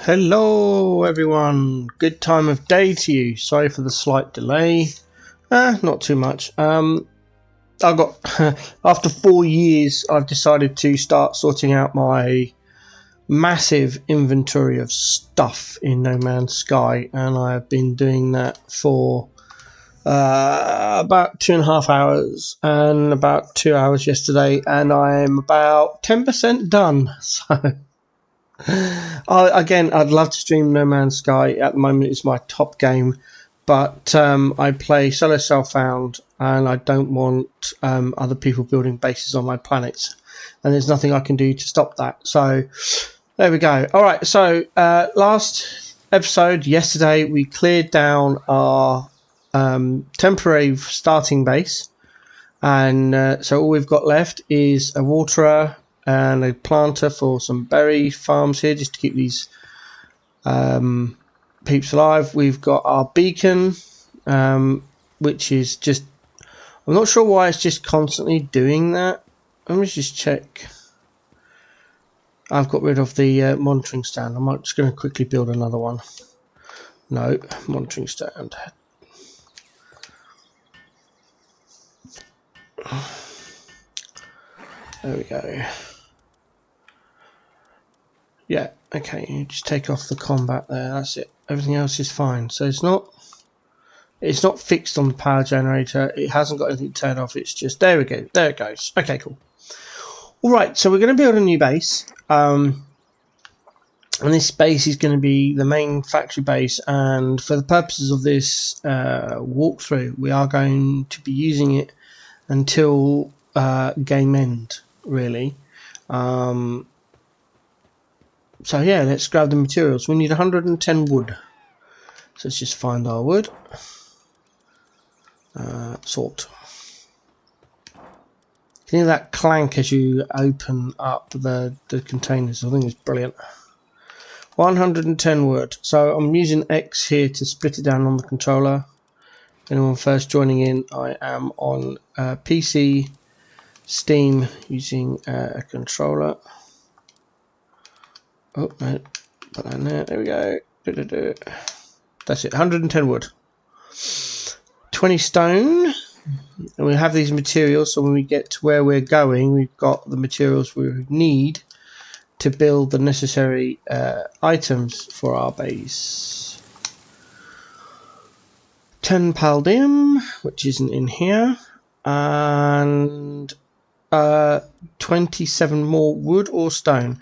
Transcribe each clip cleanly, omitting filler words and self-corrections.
Hello everyone, good time of day to you. Sorry for the slight delay. Not too much. I got after 4 years I've decided to start sorting out my massive inventory of stuff in No Man's Sky, and I've been doing that for about 2.5 hours and about 2 hours yesterday, and I'm about 10% done. So again, I'd love to stream No Man's Sky. At the moment, it's my top game, but I play solo self-found, and I don't want other people building bases on my planets, and there's nothing I can do to stop that. So there we go. All right. So last episode, yesterday, we cleared down our temporary starting base, and so all we've got left is a waterer and a planter for some berry farms here, just to keep these peeps alive. We've got our beacon, which is just, I'm not sure why it's just constantly doing that. Let me just check. I've got rid of the monitoring stand. I'm just going to quickly build another one. No, monitoring stand. There we go. Yeah, okay, you just take off the combat there, that's it. Everything else is fine. So it's not fixed on the power generator, it hasn't got anything turned off, it's just, there we go, there it goes. Okay, cool. Alright, so we're going to build a new base. And this base is going to be the main factory base, and for the purposes of this walkthrough, we are going to be using it until game end, really. So yeah, let's grab the materials. We need 110 wood. So let's just find our wood. Sort. Can you hear that clank as you open up the containers? I think it's brilliant. 110 wood. So I'm using X here to split it down on the controller. Anyone first joining in, I am on PC, Steam, using a controller. Oh no, put that in there. There we go. That's it. 110 wood, 20 stone, and we have these materials. So when we get to where we're going, we've got the materials we need to build the necessary items for our base. 10 palladium, which isn't in here, and 27 more wood or stone.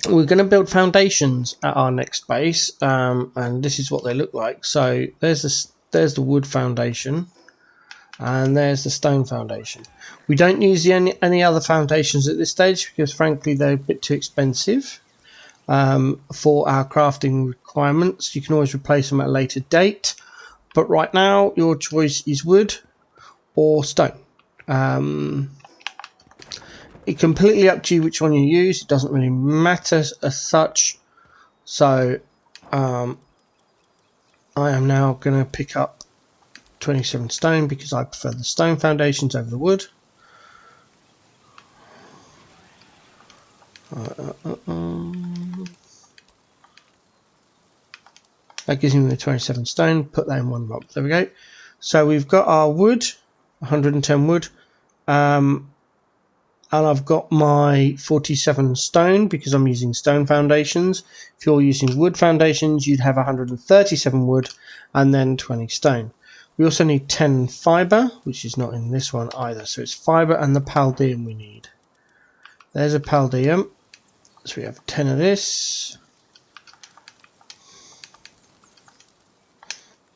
We're going to build foundations at our next base, and this is what they look like. So there's the wood foundation, and there's the stone foundation. We don't use any other foundations at this stage because frankly they're a bit too expensive for our crafting requirements. You can always replace them at a later date, but right now your choice is wood or stone. It's completely up to you which one you use. It doesn't really matter as such. So I am now going to pick up 27 stone because I prefer the stone foundations over the wood. That gives me the 27 stone. Put that in one box. There we go. So we've got our wood, 110 wood. And I've got my 47 stone because I'm using stone foundations. If you're using wood foundations, you'd have 137 wood and then 20 stone. We also need 10 fibre, which is not in this one either. So it's fibre and the palladium we need. There's a palladium. So we have 10 of this.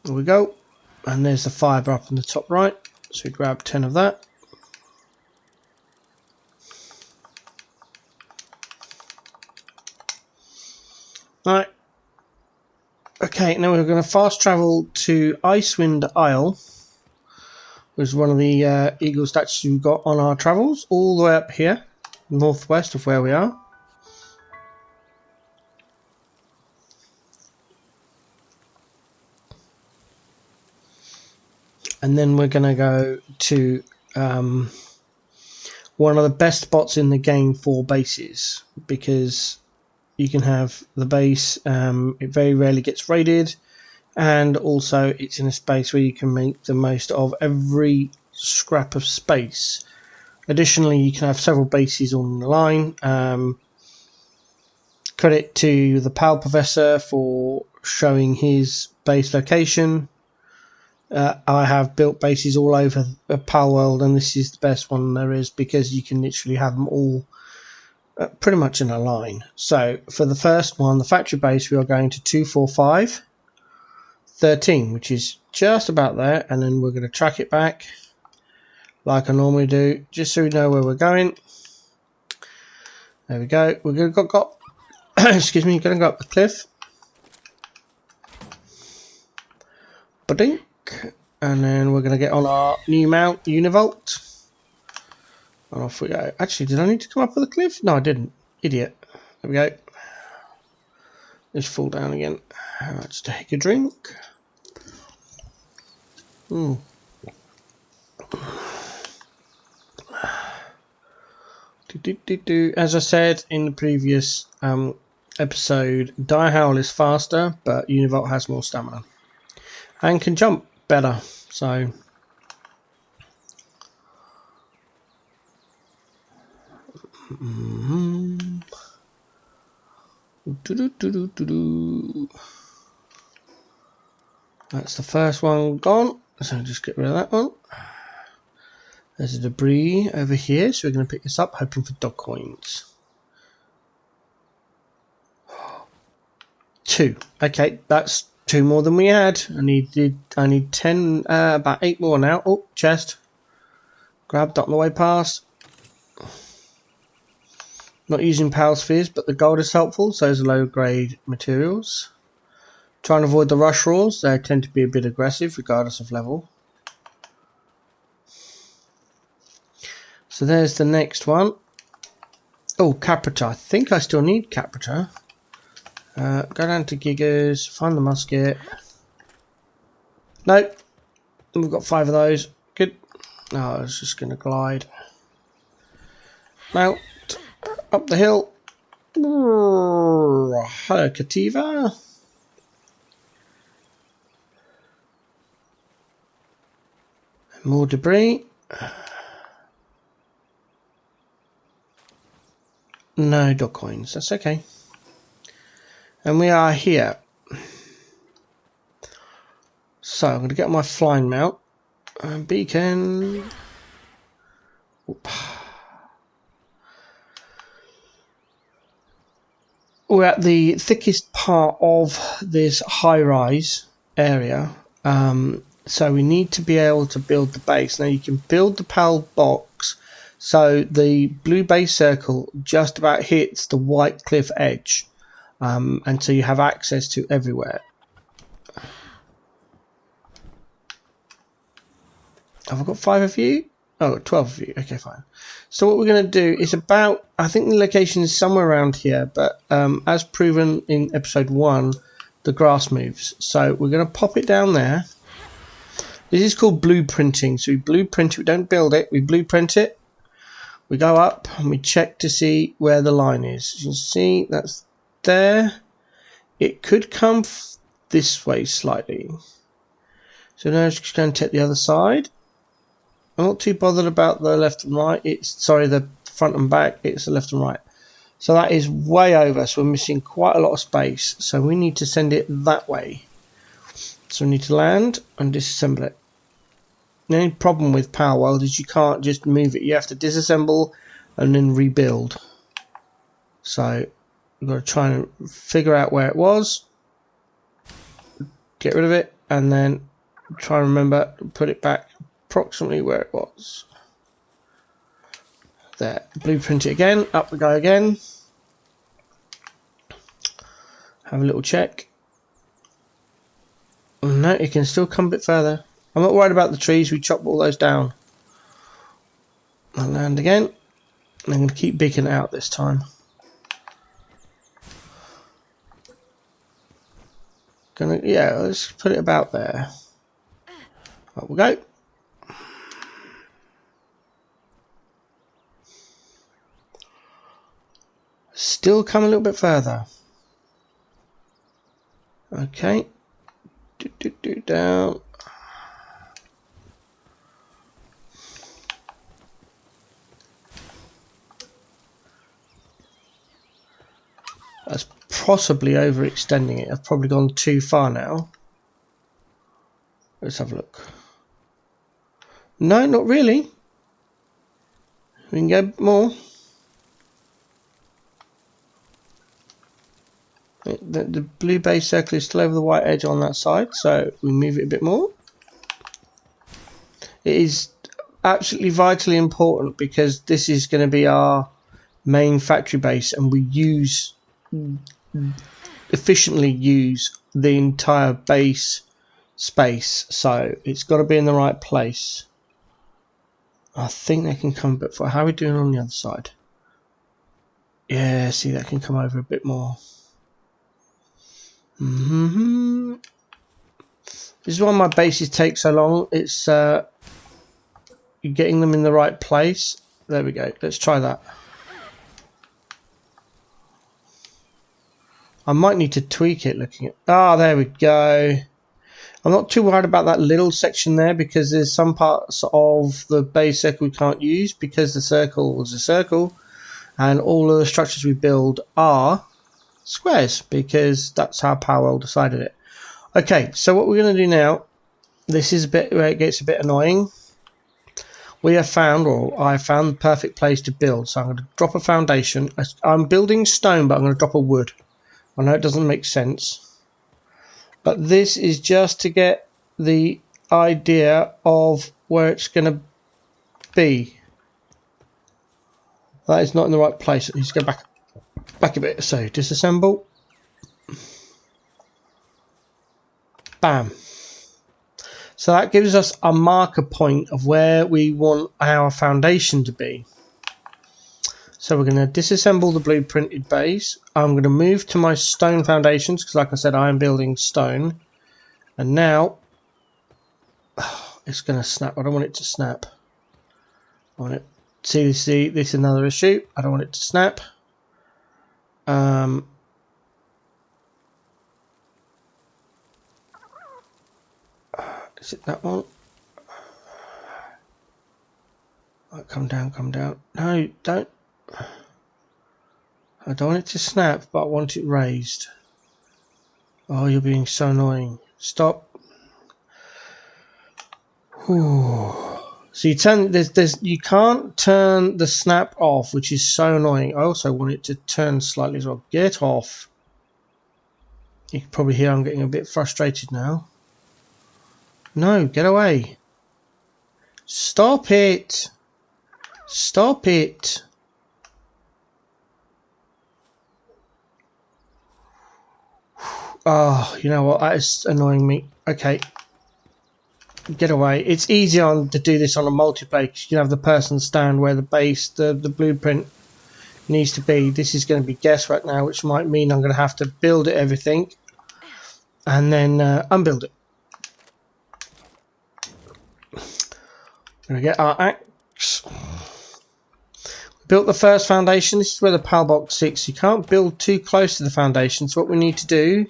There we go. And there's the fibre up in the top right. So we grab 10 of that. Right. Okay, now we're going to fast travel to Icewind Isle, which is one of the eagle statues we've got on our travels, all the way up here, northwest of where we are. And then we're going to go to one of the best spots in the game for bases, because you can have the base. It very rarely gets raided, and also it's in a space where you can make the most of every scrap of space. Additionally, you can have several bases on the line. Credit to the PAL Professor for showing his base location. I have built bases all over Palworld, and this is the best one there is because you can literally have them all pretty much in a line. So for the first one, the factory base, we are going to 245 13, which is just about there, and then we're going to track it back like I normally do, just so we know where we're going. There we go. We're going to go excuse me, going to go up the cliff. Ba-dink. And then we're going to get on our new mount, Univolt. And off we go. Actually, did I need to come up with a cliff? No, I didn't. Idiot. There we go. Let's fall down again. Let's take a drink. As I said in the previous episode, Direhowl is faster, but Univolt has more stamina. And can jump better, so... That's the first one gone, so just get rid of that one. There's a debris over here, so we're going to pick this up, hoping for dog coins. 2. Okay, that's 2 more than we had. I need 10, about 8 more now. Oh, chest. Grabbed up on the way past. Not using power spheres, but the gold is helpful, so those are low grade materials. Trying to avoid the rush roars, they tend to be a bit aggressive regardless of level. So there's the next one. Oh, Caprita. I think I still need Caprita. Go down to Gigas, find the musket. Nope. We've got 5 of those. Good. Oh, I was just going to glide. Mount. Up the hill. Hello, Cativa. More debris. No dog coins. That's okay. And we are here. So I'm going to get my flying mount. Beacon. Oop. We're at the thickest part of this high-rise area, so we need to be able to build the base. Now you can build the PAL box so the blue base circle just about hits the white cliff edge, and so you have access to everywhere. Have I got 5 of you? Oh, 12 of you. Okay, fine. So what we're going to do is about, I think the location is somewhere around here, but as proven in episode 1, the grass moves. So we're going to pop it down there. This is called blueprinting. So we blueprint it, we don't build it, we blueprint it. We go up and we check to see where the line is. You can see that's there. It could come this way slightly. So now it's just going to take the other side. I'm not too bothered about the left and right. The front and back. It's the left and right. So that is way over. So we're missing quite a lot of space. So we need to send it that way. So we need to land and disassemble it. The only problem with Palworld is you can't just move it. You have to disassemble and then rebuild. So we've got to try and figure out where it was. Get rid of it. And then try and remember to put it back approximately where it was. There, blueprint it again, up we go again. Have a little check. No, it can still come a bit further. I'm not worried about the trees, we chop all those down. I'll land again. I'm going to keep beaking it out this time. Yeah, let's put it about there. Up we go. Still come a little bit further. Okay. Down. That's possibly overextending it. I've probably gone too far now. Let's have a look. No, not really. We can go more. The blue base circle is still over the white edge on that side, so we move it a bit more. It is absolutely vitally important because this is going to be our main factory base, and we efficiently use the entire base space, so it's got to be in the right place. I think they can come a bit far. How are we doing on the other side? Yeah, see, that can come over a bit more. This is why my bases take so long. It's getting them in the right place. There we go. Let's try that. I might need to tweak it looking at... Ah, there we go. I'm not too worried about that little section there because there's some parts of the base circle we can't use because the circle was a circle and all of the structures we build are squares because that's how Palworld decided it. Okay, so what we're going to do now, this is a bit where it gets a bit annoying. We have found, or I found the perfect place to build, so I'm going to drop a foundation. I'm building stone, but I'm going to drop a wood. I know it doesn't make sense, but this is just to get the idea of where it's going to be. That is not in the right place. It needs to go back a bit. So disassemble. Bam. So that gives us a marker point of where we want our foundation to be. So we're going to disassemble the blueprinted base. I'm going to move to my stone foundations because, like I said, I am building stone. And now it's going to snap. I don't want it to snap. I want it. See, this is another issue. I don't want it to snap. Is it that one? Right, come down, come down. No, don't. I don't want it to snap, but I want it raised. Oh, you're being so annoying. Stop. Whew. So you turn you can't turn the snap off, which is so annoying. I also want it to turn slightly as well. Get off. You can probably hear I'm getting a bit frustrated now. No, get away. Stop it. Stop it. Oh, you know what? That is annoying me. Okay. Get away. It's easier to do this on a multiplayer because you can have the person stand where the base, the blueprint needs to be. This is going to be guesswork now, which might mean I'm going to have to build it everything and then unbuild it. We're going to get our axe. Built the first foundation. This is where the PAL box sits. You can't build too close to the foundation. So what we need to do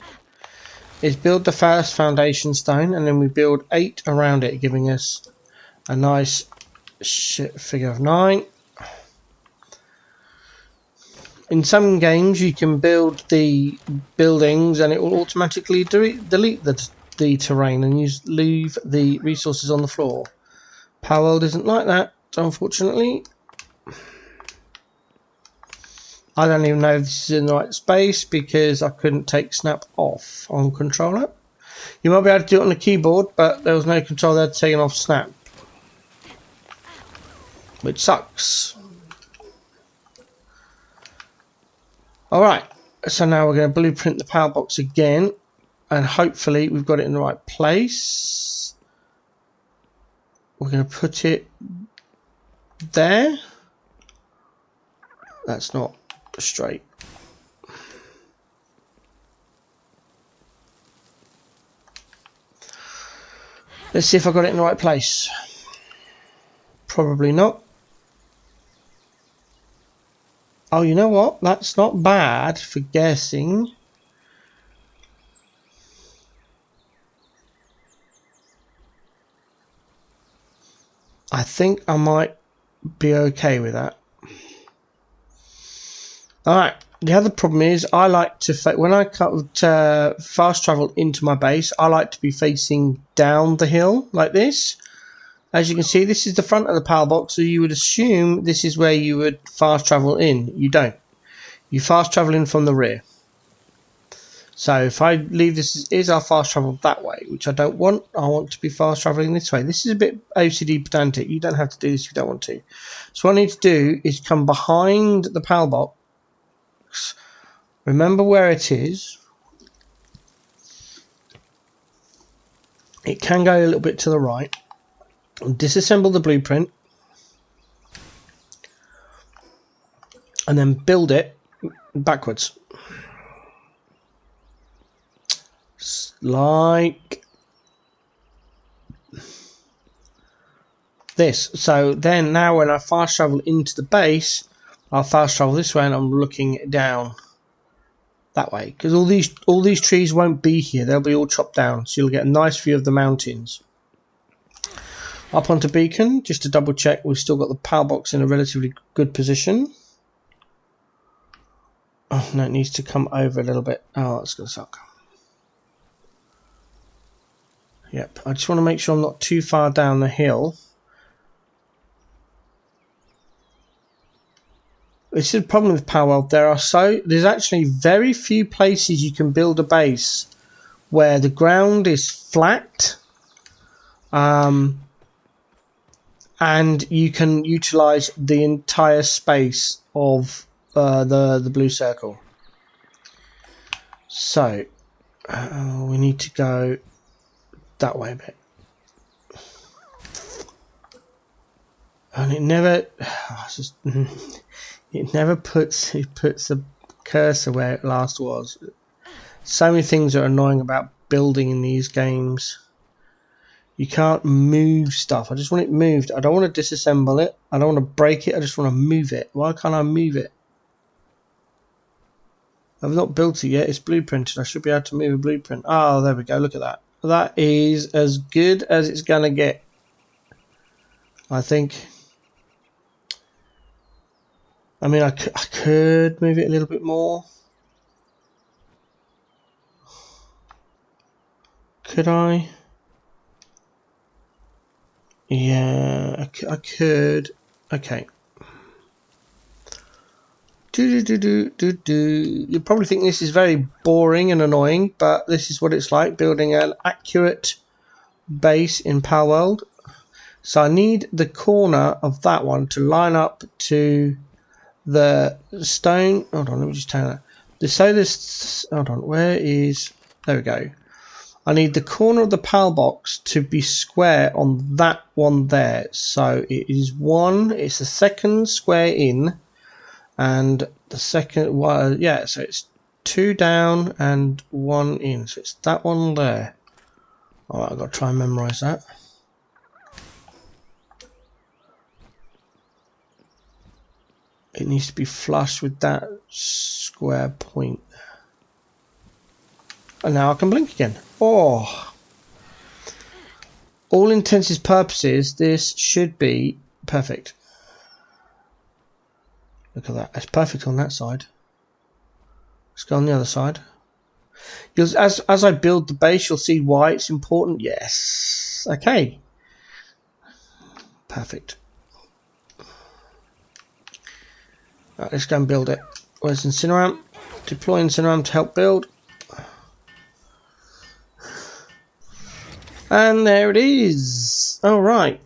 is build the first foundation stone and then we build 8 around it, giving us a nice figure of 9. In some games you can build the buildings and it will automatically delete the terrain and leave the resources on the floor. Palworld isn't like that, unfortunately. I don't even know if this is in the right space because I couldn't take snap off on controller. You might be able to do it on the keyboard, but there was no control there taking off snap, which sucks. Alright, so now we're going to blueprint the power box again and hopefully we've got it in the right place. We're going to put it there. That's not straight. Let's see if I got it in the right place. Probably not. Oh, you know what? That's not bad for guessing. I think I might be okay with that. Alright, the other problem is I like to, when I fast travel into my base, I like to be facing down the hill like this. As you can see, this is the front of the power box, so you would assume this is where you would fast travel in. You don't. You fast travel in from the rear. So if I leave this as I'll fast travel that way, which I don't want. I want to be fast traveling this way. This is a bit OCD pedantic. You don't have to do this if you don't want to. So what I need to do is come behind the power box. Remember where it is. It can go a little bit to the right. Disassemble the blueprint. And then build it backwards. Like this. So then now when I fast travel into the base, I'll fast travel this way and I'm looking down that way, because all these trees won't be here. They'll be all chopped down, so you'll get a nice view of the mountains. Up onto beacon, just to double check we've still got the power box in a relatively good position. Oh no, it needs to come over a little bit. Oh, that's gonna suck. Yep, I just want to make sure I'm not too far down the hill. This is the problem with Palworld. There's actually very few places you can build a base where the ground is flat, and you can utilize the entire space of the blue circle. So we need to go that way a bit, and it never. It never puts the cursor where it last was. So many things are annoying about building in these games. You can't move stuff. I just want it moved. I don't want to disassemble it. I don't want to break it. I just want to move it. Why can't I move it? I've not built it yet. It's blueprinted. I should be able to move a blueprint. Oh, there we go. Look at that. That is as good as it's going to get, I think. I mean, I could move it a little bit more. Could I? Yeah, I could. Okay. You probably think this is very boring and annoying, but this is what it's like building an accurate base in Palworld. So I need the corner of that one to line up to the stone. Hold on, let me just turn that. So this. Hold on, where is? There we go. I need the corner of the PAL box to be square on that one there. So it is one. It's the second square in, and the second. Well, yeah. So it's two down and one in. So it's that one there. All right, I've got to try and memorize that. It needs to be flush with that square point. And now I can blink again. Oh! All intents and purposes, this should be perfect. Look at that. It's perfect on that side. Let's go on the other side. As I build the base, you'll see why it's important. Yes. Okay. Perfect. Right, let's go and build it. Where's Incineramp? Deploy Incineramp to help build. And there it is. Alright.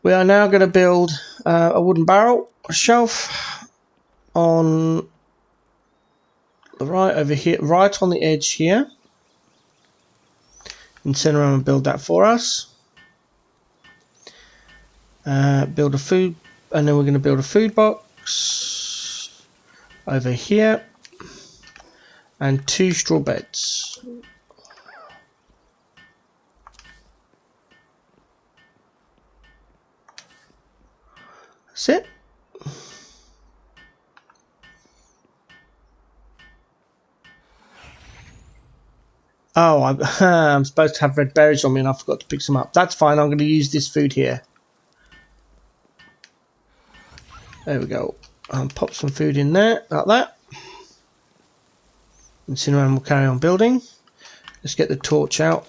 We are now going to build a wooden barrel, a shelf on the right over here, right on the edge here. Incineramp will build that for us. Build a food, and then we're going to build a food box over here and two straw beds. That's it. Oh, I'm supposed to have red berries on me and I forgot to pick some up. That's fine. I'm going to use this food here. There we go. Pop some food in there, like that. Incineram will carry on building. Let's get the torch out.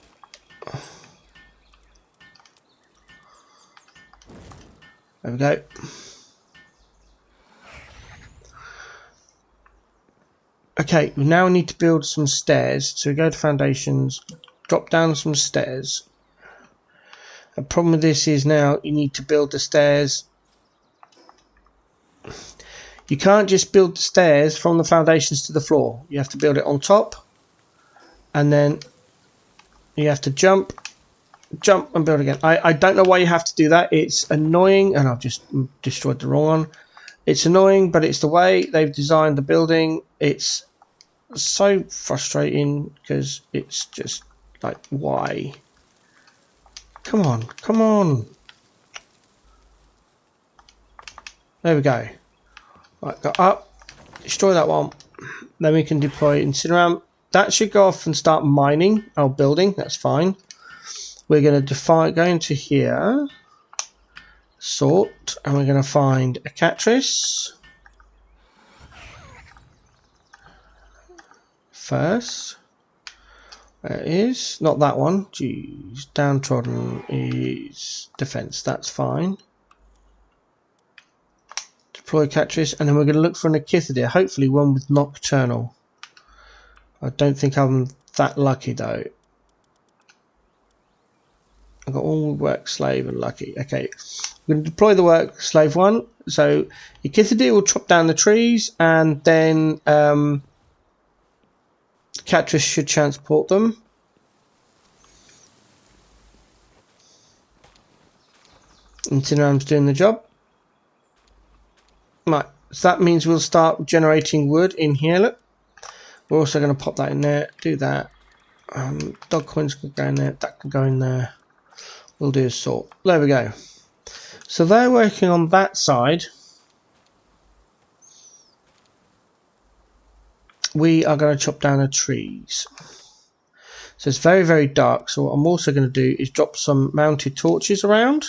There we go. Okay, we now need to build some stairs. So we go to foundations, drop down some stairs. The problem with this is now you need to build the stairs. You can't just build the stairs from the foundations to the floor. You have to build it on top. And then you have to jump and build again. I don't know why you have to do that. It's annoying. And I've just destroyed the wrong one. It's annoying, but it's the way they've designed the building. It's so frustrating because it's just like, why? Come on, come on. There we go. Right, go up, destroy that one. Then we can deploy Incineram. That should go off and start mining our building. That's fine. We're going to go into here, sort, and we're going to find a Catris first. There it is. Not that one. Jeez. Downtrodden is defense. That's fine. Deploy Catris, and then we're going to look for an Echidna. Hopefully one with Nocturnal. I don't think I'm that lucky though. I've got all work slave and lucky. Okay, we're going to deploy the work slave one. So Echidna will chop down the trees, and then Catris should transport them. Incineram's doing the job. Right, so that means we'll start generating wood in here. Look, we're also going to pop that in there. Do that. Dog coins can go in there. That can go in there. We'll do a sort. There we go. So they're working on that side. We are going to chop down the trees. So it's very, very dark. So what I'm also going to do is drop some mounted torches around.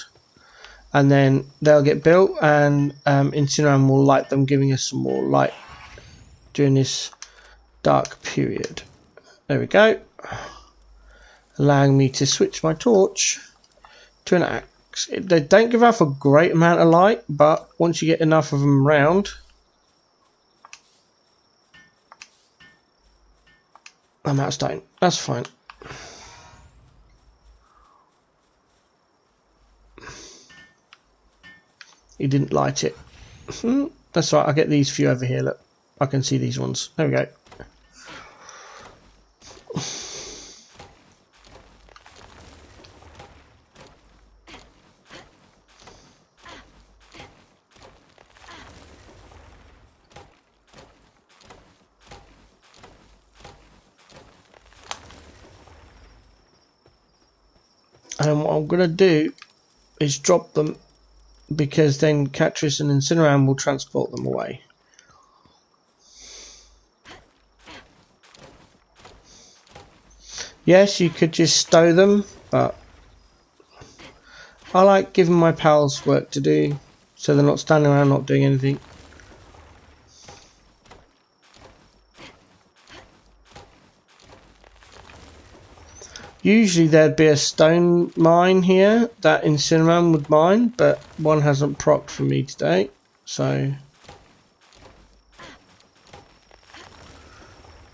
And then they'll get built, and Incineram will light them, giving us some more light during this dark period. There we go. Allowing me to switch my torch to an axe. They don't give off a great amount of light, but once you get enough of them around, I'm out of stone. That's fine. He didn't light it. That's right, I'll get these few over here. Look, I can see these ones. There we go. And what I'm going to do is drop them, because then Catris and Incineram will transport them away. Yes, you could just stow them, but I like giving my pals work to do, so they're not standing around not doing anything. Usually there'd be a stone mine here that Incineram would mine, but one hasn't procced for me today, so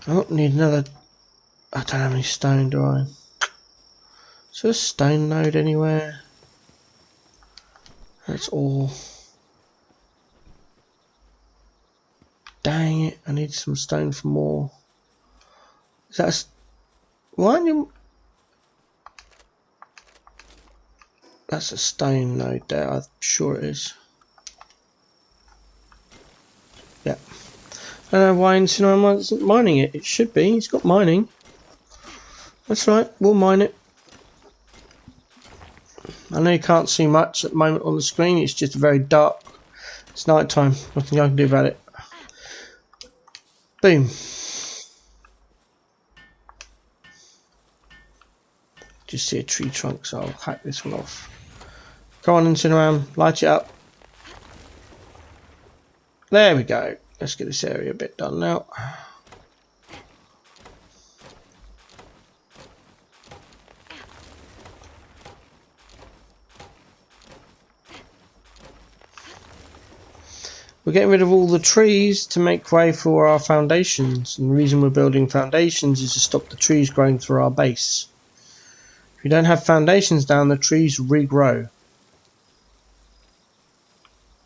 I don't need another. I don't have any stone, do I? Is there a stone node anywhere? That's all. Dang it, I need some stone for more. Is that a... Why aren't you... That's a stone node there, I'm sure it is. Yeah. I don't know why Incineram isn't mining it. It should be. It's got mining. That's right, we'll mine it. I know you can't see much at the moment on the screen. It's just very dark It's night time. Nothing I can do about it. Boom. Just see a tree trunk, so I'll hack this one off. Come on, Incineram, light it up. There we go. Let's get this area a bit done now. We're getting rid of all the trees to make way for our foundations, and the reason we're building foundations is to stop the trees growing through our base. If you don't have foundations down, the trees regrow. I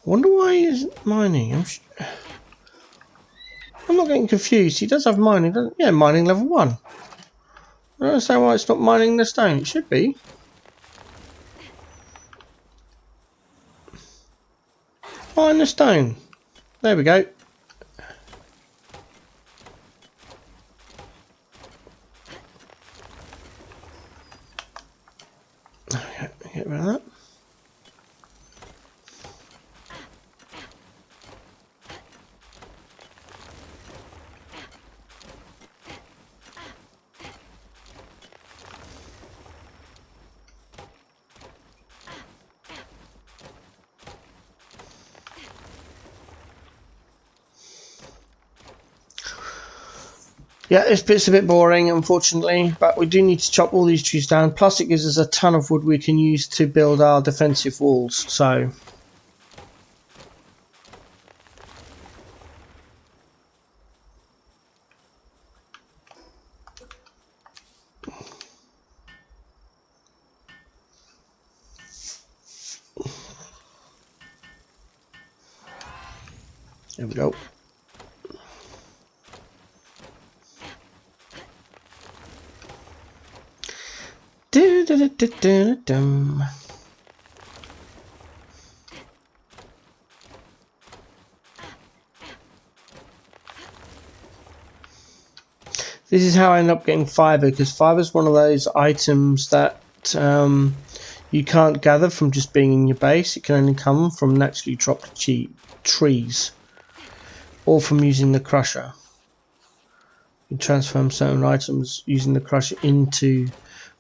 wonder why he isn't mining. I'm not getting confused. He does have mining, doesn't he? Yeah, mining level 1. I don't understand why it's not mining the stone. It should be. Mine the stone. There we go. Okay, get rid of that. Yeah, this bit's a bit boring, unfortunately, but we do need to chop all these trees down. Plus, it gives us a ton of wood we can use to build our defensive walls. So, there we go. Dum. This is how I end up getting fibre, because fibre is one of those items that you can't gather from just being in your base. It can only come from naturally dropped trees or from using the crusher. You can transform certain items using the crusher into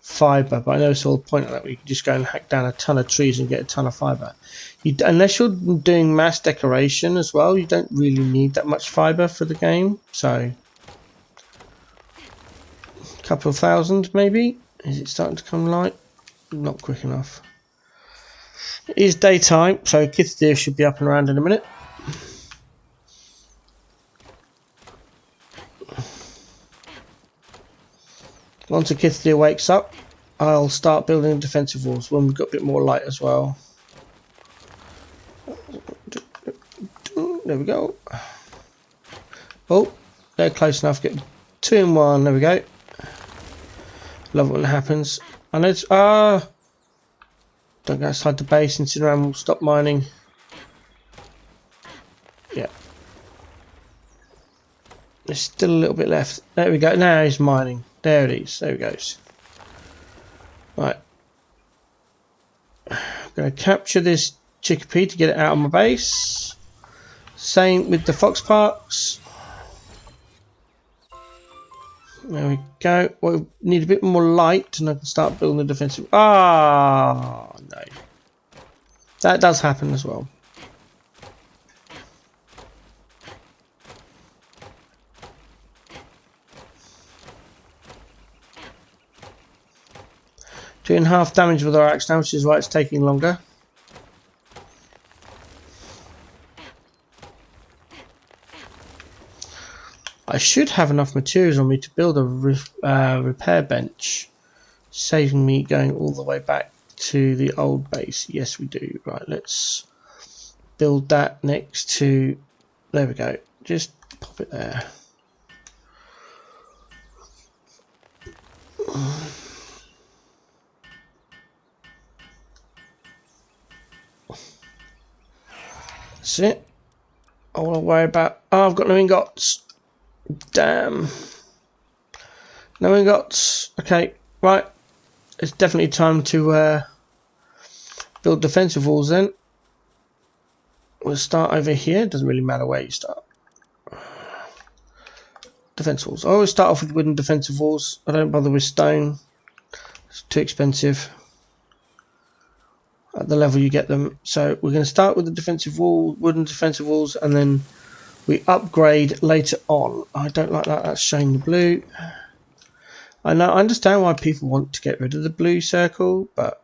fibre, but I know it's all the point of that. We can just go and hack down a ton of trees and get a ton of fibre. Unless you're doing mass decoration as well, you don't really need that much fibre for the game. So, a couple of thousand maybe. Is it starting to come light? Not quick enough. It is daytime, so Kithadir should be up and around in a minute. Once a Kithadir wakes up, I'll start building defensive walls when we've got a bit more light as well. There we go. Oh, they're close enough. Get 2 in 1. There we go. Love it when it happens. I know it's don't go outside the base. Incineram will stop mining. Yeah. There's still a little bit left. There we go. Now he's mining. There it is. There it goes. Right. I'm going to capture this chickpea to get it out of my base. Same with the fox parks. There we go. Well, we need a bit more light and I can start building the defensive. Ah, no. That does happen as well. Doing half damage with our axe now, which is why it's taking longer. I should have enough materials on me to build a repair bench, saving me going all the way back to the old base. Yes, we do. Right, let's build that next to... There we go. Just pop it there. That's it. I want to worry about... Oh, I've got no ingots. Damn. No ingots. Okay, right. It's definitely time to build defensive walls then. we'll start over here. Doesn't really matter where you start. Defense walls. I always start off with wooden defensive walls. I don't bother with stone. It's too expensive at the level you get them. So we're going to start with the defensive wall, wooden defensive walls, and then we upgrade later on. I don't like that. That's showing the blue. I understand why people want to get rid of the blue circle, but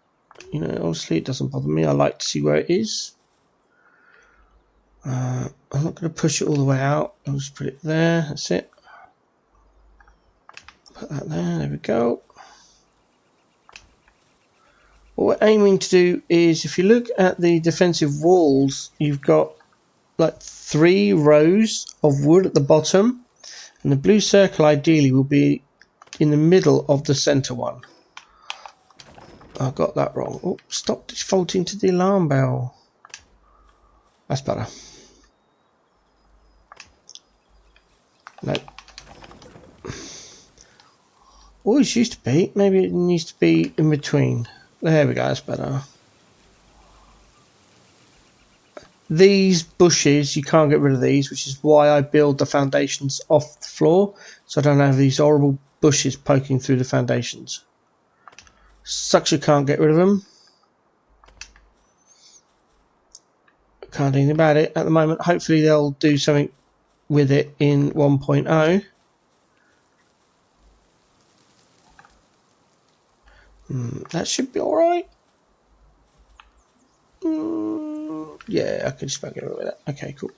you know, honestly, it doesn't bother me. I like to see where it is. I'm not going to push it all the way out. I'll just put it there. That's it. Put that there. There we go. What we're aiming to do is, if you look at the defensive walls, you've got like 3 rows of wood at the bottom, and the blue circle ideally will be in the middle of the center one. I got that wrong. Oh, stop defaulting to the alarm bell. That's better. No. Always used to be. Maybe it needs to be in between. There we go. That's better. These bushes, you can't get rid of these, which is why I build the foundations off the floor, so I don't have these horrible bushes poking through the foundations. Sucks you can't get rid of them. Can't do anything about it at the moment. Hopefully they'll do something with it in 1.0. That should be alright. Yeah, I can just about get rid of that. Okay, cool.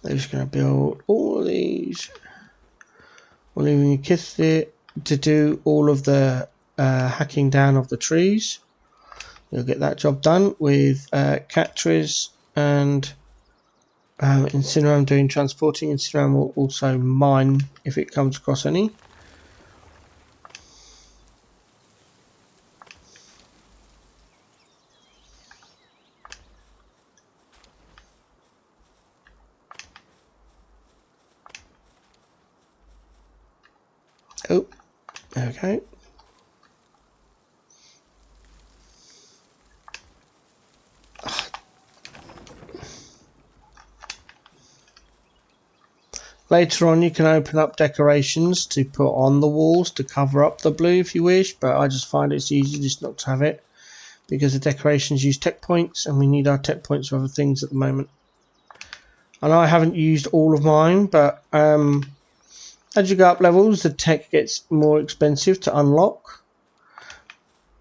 They're just going to build all of these. We're leaving a kit there to do all of the hacking down of the trees. You'll get that job done with Catris and Incineram doing transporting. Incineram will also mine if it comes across any. Oh, okay. Later on you can open up decorations to put on the walls to cover up the blue if you wish, but I just find it's easy just not to have it because the decorations use tech points and we need our tech points for other things at the moment. I know I haven't used all of mine, but as you go up levels the tech gets more expensive to unlock.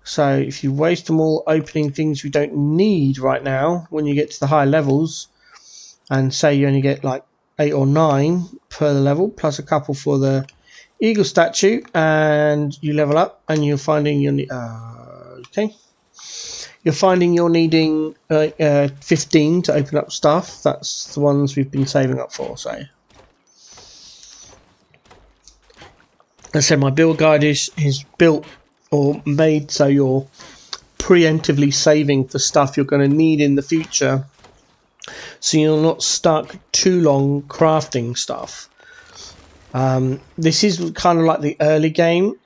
So if you waste them all opening things we don't need right now, when you get to the higher levels and say you only get like 8 or 9 per level plus a couple for the eagle statue, and you level up and you're finding you're needing 15 to open up stuff. That's the ones we've been saving up for. So I said my build guide is built or made so you're preemptively saving for stuff you're going to need in the future, so you're not stuck too long crafting stuff. This is kind of like the early game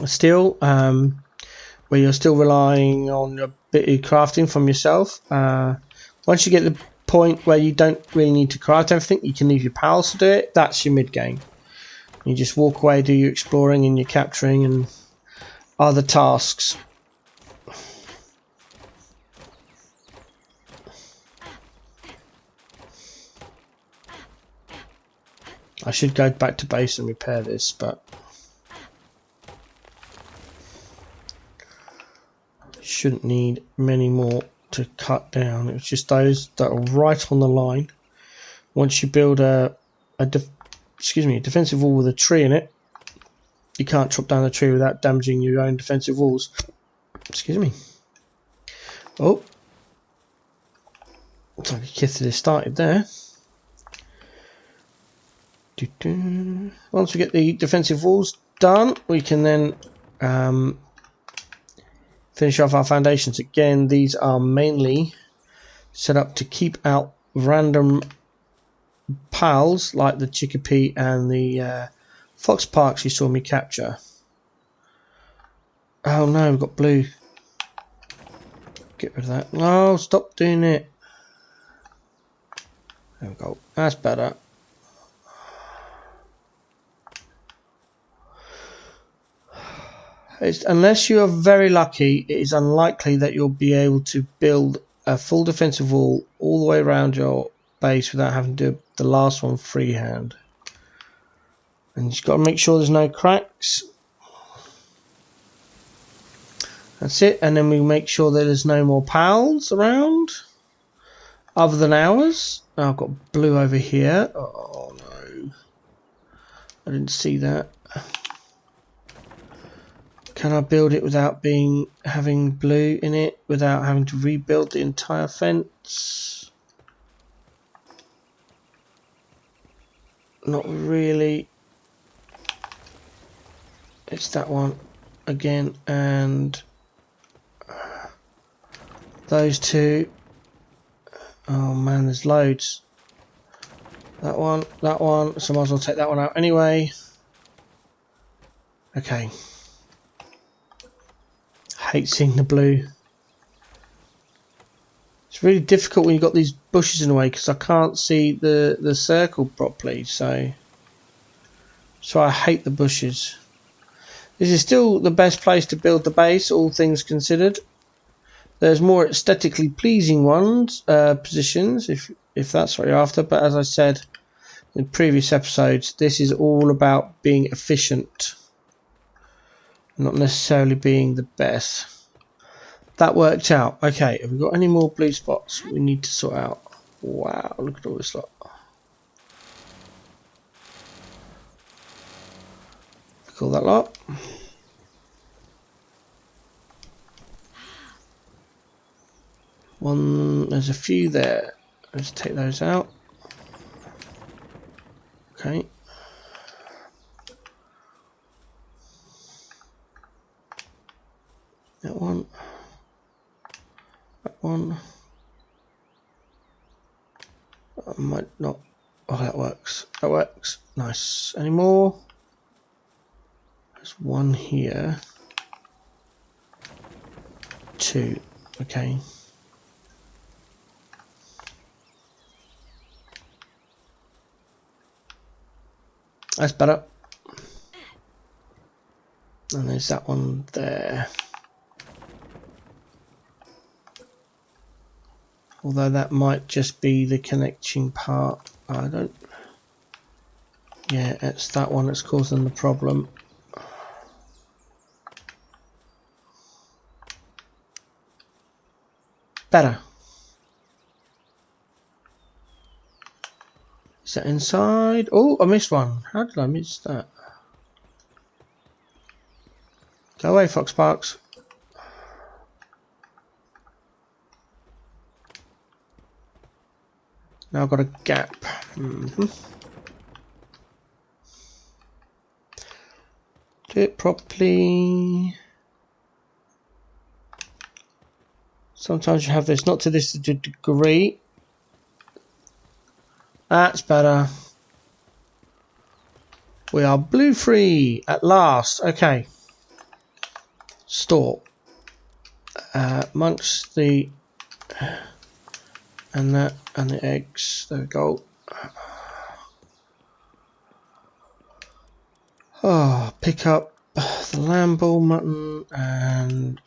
still, where you're still relying on a bit of crafting from yourself. Once you get the point where you don't really need to craft everything, you can leave your pals to do it. That's your mid game. You just walk away, do your exploring and your capturing and other tasks. I should go back to base and repair this, but shouldn't need many more to cut down. It's just those that are right on the line. Once you build a defensive wall with a tree in it, you can't chop down the tree without damaging your own defensive walls. Excuse me. Oh, looks like a kit has started there. Once we get the defensive walls done, we can then finish off our foundations. Again, these are mainly set up to keep out random pals like the chickpea and the fox parks you saw me capture. Oh no, we've got blue. Get rid of that. No, stop doing it. There we go. That's better. Unless you are very lucky, it is unlikely that you'll be able to build a full defensive wall all the way around your base without having to do the last one freehand. And you've got to make sure there's no cracks. That's it. And then we make sure that there's no more pals around other than ours. Oh, I've got blue over here. Oh no, I didn't see that. Can I build it without having blue in it, without having to rebuild the entire fence? Not really. It's that one again, and those two. Oh man, there's loads. That one, so I might as well take that one out anyway. Okay. Hate seeing the blue. It's really difficult when you've got these bushes in the way because I can't see the circle properly, so I hate the bushes. This is still the best place to build the base, all things considered. There's more aesthetically pleasing ones, positions, if that's what you're after, but as I said in previous episodes, this is all about being efficient, not necessarily being the best. That worked out. Okay, have we got any more blue spots we need to sort out? Wow, look at all this lot. Call that lot. There's a few there. Let's take those out. Okay. That one. That one. I might not. Oh, that works. That works. Nice. Any more? There's one here. Two. Okay. That's better. And there's that one there. Although that might just be the connecting part. I don't... Yeah, it's that one that's causing the problem. Better. Is that inside? Oh, I missed one. How did I miss that? Go away, Fox Parks. Now I've got a gap. Do it properly. Sometimes you have this, not to this degree. That's better. We are blue free at last. Okay. Store. Amongst the and that and the eggs. There we go. Oh, pick up the lamb ball mutton and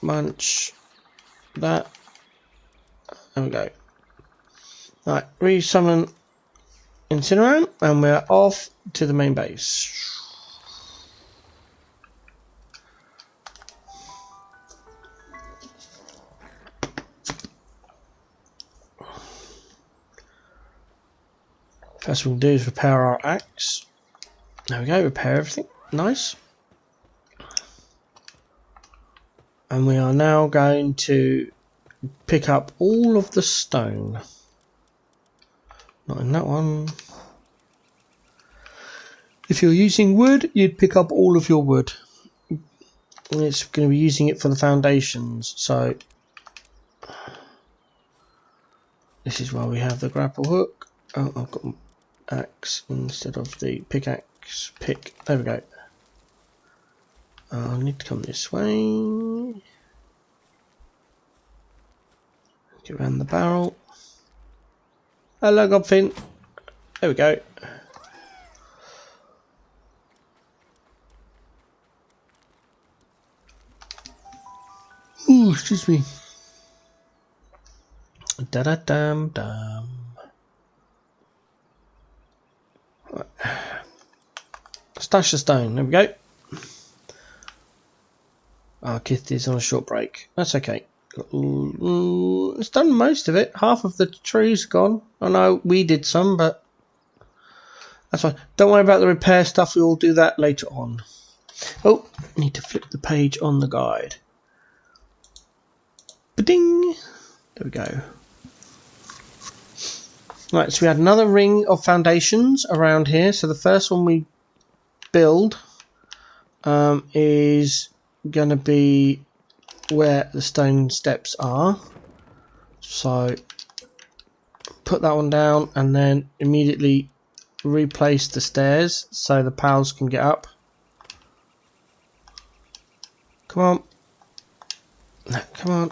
munch that. There we go. Right, re-summon Incinerant, and we're off to the main base. First we'll do is repair our axe. There we go, repair everything. Nice. And we are now going to pick up all of the stone. Not in that one. If you're using wood, you'd pick up all of your wood. It's going to be using it for the foundations, so this is why we have the grapple hook. Oh, I've got axe instead of the pickaxe. There we go. I need to come this way. Get around the barrel. Hello, Godfin. There we go. Ooh, excuse me. Da da dum dum. Right. Stash the stone. There we go. Kith is on a short break. That's okay. It's done most of it. Half of the trees are gone. I know we did some, but that's fine. Don't worry about the repair stuff. We'll do that later on. Oh, need to flip the page on the guide. Ba-ding! There we go. Right, so we had another ring of foundations around here. So the first one we build is going to be where the stone steps are. So put that one down and then immediately replace the stairs so the pals can get up. Come on. No, come on.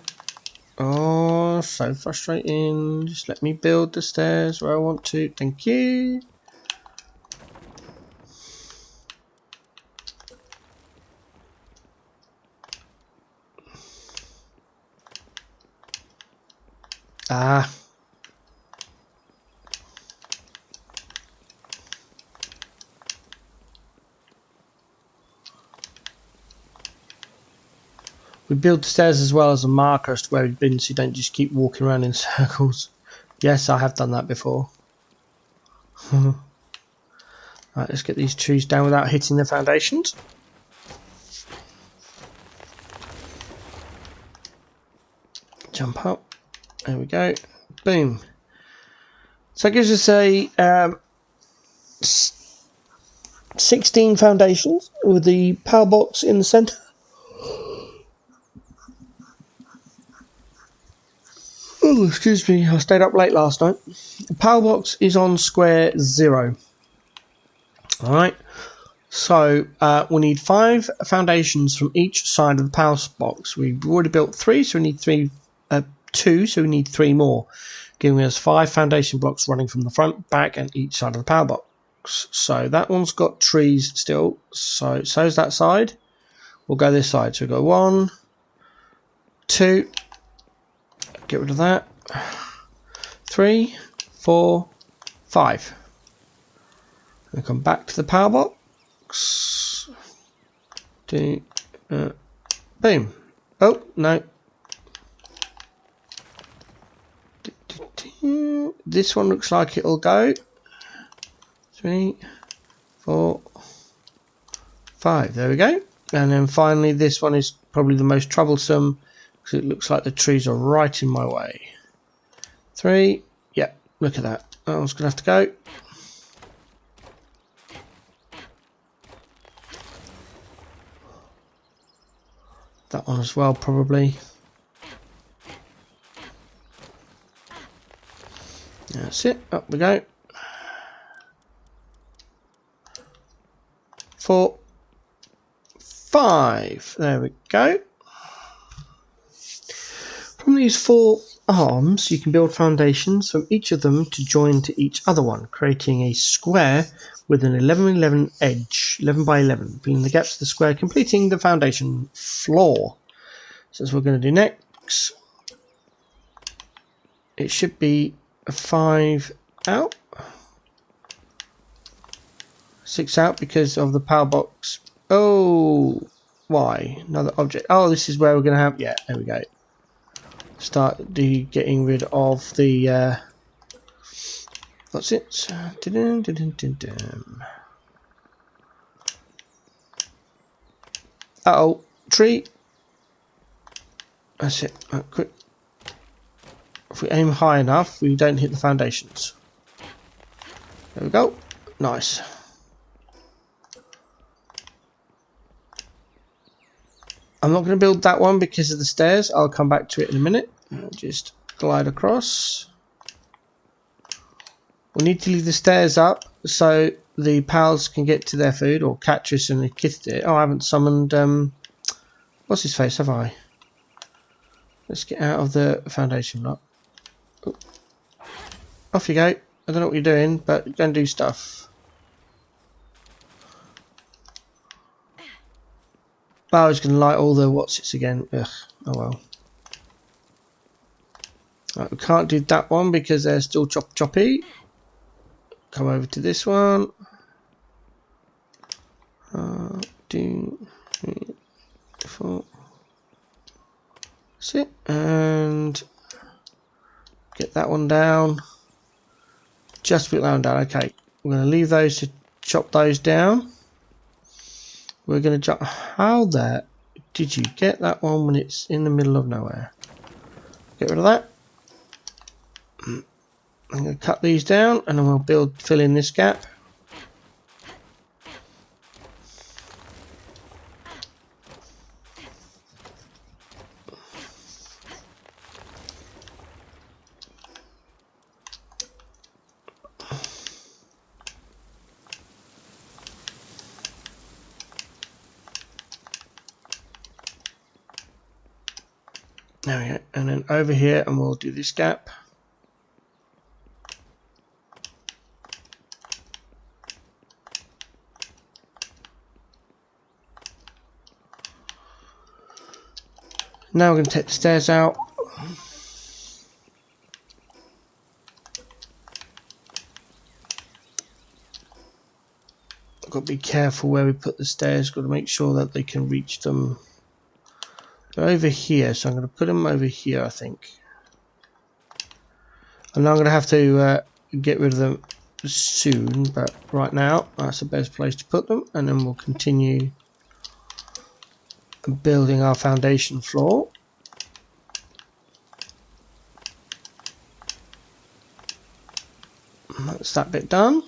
Oh, so frustrating. Just let me build the stairs where I want to. Thank you. Ah. We build the stairs as well as a marker as to where we've been so you don't just keep walking around in circles. Yes, I have done that before. Right, let's get these trees down without hitting the foundations. Jump up. There we go. Boom. So it gives us a 16 foundations with the power box in the centre. Oh, excuse me, I stayed up late last night. The power box is on square 0. Alright, so we need 5 foundations from each side of the power box. We've already built 3, so we need 2, so we need 3 more, giving us 5 foundation blocks running from the front, back, and each side of the power box. So that one's got trees still, so's that side. We'll go this side, so we'll go 1, 2. Get rid of that. 3, 4, 5. And come back to the power box. Boom. Oh, no. This one looks like it'll go. 3, 4, 5. There we go. And then finally, this one is probably the most troublesome. It looks like the trees are right in my way. 3, yeah, look at that. That one's going to have to go. That one as well, probably. That's it, up we go. 4, 5, there we go. From these 4 arms, you can build foundations from each of them to join to each other one, creating a square with an 11x11 edge, 11 by 11, filling the gaps of the square, completing the foundation floor. So that's what we're going to do next. It should be a 5 out, 6 out because of the power box. Oh, why? Another object. Oh, this is where we're going to have, yeah, there we go. Start getting rid of the what's it? Uh-oh, tree. That's it. Quick. If we aim high enough, we don't hit the foundations. There we go. Nice. I'm not going to build that one because of the stairs. I'll come back to it in a minute. I'll just glide across. We need to leave the stairs up so the pals can get to their food, or Catris and the kid. Oh, I haven't summoned what's his face, have I? Let's get out of the foundation block. Oh. Off you go. I don't know what you're doing, but go and do stuff. Oh, I was going to light all the what's-its again. Ugh, oh well. Right, we can't do that one because they're still choppy. Come over to this one. 2, 3, 4. That's it. And get that one down. Just put that one down. Okay. We're going to leave those to chop those down. We're going to jump. How the did you get that one when it's in the middle of nowhere? Get rid of that. I'm going to cut these down and then we'll fill in this gap. There we go, and then over here, and we'll do this gap. Now we're going to take the stairs out. I've got to be careful where we put the stairs. Got to make sure that they can reach them. They're over here, so I'm going to put them over here, I think. And I'm going to have to get rid of them soon, but right now that's the best place to put them, and then we'll continue building our foundation floor. That's that bit done.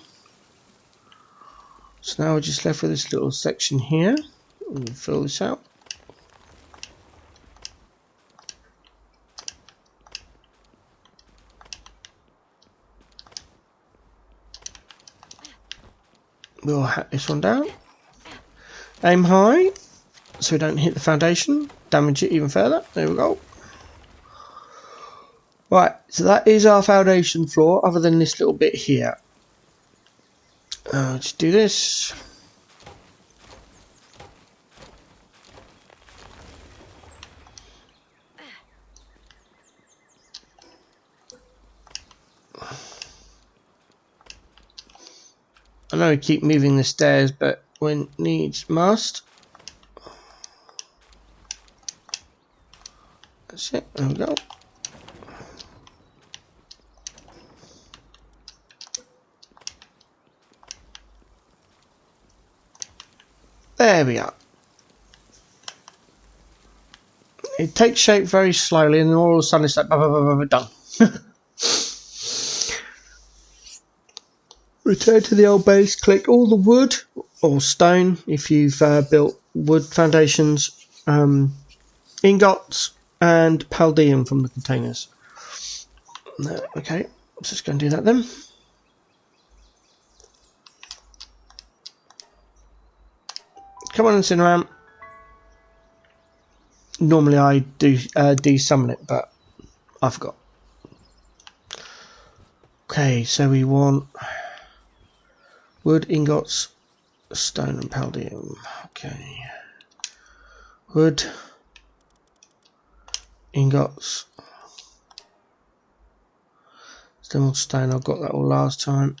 So now we're just left with this little section here. We'll fill this out. We'll hack this one down. Aim high so we don't hit the foundation, damage it even further. There we go. Right, so that is our foundation floor, other than this little bit here. Let's do this. I know we keep moving the stairs, but when needs must. That's it, there we go. There we are. It takes shape very slowly, and then all of a sudden it's like done. Return to the old base, collect all the wood or stone if you've built wood foundations, ingots and palladium from the containers. Okay, let's just go and do that then. Come on, Incineram. Normally I do desummon it, but I forgot. Okay, so we want wood, ingots, stone and palladium. Okay. Wood, ingots, stone, stone. I got that all last time.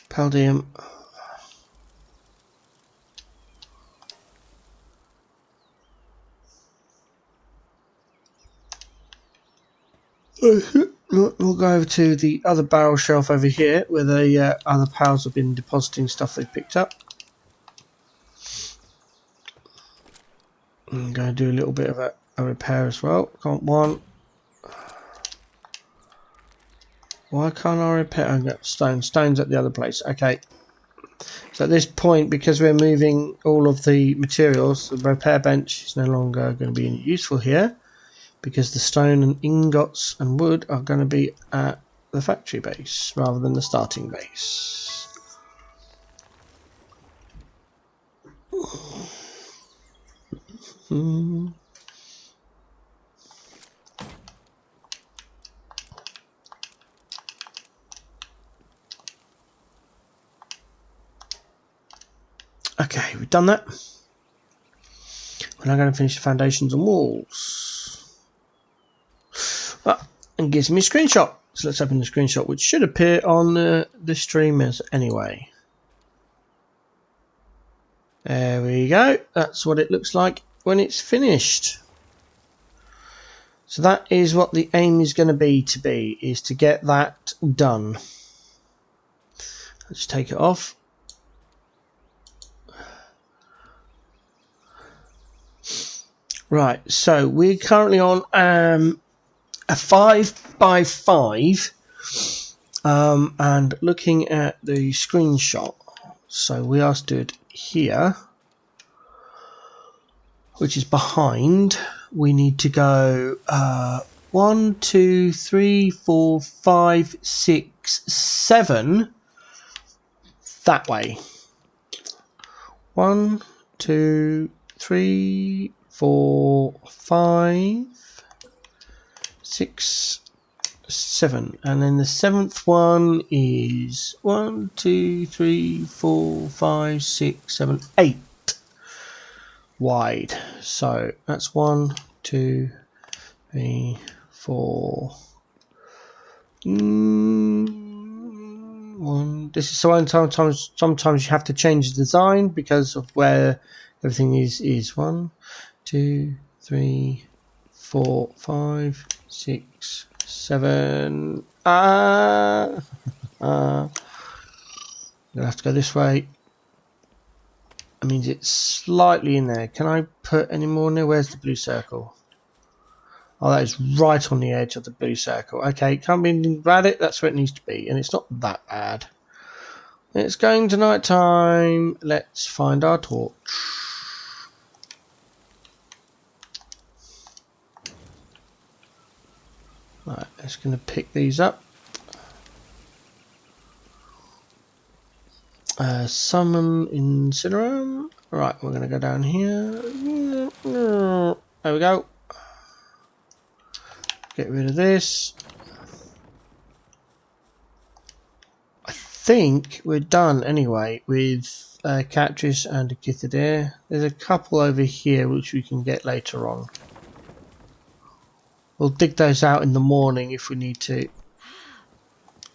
Palladium. We'll go over to the other barrel shelf over here where the other pals have been depositing stuff they picked up. I'm going to do a little bit of a repair as well. Can't one. Why can't I repair? I've got stone. Stone's at the other place. Okay. So at this point, because we're moving all of the materials, the repair bench is no longer going to be useful here, because the stone and ingots and wood are going to be at the factory base rather than the starting base. Okay, we've done that. We're now going to finish the foundations and walls. And gives me a screenshot. So let's open the screenshot, which should appear on the stream as anyway. There we go. That's what it looks like when it's finished. So that is what the aim is going to be, is to get that done. Let's take it off. Right, so we're currently on a 5x5 and looking at the screenshot. So we are stood here, which is behind. We need to go 1, 2, 3, 4, 5, 6, 7 that way. 1, 2, 3, 4, 5, 6, 7, and then the 7th one is 1, 2, 3, 4, 5, 6, 7, 8 wide. So that's 1, 2, 3, 4. 1. This is so sometimes you have to change the design because of where everything is. 1, 2, 3, 4, 5, 6, 7. You'll have to go this way. That means it's slightly in there. Can I put any more in there? Where's the blue circle? Oh, that is right on the edge of the blue circle. Okay, can't be anything about it. That's where it needs to be, and it's not that bad. It's going to night time. Let's find our torch. Right, it's going to pick these up. Summon Incinerum. Right, we're going to go down here. There we go. Get rid of this. I think we're done anyway with Catris and Echidnae. There's a couple over here which we can get later on. We'll dig those out in the morning if we need to.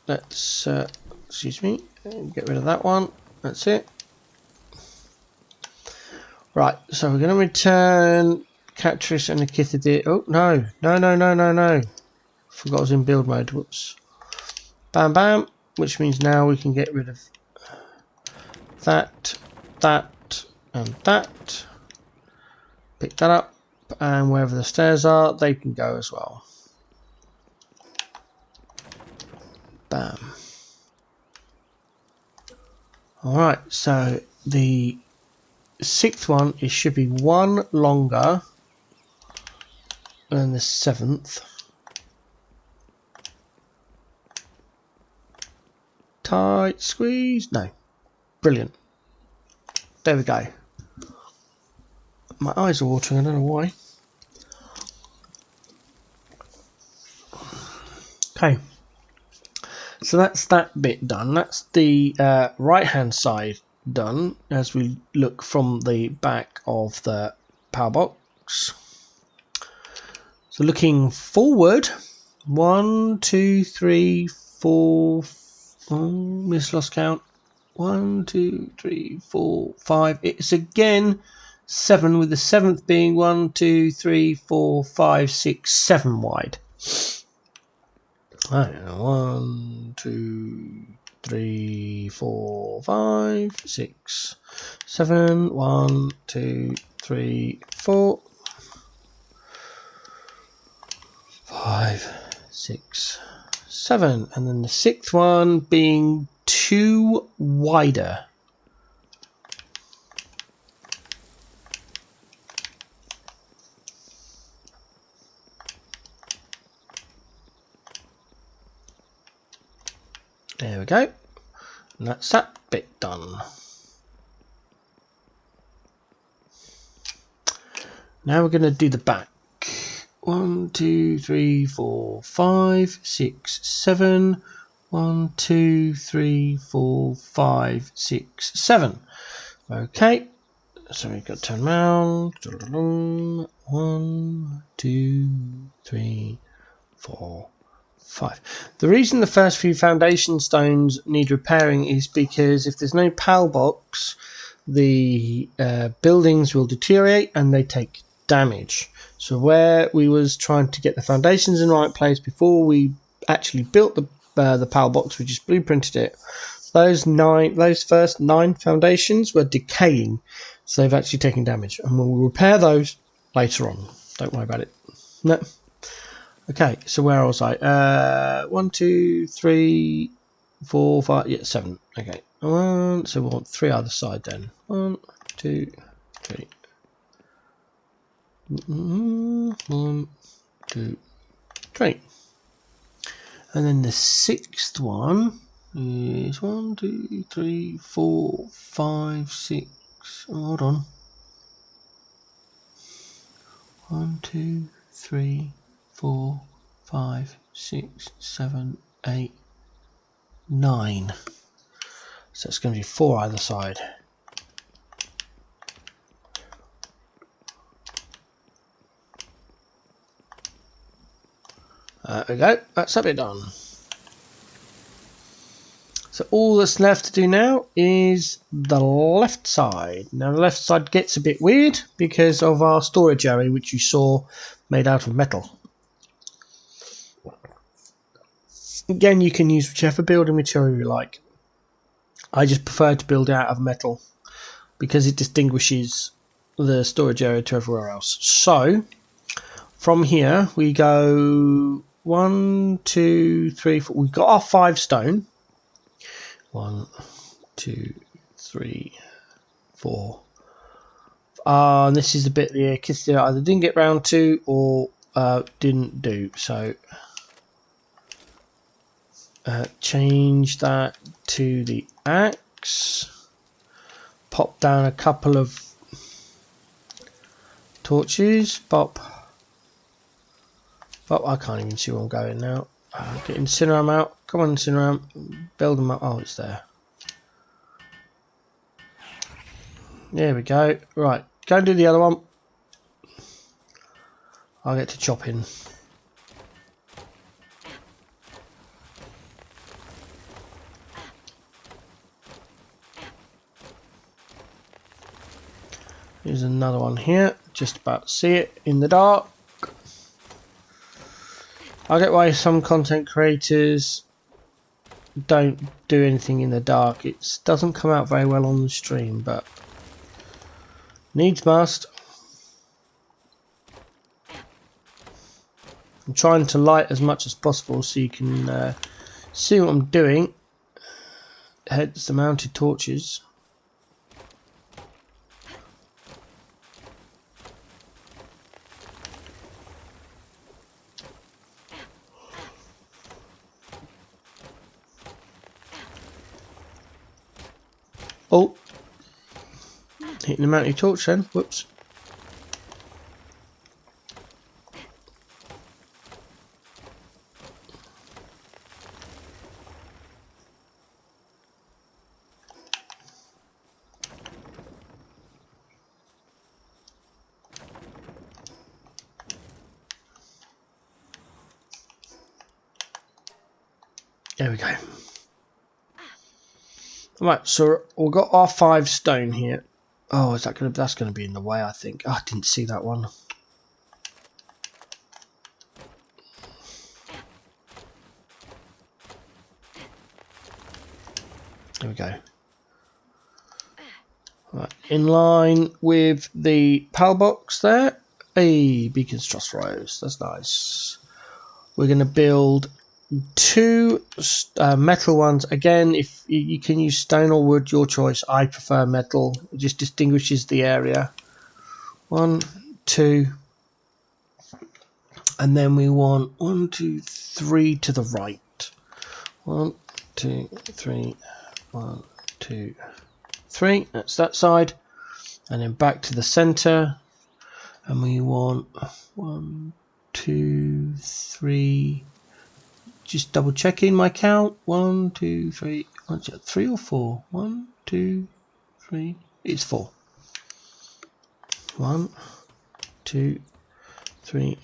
Let's, excuse me, get rid of that one. That's it. Right, so we're going to return Catris and Echidnae. Oh, no. Forgot I was in build mode. Whoops. Bam, bam. Which means now we can get rid of that, and that. Pick that up. And wherever the stairs are, they can go as well. Bam. Alright, so the 6th one, it should be 1 longer than the 7th. Tight squeeze. No. Brilliant. There we go. My eyes are watering, I don't know why. Okay. So that's that bit done. That's the right hand side done as we look from the back of the power box. So looking forward, 1, 2, 3, 4, lost count. 1, 2, 3, 4, 5. It's again 7, with the 7th being 1, 2, 3, 4, 5, 6, 7 wide. 1, 2, 3, 4, 5, 6, 7. 1, 2, 3, 4, 5, 6, 7. And then the 6th one being 2 wider. There we go. And that's that bit done. Now we're going to do the back. 1, 2, 3, 4, 5, 6, 7. 1, 2, 3, 4, 5, 6, 7. Okay. So we've got to turn around. 1, 2, 3, 4, 5. The reason the first few foundation stones need repairing is because if there's no PAL box, the buildings will deteriorate and they take damage. So where we was trying to get the foundations in the right place before we actually built the PAL box, we just blueprinted it. Those first 9 foundations were decaying, so they've actually taken damage, and we'll repair those later on. Don't worry about it. No. Okay, so where was I? 1, 2, 3, 4, 5, yeah, 7. Okay, so we want 3 either side then. 1, 2, 3. 1, 2, 3. And then the 6th one is 1, 2, 3, 4, 5, 6. Hold on. 1, 2, 3, 4, 5, 6, 7, 8, 9. So it's going to be 4 either side. There we go. That's that bit done. So all that's left to do now is the left side. Now the left side gets a bit weird because of our storage area, which you saw made out of metal. Again, you can use whichever building material you like. I just prefer to build out of metal because it distinguishes the storage area to everywhere else. So from here we go 1, 2, 3, 4. We've got our 5 stone. 1, 2, 3, 4. And this is the bit the kids either didn't get round to or didn't do. So change that to the axe. Pop down a couple of torches. Pop. I can't even see where I'm going now. Get Incineram out. Come on, Incineram. Build them up. Oh, it's there. There we go. Right. Go and do the other one. I'll get to chopping. Here's another one here. Just about to see it in the dark. I get why some content creators don't do anything in the dark. It doesn't come out very well on the stream, but needs must. I'm trying to light as much as possible so you can see what I'm doing. Hence the mounted torches. Oh, hitting the mounted torch then. Whoops. There we go. Right, so we've got our 5 stone here. Oh, is that gonna? That's gonna be in the way, I think. Oh, I didn't see that one. There we go. Right, in line with the PAL box there. Hey, beacons, trust rows. That's nice. We're gonna build 2 metal ones. Again, if you can use stone or wood, your choice. I prefer metal. It just distinguishes the area. 1, 2, and then we want 1, 2, 3 to the right. 1, 2, 3, 1, 2, 3. That's that side, and then back to the center, and we want 1, 2, 3. Just double checking my count. 1, 2, 3. 3 or 4? 1, 2, 3. It's 4. 1, 2, 3,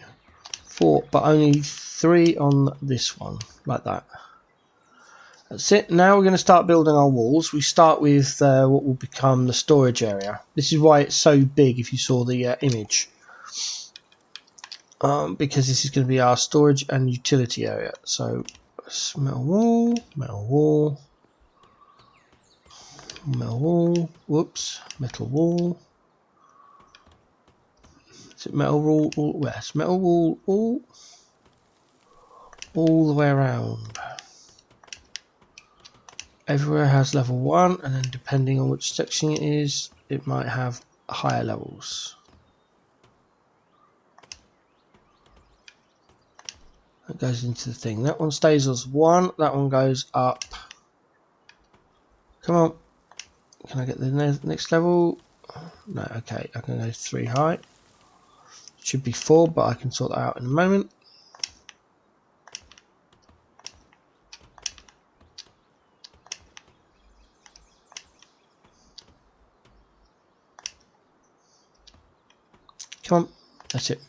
4, but only 3 on this one, like that. That's it. Now we're going to start building our walls. We start with what will become the storage area. This is why it's so big if you saw the image. Because this is going to be our storage and utility area. So metal wall, metal wall, metal wall, whoops, metal wall. Is it metal wall? Yes, metal wall all the way around. Everywhere has level 1, and then depending on which section it is, it might have higher levels. That goes into the thing. That one stays as 1. That one goes up. Come on. Can I get the next level? No, okay. I can go 3 high. Should be 4, but I can sort that out in a moment. Come on. That's it.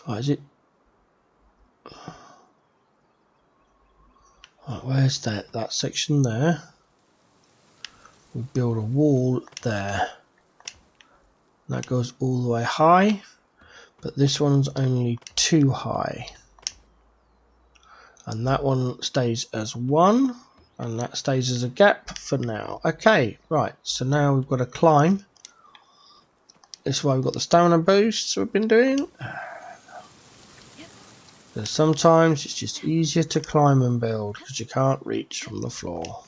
What is it? Right, where's that section there? We build a wall there. That goes all the way high, but this one's only 2 high. And that one stays as 1, and that stays as a gap for now. Okay, right, so now we've got to climb. This is why we've got the stamina boosts we've been doing. Because sometimes it's just easier to climb and build because you can't reach from the floor.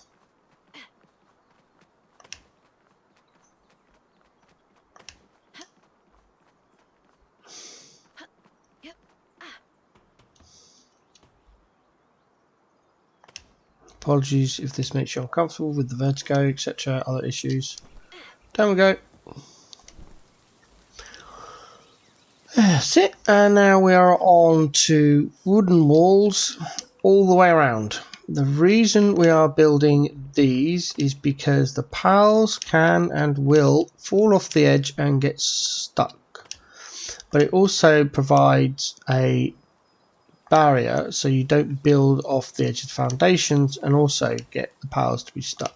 Apologies if this makes you uncomfortable with the vertigo, etc. Other issues. Down we go. That's it. And now we are on to wooden walls all the way around. The reason we are building these is because the pals can and will fall off the edge and get stuck. But it also provides a barrier so you don't build off the edge of the foundations and also get the pals to be stuck.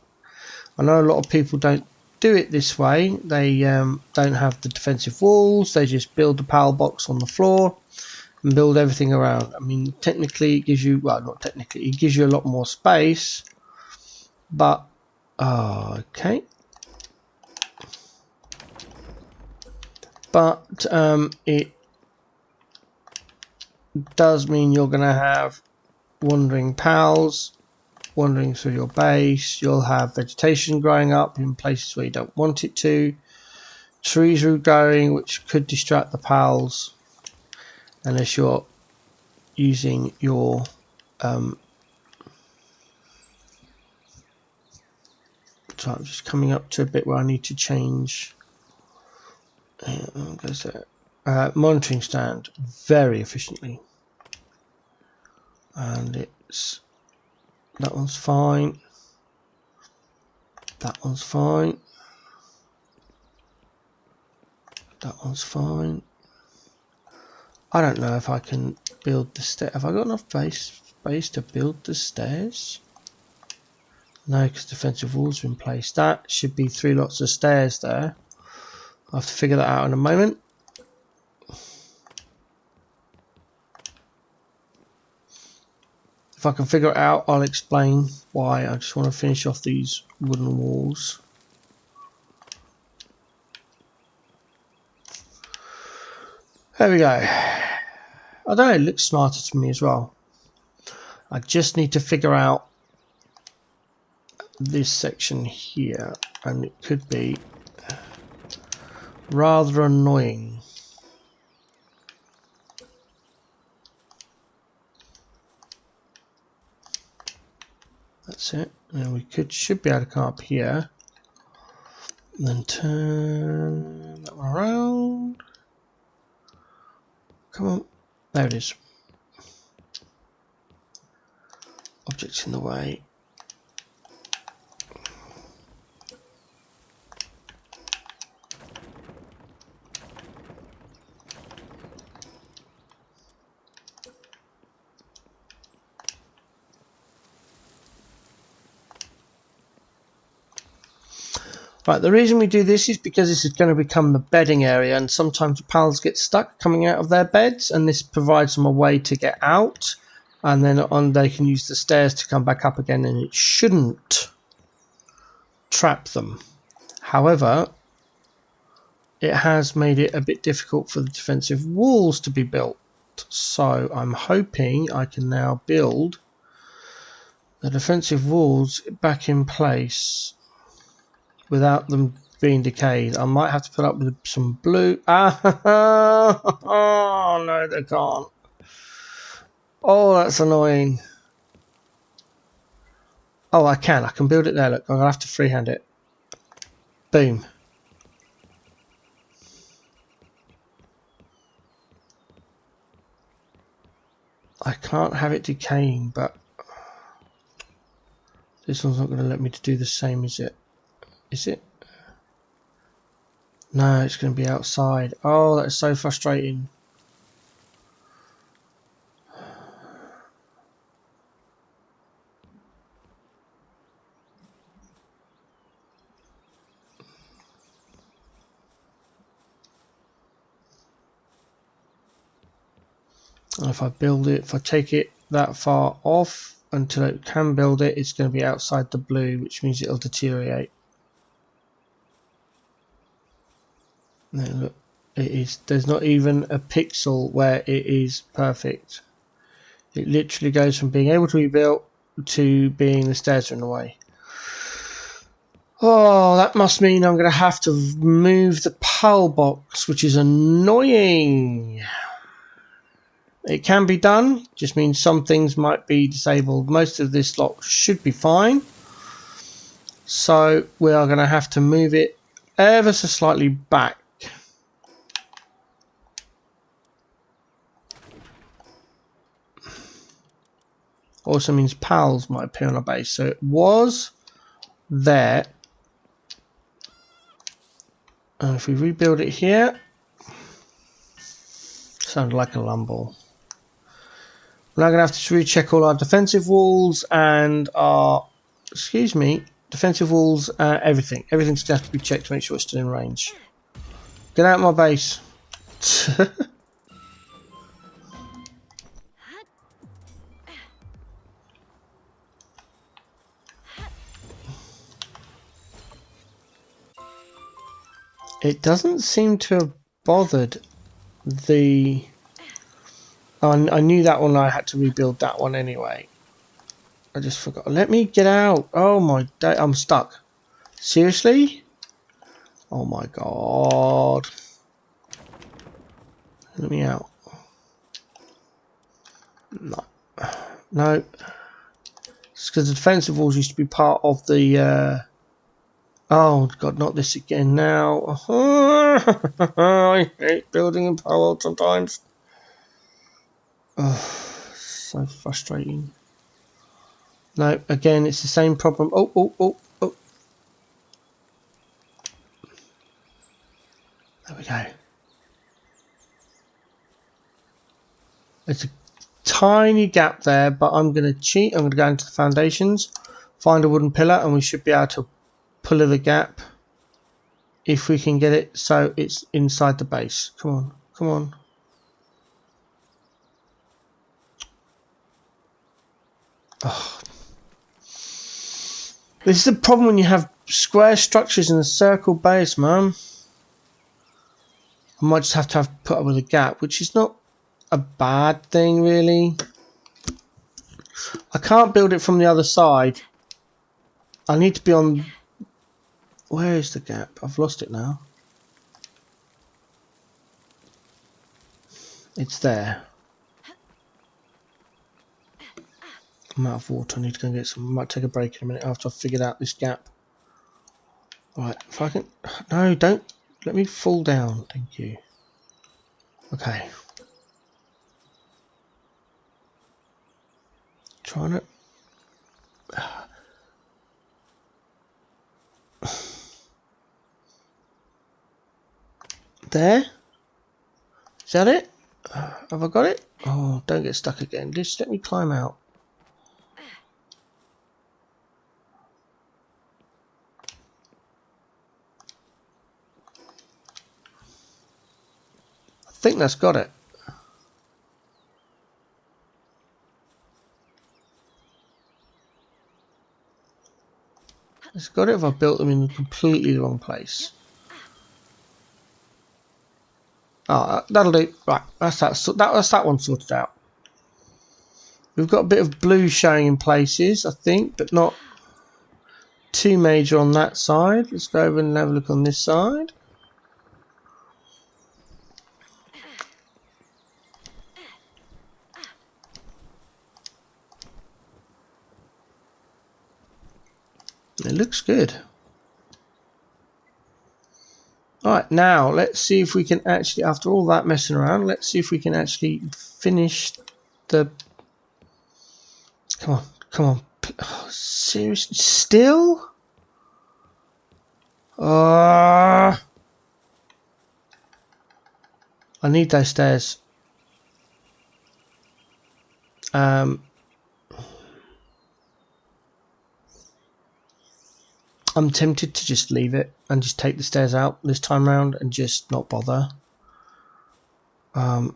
I know a lot of people don't do it this way. They don't have the defensive walls. They just build the pal box on the floor and build everything around. I mean, technically it gives you, well, not technically, it gives you a lot more space, but okay, but it does mean you're going to have wandering pals wandering through your base. You'll have vegetation growing up in places where you don't want it to. Trees are growing which could distract the pals unless you're using your so I'm just coming up to a bit where I need to change monitoring stand very efficiently, and it's that one's fine, that one's fine, that one's fine. I don't know if I can build the stair. Have I got enough space to build the stairs? No, because defensive walls are in place. That should be 3 lots of stairs there. I'll have to figure that out in a moment. If I can figure it out, I'll explain why. I just want to finish off these wooden walls. There we go. I don't know, it looks smarter to me as well. I just need to figure out this section here, and it could be rather annoying. That's it. Now we should be able to come up here. And then turn that one around. Come on. There it is. Objects in the way. Right, the reason we do this is because this is going to become the bedding area, and sometimes the pals get stuck coming out of their beds, and this provides them a way to get out, and then they can use the stairs to come back up again, and it shouldn't trap them. However, it has made it a bit difficult for the defensive walls to be built, so I'm hoping I can now build the defensive walls back in place without them being decayed. I might have to put up with some blue. Oh no, they can't. Oh, that's annoying. Oh, I can build it there. Look, I'm gonna have to freehand it. Boom. I can't have it decaying, but this one's not going to let me to do the same, is it? Is it? No, it's going to be outside. Oh, that's so frustrating. And if I build it, if I take it that far off until it can build it, it's going to be outside the blue, which means it'll deteriorate. Now look, it is. There's not even a pixel where it is perfect. It literally goes from being able to be built to being the stairs are in the way. Oh, that must mean I'm going to have to move the pile box, which is annoying. It can be done, just means some things might be disabled. Most of this lot should be fine. So we are going to have to move it ever so slightly back. Also means pals might appear on our base. So it was there. And if we rebuild it here, sounds like a lumble. We're now going to have to recheck all our defensive walls and our, defensive walls, everything. Everything's going to have to be checked to make sure it's still in range. Get out of my base. It doesn't seem to have bothered the... Oh, I knew that one. I had to rebuild that one anyway. I just forgot. Let me get out. Oh my day. I'm stuck. Seriously? Oh my god. Let me out. No. No. It's because the defensive walls used to be part of the... Oh god, not this again now. I hate building in Palworld sometimes. Oh, so frustrating. No, again, it's the same problem. Oh. There we go. There's a tiny gap there, but I'm going to cheat. I'm going to go into the foundations, find a wooden pillar, and we should be able to pull the gap if we can get it so it's inside the base. Come on, come on. Oh. This is the problem when you have square structures in a circle base, man. I might just have to put up with a gap, which is not a bad thing, really. I can't build it from the other side. I need to be on... Where is the gap? I've lost it now. It's there. I'm out of water. I need to go and get some. I might take a break in a minute after I've figured out this gap. Right, if I can... No, don't let me fall down. Thank you. Okay. Trying to... There? Is that it? Have I got it? Oh, don't get stuck again. Just let me climb out. I think that's got it. It's got it if I built them in completely the wrong place. Oh, that'll do. Right, that's that one sorted out. We've got a bit of blue showing in places, I think, but not too major on that side. Let's go over and have a look on this side. It looks good. Alright, now let's see if we can actually, after all that messing around, let's see if we can actually finish the... Come on, come on. Oh, seriously? Still? I need those stairs. I'm tempted to just leave it and just take the stairs out this time round and just not bother. I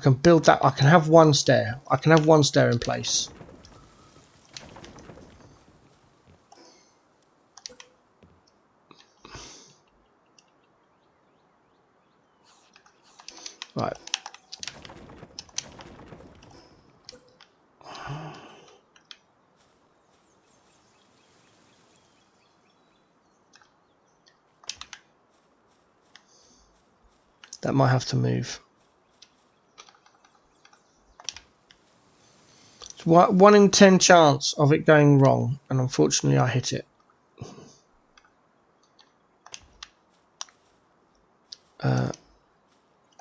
can build that. I can have one stair. I can have one stair in place. Right. That might have to move. It's 1 in 10 chance of it going wrong, and unfortunately I hit it.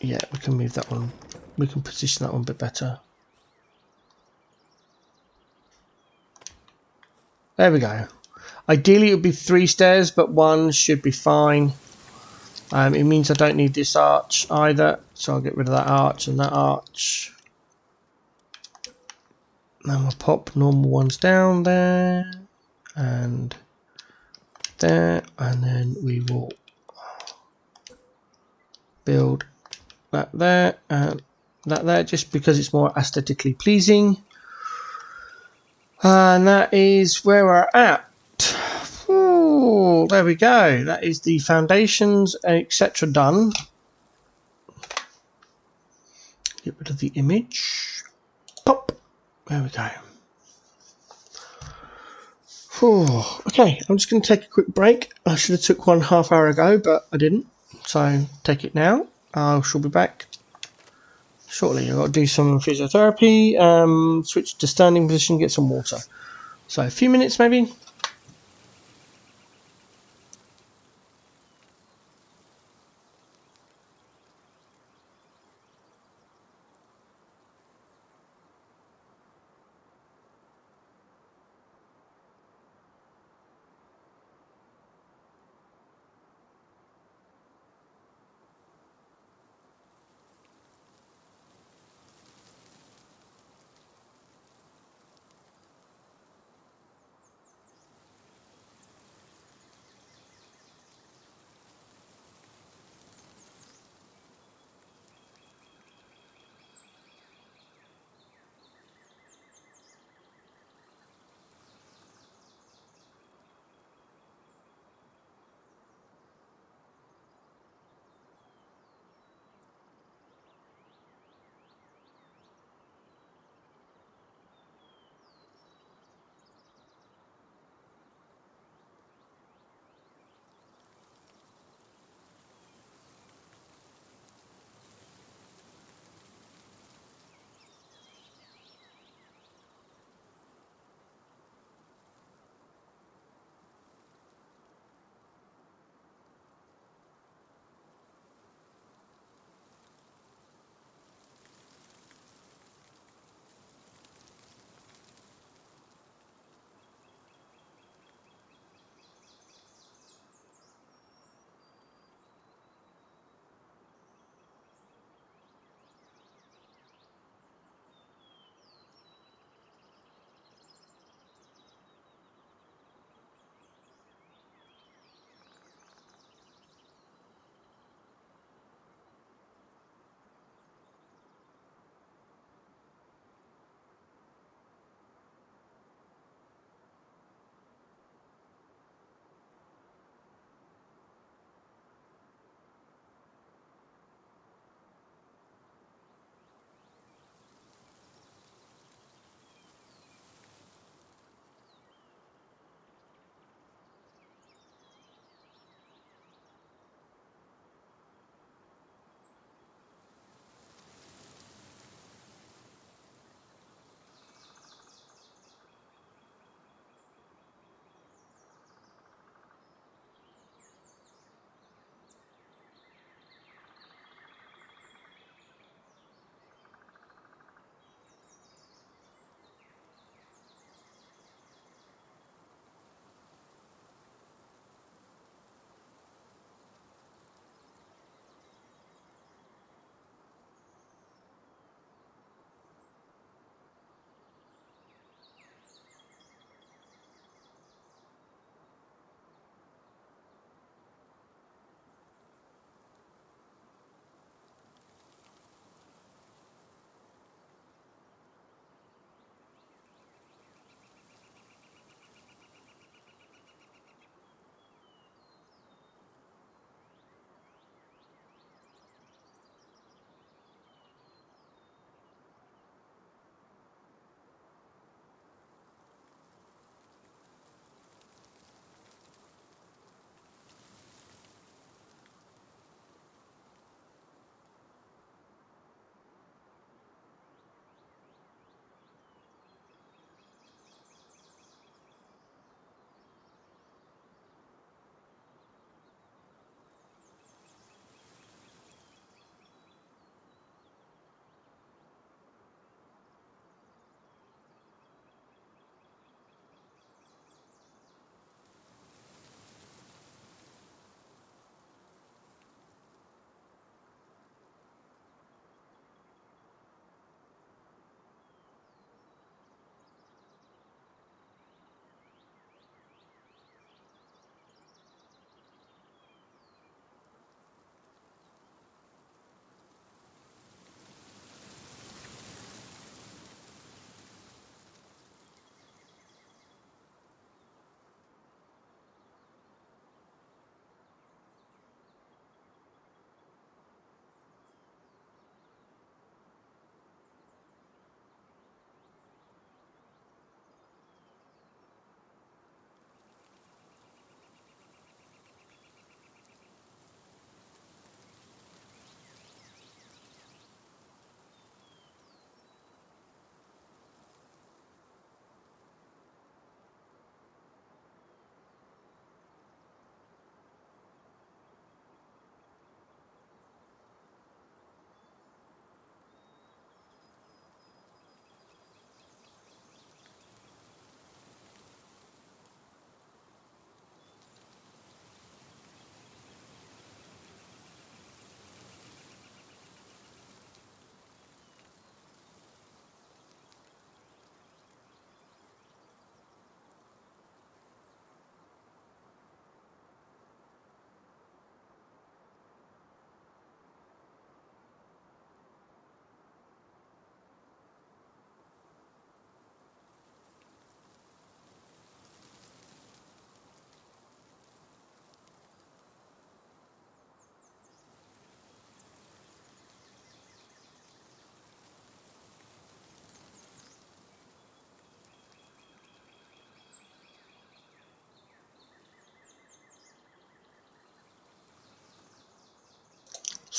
Yeah, we can move that one. We can position that one a bit better. There we go. Ideally it would be 3 stairs, but 1 should be fine. It means I don't need this arch either, so I'll get rid of that arch and that arch. Then we'll pop normal ones down there and there, and then we will build that there and that there, just because it's more aesthetically pleasing. And that is where we're at. Ooh, there we go. That is the foundations, etc. done. Get rid of the image. Pop. There we go. Whew. Okay, I'm just going to take a quick break. I should have took one half hour ago, but I didn't. So take it now. I shall be back shortly. I've got to do some physiotherapy, switch to standing position, get some water. So a few minutes maybe.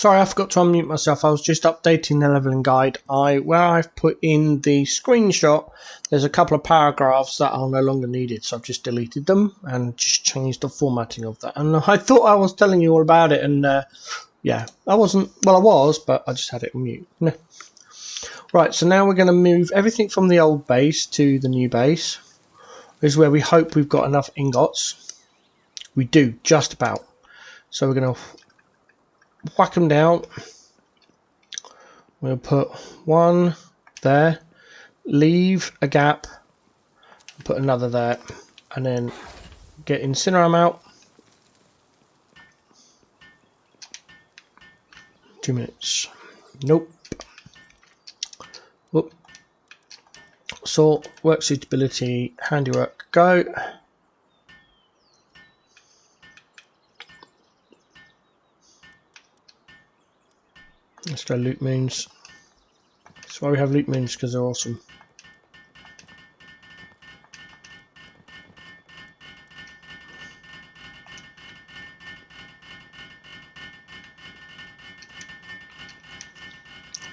Sorry, I forgot to unmute myself. I was just updating the leveling guide. Where I've put in the screenshot, there's a couple of paragraphs that are no longer needed, so I've just deleted them and just changed the formatting of that. And I thought I was telling you all about it, and yeah, I wasn't. Well, I was, but I just had it on mute. No. Right, so now we're going to move everything from the old base to the new base. This is where we hope we've got enough ingots. We do, just about. So we're going to whack them down. We'll put one there, leave a gap, put another there, and then get Incineram out. 2 minutes. Nope. Whoop. Sort, work suitability, handiwork, go. Let's go loot moons. That's why we have loot moons, because they're awesome.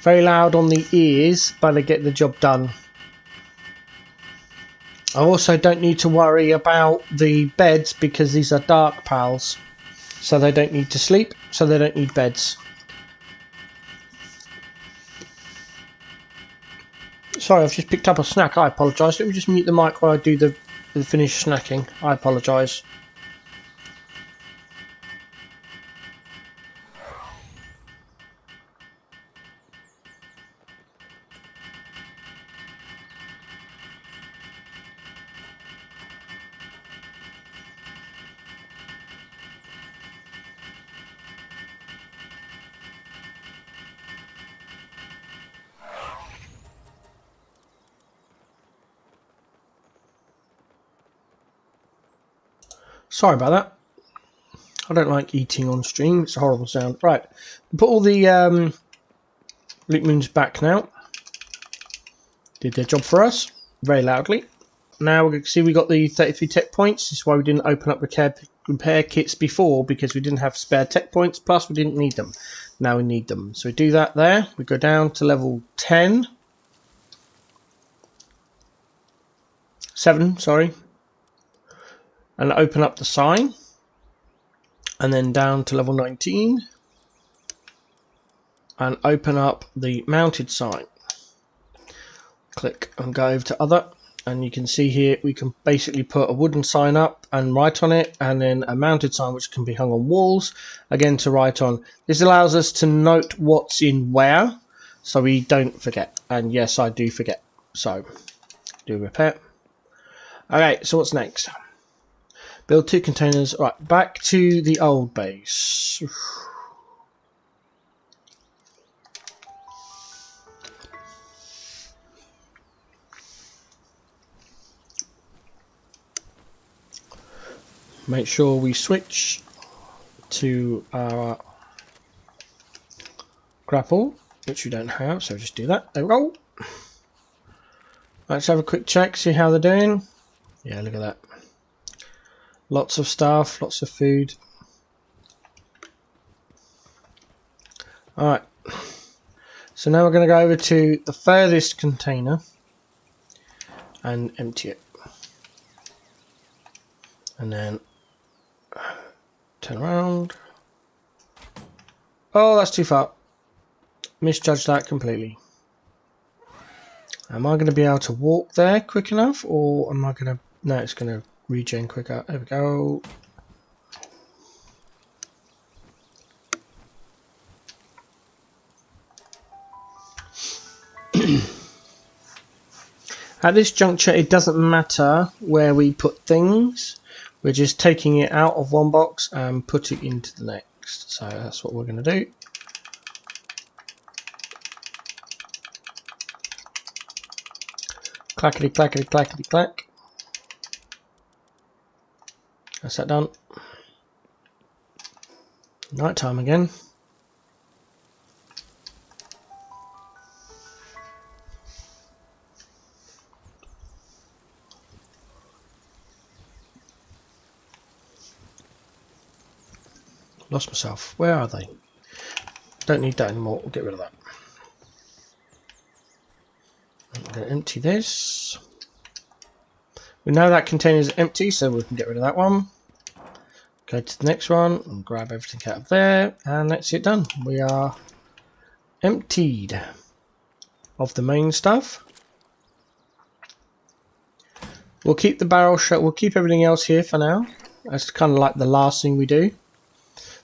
Very loud on the ears, but they get the job done. I also don't need to worry about the beds because these are dark pals. So they don't need to sleep, so they don't need beds. Sorry, I've just picked up a snack. I apologise. Let me just mute the mic while I do the finished snacking. I apologise. Sorry about that. I don't like eating on stream. It's a horrible sound. Right, put all the loot moons back now. Did their job for us very loudly. Now we can see we got the 33 tech points. This is why we didn't open up repair kits before, because we didn't have spare tech points. Plus we didn't need them. Now we need them. So we do that there. We go down to level 7, sorry, and open up the sign. And then down to level 19 and open up the mounted sign. Click and go over to other, and you can see here we can basically put a wooden sign up and write on it, and then a mounted sign which can be hung on walls again to write on. This allows us to note what's in where so we don't forget, and yes, I do forget, so do repair. Okay, so what's next? Build 2 containers. Right, back to the old base. Make sure we switch to our grapple, which we don't have, so just do that. There we go. Let's have a quick check, see how they're doing. Yeah, look at that. Lots of stuff, lots of food. Alright, so now we're going to go over to the furthest container and empty it. And then turn around. Oh, that's too far. Misjudged that completely. Am I going to be able to walk there quick enough, or am I going to... No, it's going to regen quicker. There we go. At this juncture, it doesn't matter where we put things. We're just taking it out of one box and put it into the next. So that's what we're going to do. Clackety clackety clackety clack. That's that done. Night time again. Lost myself. Where are they? Don't need that anymore. We'll get rid of that. I'm going to empty this. We know that container is empty, so we can get rid of that one. Go to the next one and grab everything out of there, and that's it done. We are emptied of the main stuff. We'll keep the barrel shut. We'll keep everything else here for now. That's kind of like the last thing we do.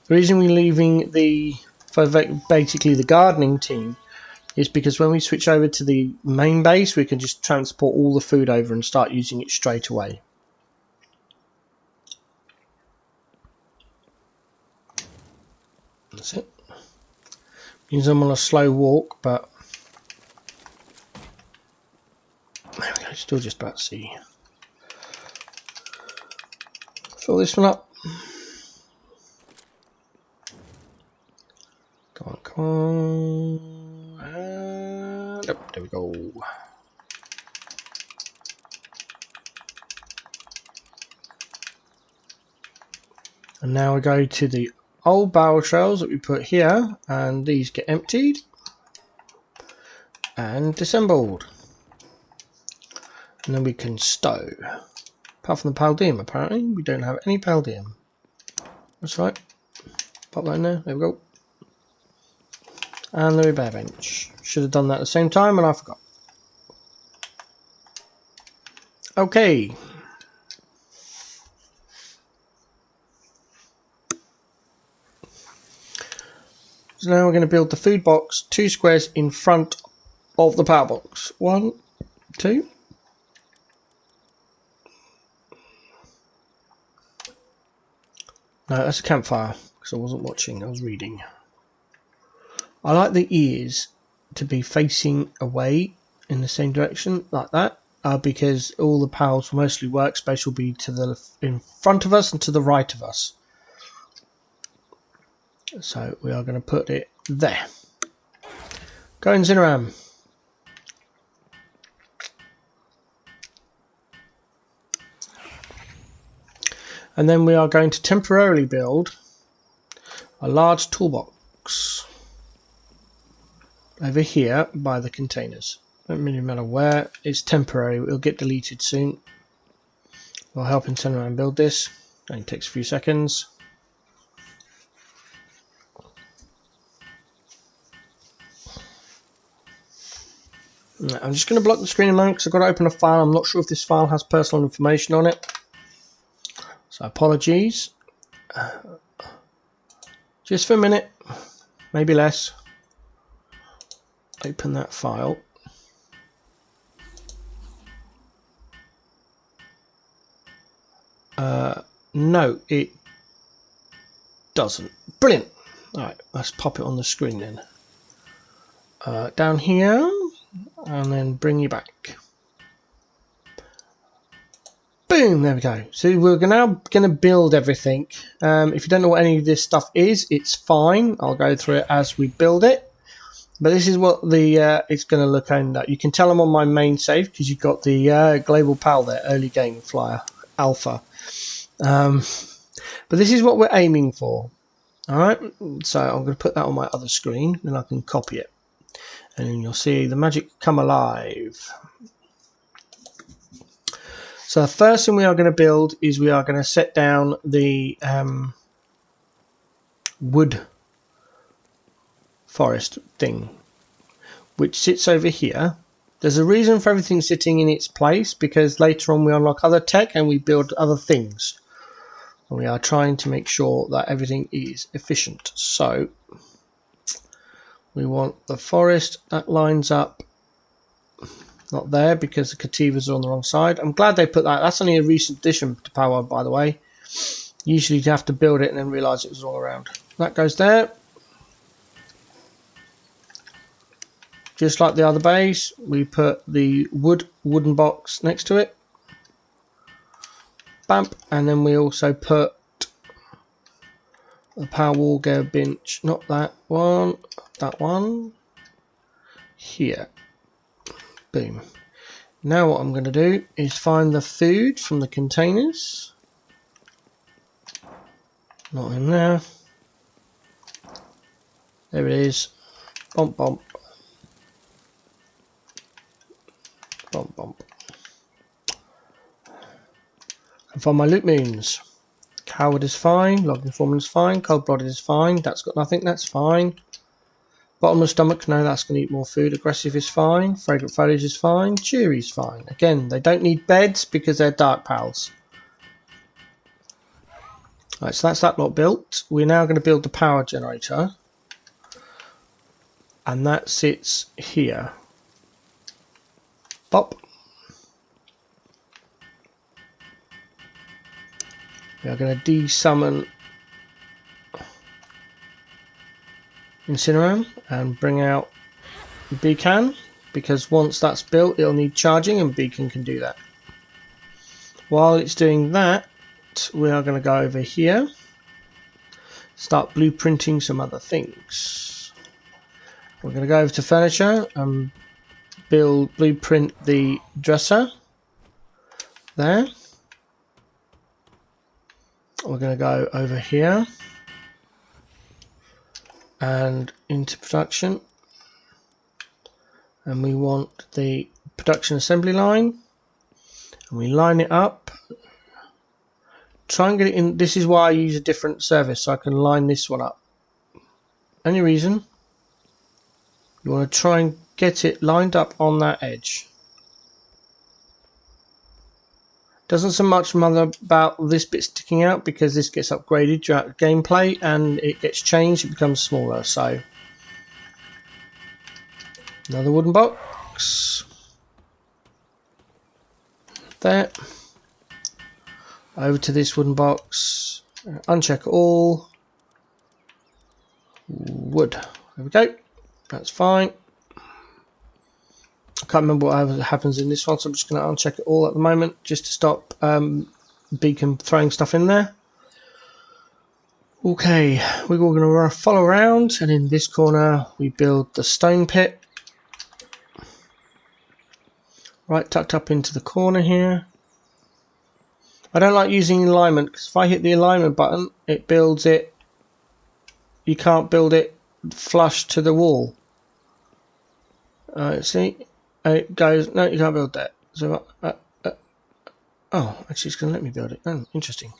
The reason we're leaving for basically the gardening team is because when we switch over to the main base, we can just transport all the food over and start using it straight away. That's it. Means I'm on a slow walk, but there we go. Still just about to see. Fill this one up. Come on, come on. And up, there we go. And now we go to the old barrel shells that we put here, and these get emptied and disassembled. And then we can stow. Apart from the palladium, apparently, we don't have any palladium. That's right. Pop that in there. There we go. And the repair bench. Should have done that at the same time, and I forgot. Okay. So now we're going to build the food box 2 squares in front of the power box. 1, 2. No, that's a campfire, because I wasn't watching, I was reading. I like the ears to be facing away in the same direction, like that, because all the pals, mostly workspace, will be in front of us and to the right of us. So we are going to put it there. Go in Zinaram. And then we are going to temporarily build a large toolbox over here by the containers. Don't really matter where, it's temporary, it'll get deleted soon. We'll help in Zinaram build this. Only takes a few seconds. I'm just going to block the screen a moment because I've got to open a file. I'm not sure if this file has personal information on it. So apologies. Just for a minute, maybe less. Open that file. No, it doesn't. Brilliant. Alright, let's pop it on the screen then. Down here. And then bring you back. Boom, there we go. So we're now going to build everything. If you don't know what any of this stuff is, it's fine. I'll go through it as we build it. But this is what it's going to look like. You can tell I'm on my main save because you've got the global PAL there, early game flyer, alpha. But this is what we're aiming for. Alright, so I'm going to put that on my other screen, then I can copy it. And you'll see the magic come alive. So the first thing we are going to build is we are going to set down the wood forest thing, which sits over here. There's a reason for everything sitting in its place, because later on we unlock other tech and we build other things. And we are trying to make sure that everything is efficient. So we want the forest that lines up, not there because the cativas are on the wrong side. I'm glad they put that. That's only a recent addition to Palworld, by the way. Usually you have to build it and then realise it was all around. That goes there. Just like the other base, we put the wooden box next to it. Bamp, and then we also put the Palworld bench, not that one, here. Boom. Now what I'm going to do is find the food from the containers. Not in there. There it is. Bump, bump. Bump, bump. And find my loot moons. Coward is fine. Logging foreman is fine. Cold-blooded is fine. That's got nothing. That's fine. Bottomless stomach. No, that's going to eat more food. Aggressive is fine. Fragrant foliage is fine. Cheery is fine. Again, they don't need beds because they're dark pals. Right, so that's that lot built. We're now going to build the power generator. And that sits here. Pop. We are going to de-summon Incineram and bring out Beacon, because once that's built it'll need charging and Beacon can do that. While it's doing that, we are going to go over here, start blueprinting some other things. We're going to go over to furniture and blueprint the dresser there. We're going to go over here and into production, and we want the production assembly line, and we line it up, try and get it in. This is why I use a different service, so I can line this one up. Only reason, you want to try and get it lined up on that edge. Doesn't so much matter about this bit sticking out, because this gets upgraded throughout the gameplay and it gets changed, it becomes smaller. So another wooden box there, over to this wooden box, uncheck all, wood, there we go, that's fine. I can't remember what happens in this one, so I'm just going to uncheck it all at the moment just to stop Beacon throwing stuff in there. Okay, we're all going to follow around, and in this corner we build the stone pit. Right, tucked up into the corner here. I don't like using alignment, because if I hit the alignment button it builds it. You can't build it flush to the wall. See? It goes, no, you can't build that. So, oh, actually, it's going to let me build it. Oh, interesting.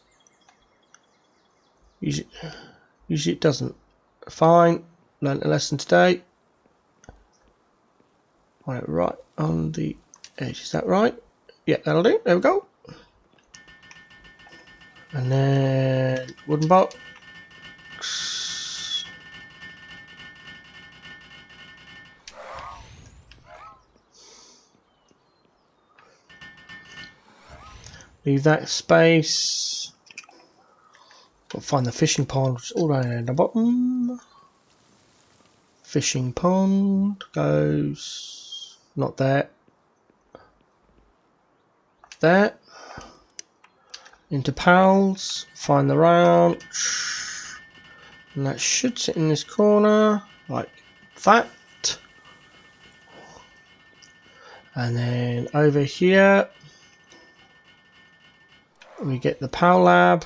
Usually it doesn't. Fine. Learned a lesson today. Right on the edge. Is that right? Yeah, that'll do. There we go. And then wooden box. Leave that space. Got to find the fishing pond, which is all around the bottom. Fishing pond goes not there. There. Into pals. Find the ranch. And that should sit in this corner like that. And then over here we get the Pal Lab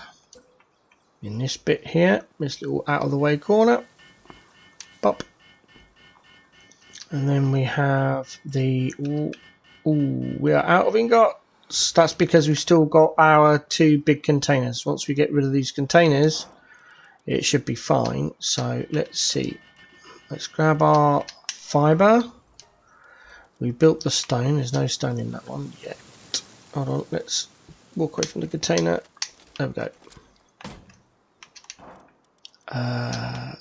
in this bit here, this little out of the way corner. Pop. And then we have the, we are out of ingots. That's because we've still got our 2 big containers. Once we get rid of these containers, it should be fine. So let's see. Let's grab our fiber. We built the stone. There's no stone in that one yet. Hold on, let's walk away from the container. There we go.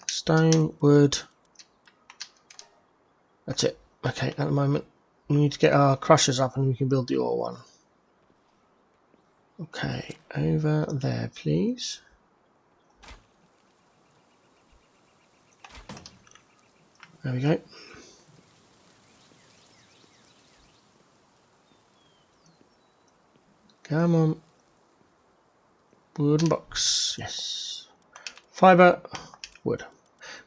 Stone, wood. That's it. Okay, at the moment we need to get our crushers up and we can build the ore one. Okay, over there please. There we go. Come on. Wooden box. Yes. Fiber. Wood.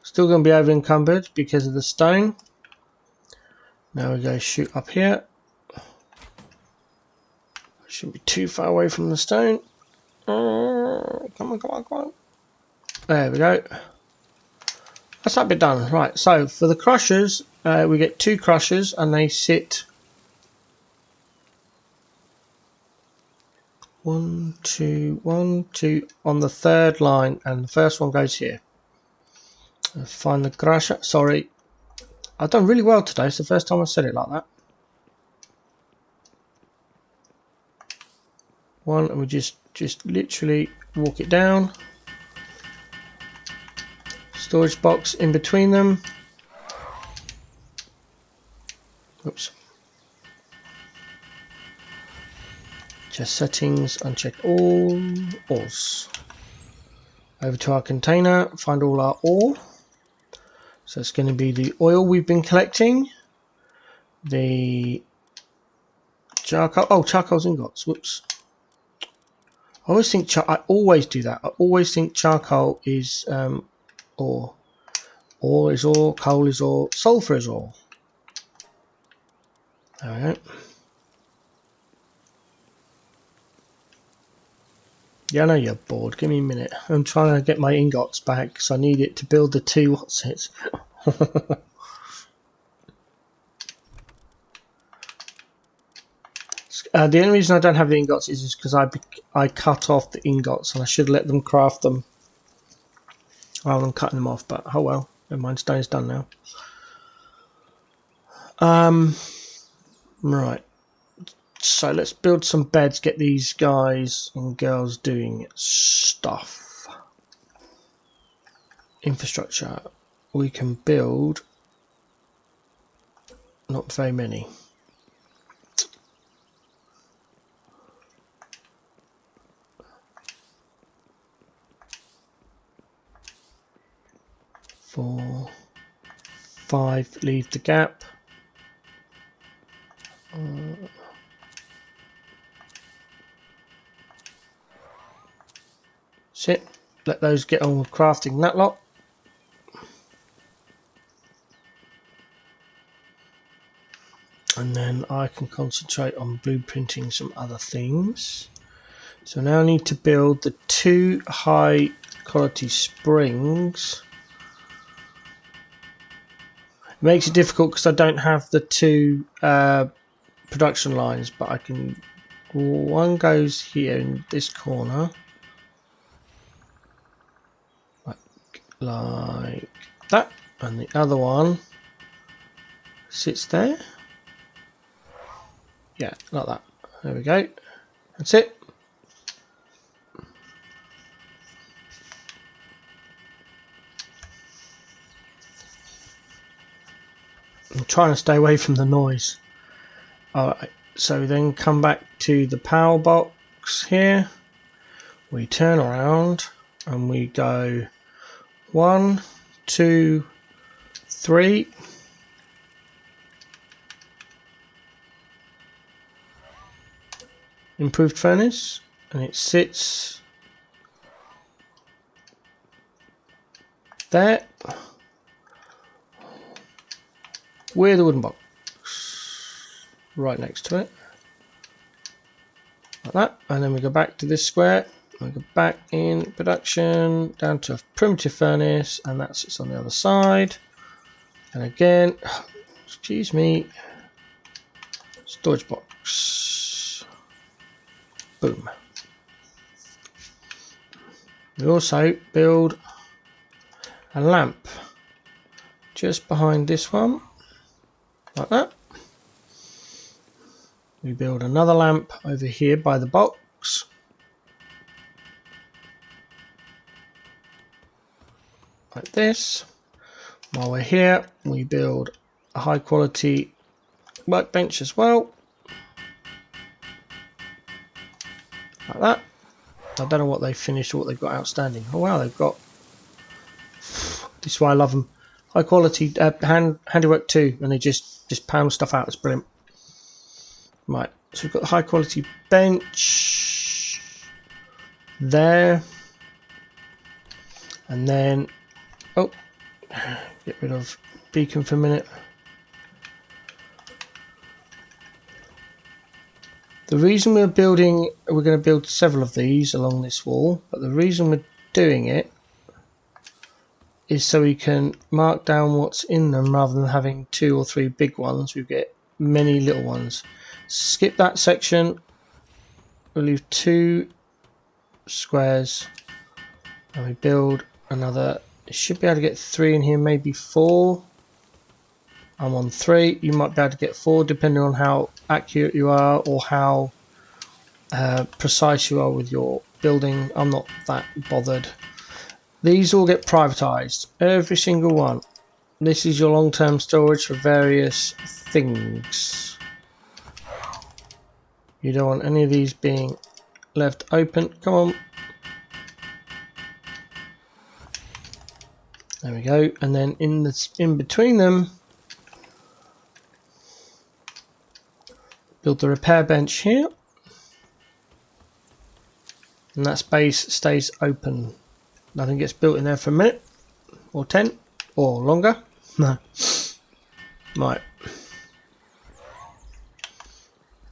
Still going to be over encumbered because of the stone. Now we go shoot up here. Shouldn't be too far away from the stone. Come on, come on, come on. There we go. that's that bit done. Right, so for the crushers, we get 2 crushers and they sit 1, 2, 1, 2 on the 3rd line, and the first one goes here. Find the crusher. Sorry, I've done really well today. It's the first time I've said it like that. 1, and we just literally walk it down. Storage box in between them. Oops. Just settings, uncheck ores. Over to our container, find all our ore. So it's going to be the oil we've been collecting, the charcoal. Oh, charcoal's ingots. Whoops. I always think I always do that. I always think charcoal is ore. Ore is ore. Coal is ore. Sulfur is ore. There we go. Yeah, I know you're bored. Give me a minute. I'm trying to get my ingots back because I need it to build the 2 what's it. The only reason I don't have the ingots is because I cut off the ingots and I should let them craft them rather than cutting them off. But oh well, never mind. Stone's done now. Right. So let's build some beds. Get these guys and girls doing stuff. Infrastructure. We can build not very many. Four, 5, leave the gap. Sit. Let those get on with crafting that lot. And then I can concentrate on blueprinting some other things. So now I need to build the 2 high quality springs. It makes it difficult because I don't have the 2 production lines, but I can. One goes here in this corner, like that, and the other one sits there. Yeah, like that. There we go. That's it. I'm trying to stay away from the noise. Alright, so then come back to the power box here. We turn around and we go 1, 2, 3. Improved furnace, and it sits there with a wooden box right next to it, like that. And then we go back to this square, we go back in production down to a primitive furnace, and that sits on the other side. And again, excuse me, storage box. Boom. We also build a lamp just behind this one, like that. We build another lamp over here by the box. Like this. While we're here, we build a high quality workbench as well. Like that. I don't know what they finished or what they've got outstanding. Oh wow, they've got. This is why I love them. High quality handiwork too, and they just pound stuff out. It's brilliant. Right, so we've got the high quality bench there, and then get rid of beacon for a minute. The reason we're going to build several of these along this wall, but the reason we're doing it is so we can mark down what's in them rather than having 2 or 3 big ones. We get many little ones. Skip that section. We'll leave 2 squares and we build another. You should be able to get 3 in here, maybe 4. I'm on 3. You might be able to get 4 depending on how accurate you are or how precise you are with your building. I'm not that bothered. These all get privatized, every single one. This is your long-term storage for various things. You don't want any of these being left open. Come on. There we go. And then in between them, build the repair bench here. And that space stays open. Nothing gets built in there for a minute or 10 or longer. No. Right.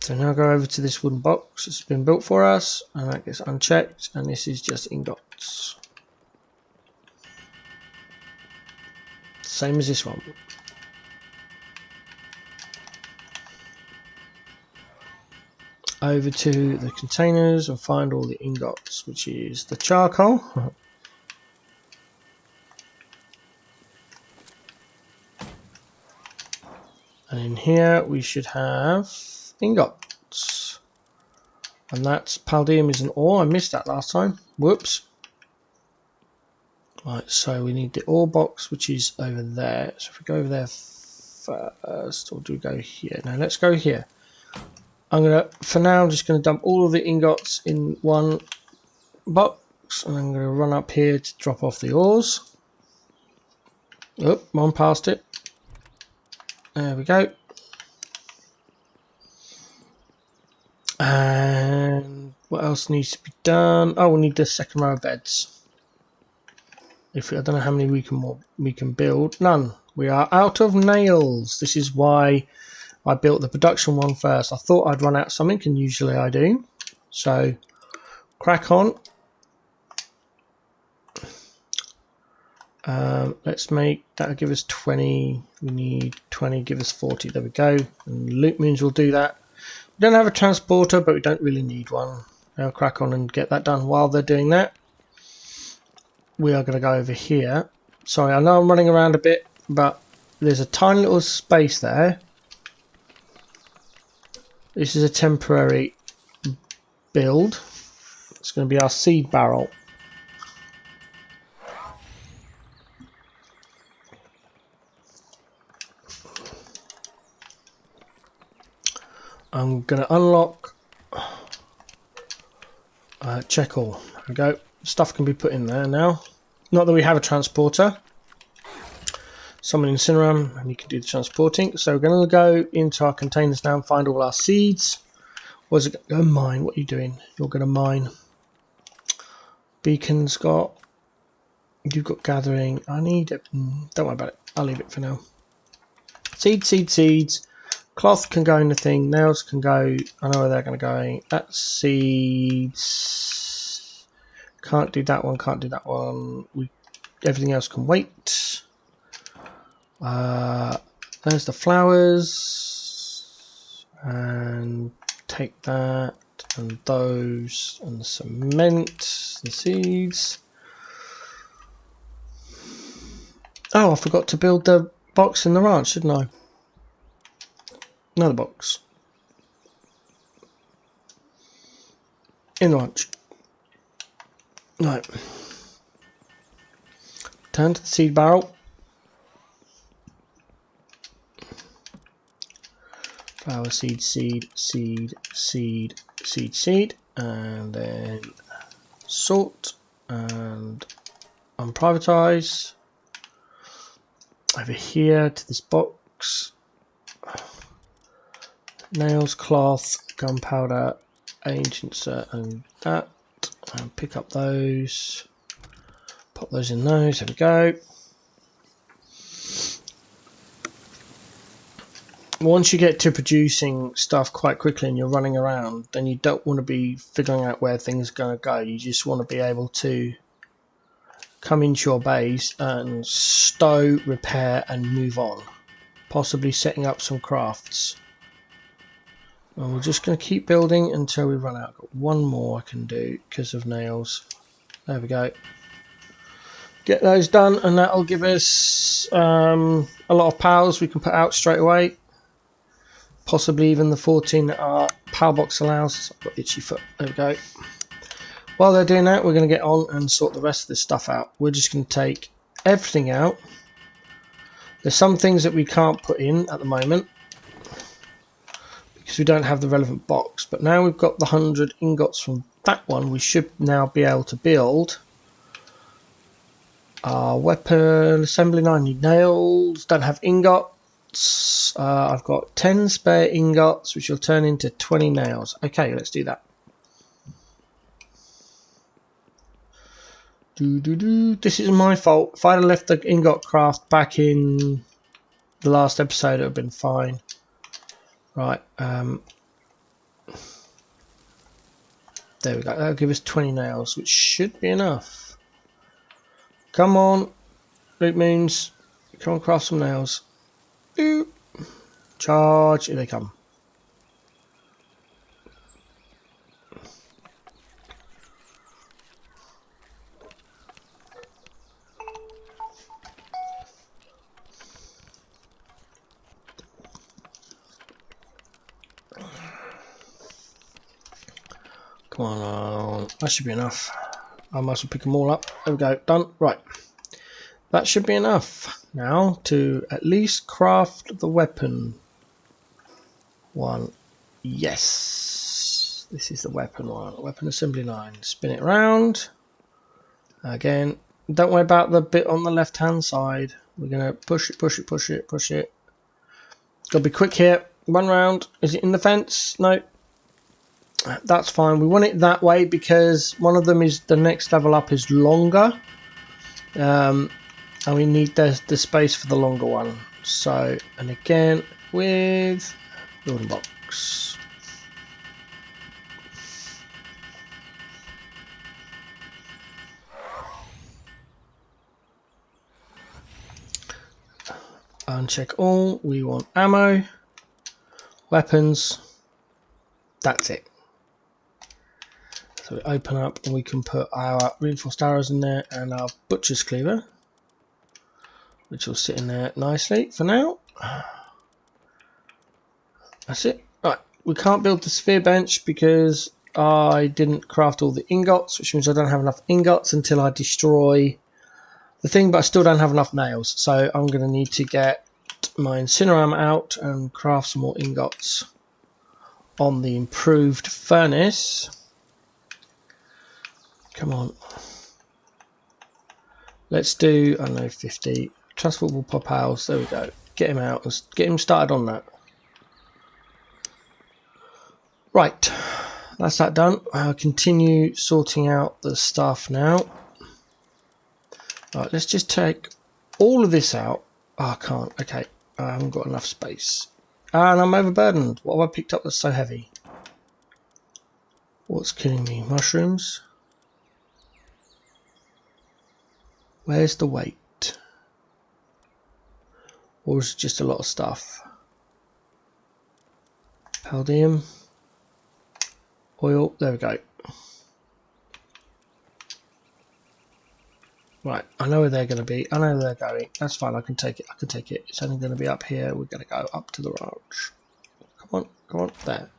So now go over to this wooden box that's been built for us, and that gets unchecked, and this is just ingots. Same as this one. Over to the containers and find all the ingots, which is the charcoal. And in here we should have ingots. And that's palladium is an ore. I missed that last time. Whoops. Right, so we need the ore box, which is over there. So if we go over there first, or do we go here? No, let's go here. For now, I'm just going to dump all of the ingots in one box, and I'm going to run up here to drop off the ores. Oh, one past it. There we go. And what else needs to be done? Oh, we need the second row of beds. I don't know how many we can build. None. We are out of nails. This is why I built the production one first. I thought I'd run out of something, and usually I do. So, crack on. Let's make that give us 20. We need 20, give us 40. There we go. And loop moons will do that. We don't have a transporter, but we don't really need one. I'll crack on and get that done. While they're doing that, we are going to go over here. Sorry, I know I'm running around a bit, but there's a tiny little space there. This is a temporary build. It's going to be our seed barrel. I'm going to unlock check all. There we go. Stuff can be put in there now. Not that we have a transporter. Summon Incineram and you can do the transporting. So we're going to go into our containers now and find all our seeds. Where's it? Go mine. What are you doing? You're going to mine. Beacon's got. You've got gathering. I need it. Don't worry about it. I'll leave it for now. Seeds. Cloth can go in the thing. Nails can go. I know where they're going to go. That's seeds. Can't do that one. Can't do that one. Everything else can wait. There's the flowers. And take that. And those. And the cement. The seeds. Oh, I forgot to build the box in the ranch, didn't I? Another box. In the ranch. Right. Turn to the seed barrel. Flower, seed. And then sort. And unprivatize. Over here to this box. Nails, cloth, gunpowder, ancient cert, and that. And pick up those. Pop those in those. There we go. Once you get to producing stuff quite quickly and you're running around, then you don't want to be figuring out where things are going to go. You just want to be able to come into your base and stow, repair and move on, possibly setting up some crafts. And we're just going to keep building until we run out. I've got one more I can do because of nails. There we go. Get those done, and that'll give us a lot of pals we can put out straight away. Possibly even the 14 that our power box allows. I've got itchy foot. There we go. While they're doing that, we're going to get on and sort the rest of this stuff out. We're just going to take everything out. There's some things that we can't put in at the moment because we don't have the relevant box. But now we've got the 100 ingots from that one, we should now be able to build our weapon assembly line. Need nails. Don't have ingots. I've got 10 spare ingots, which will turn into 20 nails. Okay, let's do that. This is my fault. If I'd have left the ingot craft back in the last episode, it would have been fine. Right. There we go. That'll give us 20 nails, which should be enough. Come on, Luke Moons. Come on, craft some nails. Ooh. Charge. Here they come. Come on, that should be enough. I might as well pick them all up. There we go, done. Right, that should be enough now to at least craft the weapon one. Yes, this is the weapon one. Weapon assembly line. Spin it around. Again, don't worry about the bit on the left hand side. We're gonna push it, push it, push it, push it. Gotta be quick here. One round. Is it in the fence? No. That's fine. We want it that way because one of them is the next level up is longer, and we need the space for the longer one. So, and again with building box. Uncheck all. We want ammo, weapons. That's it. So we open up and we can put our reinforced arrows in there and our butcher's cleaver, which will sit in there nicely for now. That's it. Right, we can't build the sphere bench because I didn't craft all the ingots, which means I don't have enough ingots until I destroy the thing, but I still don't have enough nails. So I'm going to need to get my incineram out and craft some more ingots on the improved furnace. Come on. Let's do, I don't know, 50. Transportable pop owls. There we go. Get him out. Let's get him started on that. Right. That's that done. I'll continue sorting out the stuff now. Right, let's just take all of this out. Oh, I can't. Okay. I haven't got enough space. And I'm overburdened. What have I picked up that's so heavy? What's killing me? Mushrooms? Where's the weight? Or is it just a lot of stuff? Palladium. Oil. There we go. Right, I know where they're going to be. I know where they're going. That's fine. I can take it. I can take it. It's only going to be up here. We're going to go up to the ranch. Come on. Come on. There.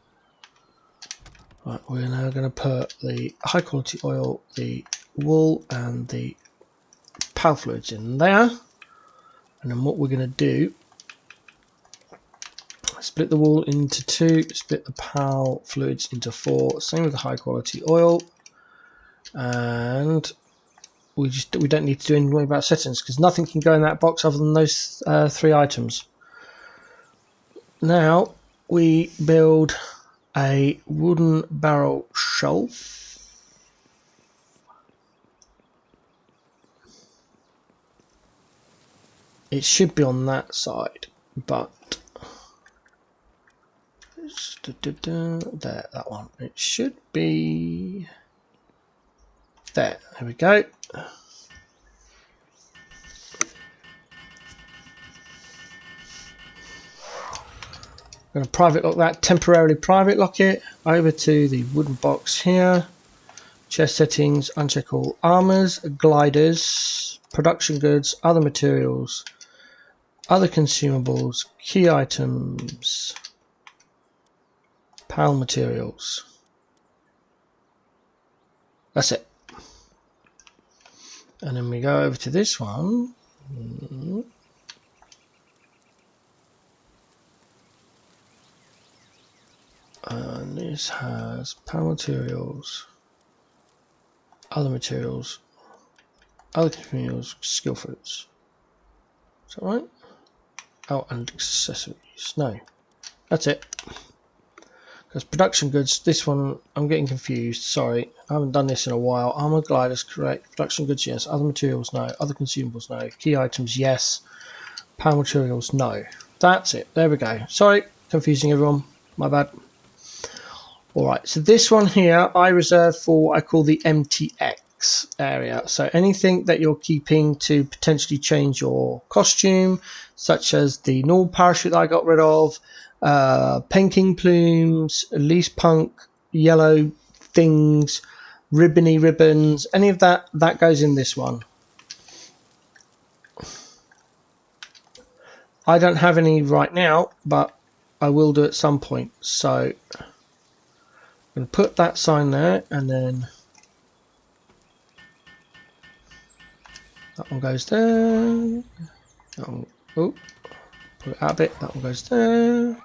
Right, we're now going to put the high quality oil, the wool and the PAL fluids in there. And then what we're going to do, split the wool into 2, split the PAL fluids into 4. Same with the high quality oil. And we don't need to do anything about settings because nothing can go in that box other than those 3 items. Now we build a wooden barrel shelf. It should be on that side, but there, that one. It should be there. There we go. going to private lock that, temporarily private lock it, over to the wooden box here, chest settings, uncheck all armors, gliders, production goods, other materials, other consumables, key items, PAL materials. That's it. And then we go over to this one. And this has PAL materials, other materials, other consumables, skill fruits. Is that right? Oh, and accessories. No, that's it. Because production goods, this one, I'm getting confused. Sorry, I haven't done this in a while. Armor gliders, correct. Production goods, yes. Other materials, no. Other consumables, no. Key items, yes. PAL materials, no. That's it. There we go. Sorry, confusing everyone. My bad. Alright, so this one here I reserve for what I call the MTX area. So anything that you're keeping to potentially change your costume, such as the normal parachute that I got rid of, painting plumes, least punk, yellow things, ribbony ribbons, any of that goes in this one. I don't have any right now, but I will do at some point. So I'm going to put that sign there, and then that one goes there. That one, oh, put it out a bit. That one goes there.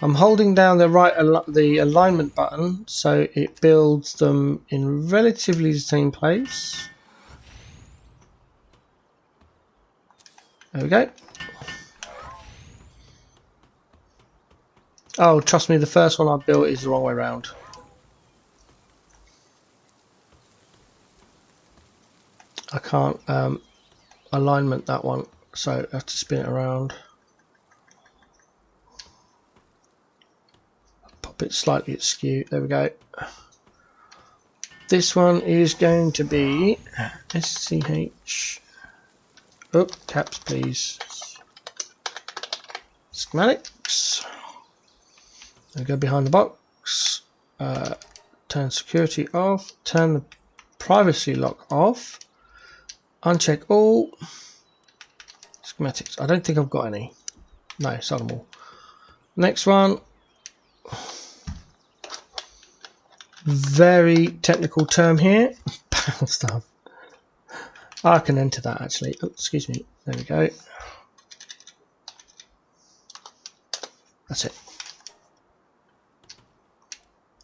I'm holding down the alignment button so it builds them in relatively the same place. There we go. Oh, trust me, the first one I built is the wrong way around. I can't alignment that one, so I have to spin it around. Pop it slightly askew. There we go. This one is going to be SCH. Oh, caps please. Schematics. We go behind the box. Turn security off. Turn the privacy lock off. Uncheck all. Schematics. I don't think I've got any. No, sold them all. Next one. Very technical term here. PAL stuff. I can enter that actually. Oh, excuse me. There we go. That's it.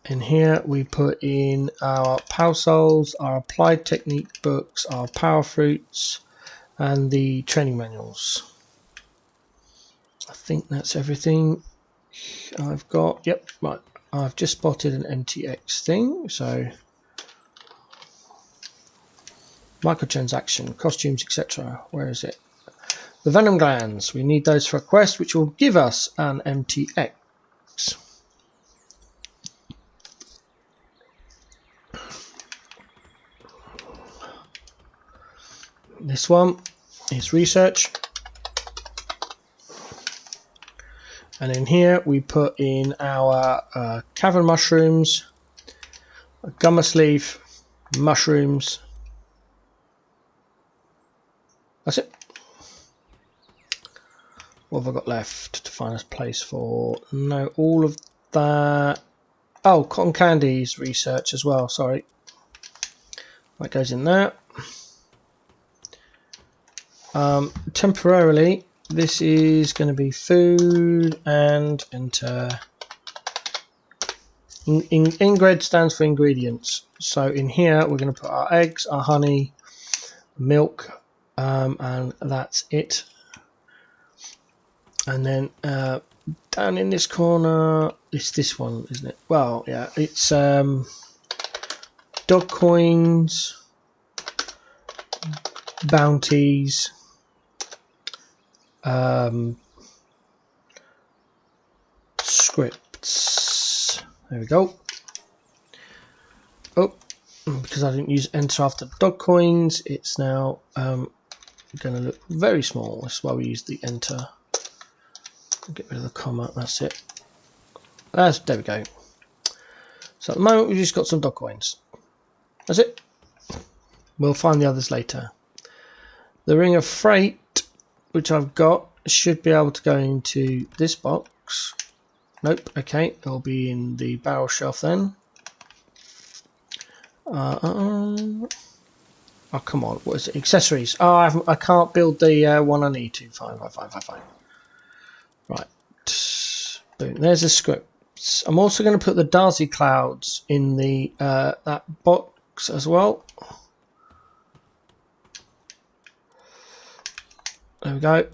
In here we put in our PAL souls, our applied technique books, our power fruits, and the training manuals. I think that's everything I've got. Yep, right. I've just spotted an MTX thing, so microtransaction, costumes, etc. Where is it? The venom glands. We need those for a quest, which will give us an MTX. This one is research. And in here we put in our cavern mushrooms, gummus leaf, mushrooms. That's it. What have I got left to find a place for? No, all of that. Oh, cotton candies research as well, sorry. That goes in there. Temporarily, this is going to be food and enter. Ingred stands for ingredients. So in here, we're going to put our eggs, our honey, milk, and that's it. And then down in this corner, it's this one, isn't it? Well, yeah, it's dog coins, bounties, scripts. There we go. Oh, because I didn't use enter after dog coins, it's now going to look very small. That's why we use the enter. Get rid of the comma. That's it. There we go. So at the moment we've just got some dog coins. That's it. We'll find the others later. The ring of freight, which I've got, should be able to go into this box. Nope. Okay, it'll be in the barrel shelf then. Oh, come on. What is it? Accessories. Oh, I can't build the one I need to. Fine. Right. Boom. There's the scripts. I'm also going to put the Darcy clouds in the that box as well. There we go.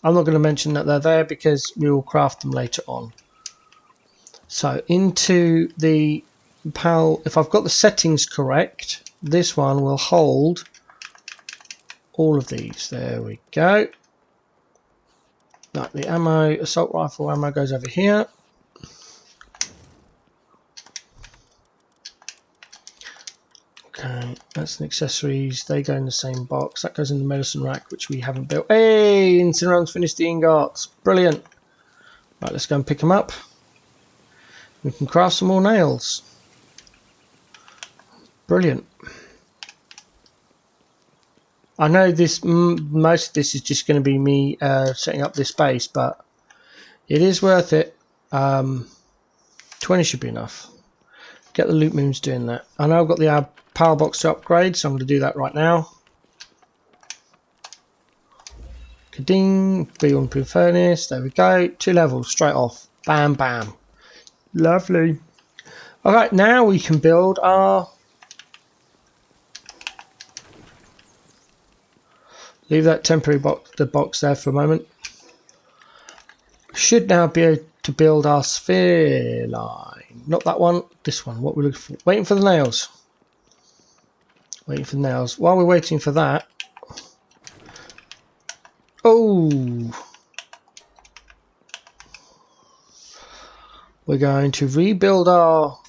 I'm not going to mention that they're there because we will craft them later on. So into the PAL, if I've got the settings correct, this one will hold all of these. There we go. Like the ammo, assault rifle ammo goes over here. Okay, that's an accessories. They go in the same box. That goes in the medicine rack, which we haven't built. Hey, Incineround's finished the ingots. Brilliant. Right, let's go and pick them up. We can craft some more nails. Brilliant. I know this. Most of this is just going to be me setting up this base, but it is worth it. 20 should be enough. Get the loot moons doing that. I know I've got the power box to upgrade, so I'm going to do that right now. Ka-ding, B1 proof furnace. There we go. 2 levels straight off. Bam, bam. Lovely. All right, now we can build our. Leave that temporary box, the box there for a moment. Should now be able to build our sphere line. Not that one, this one. What we're looking for. Waiting for the nails. Waiting for the nails. While we're waiting for that. Oh! We're going to rebuild our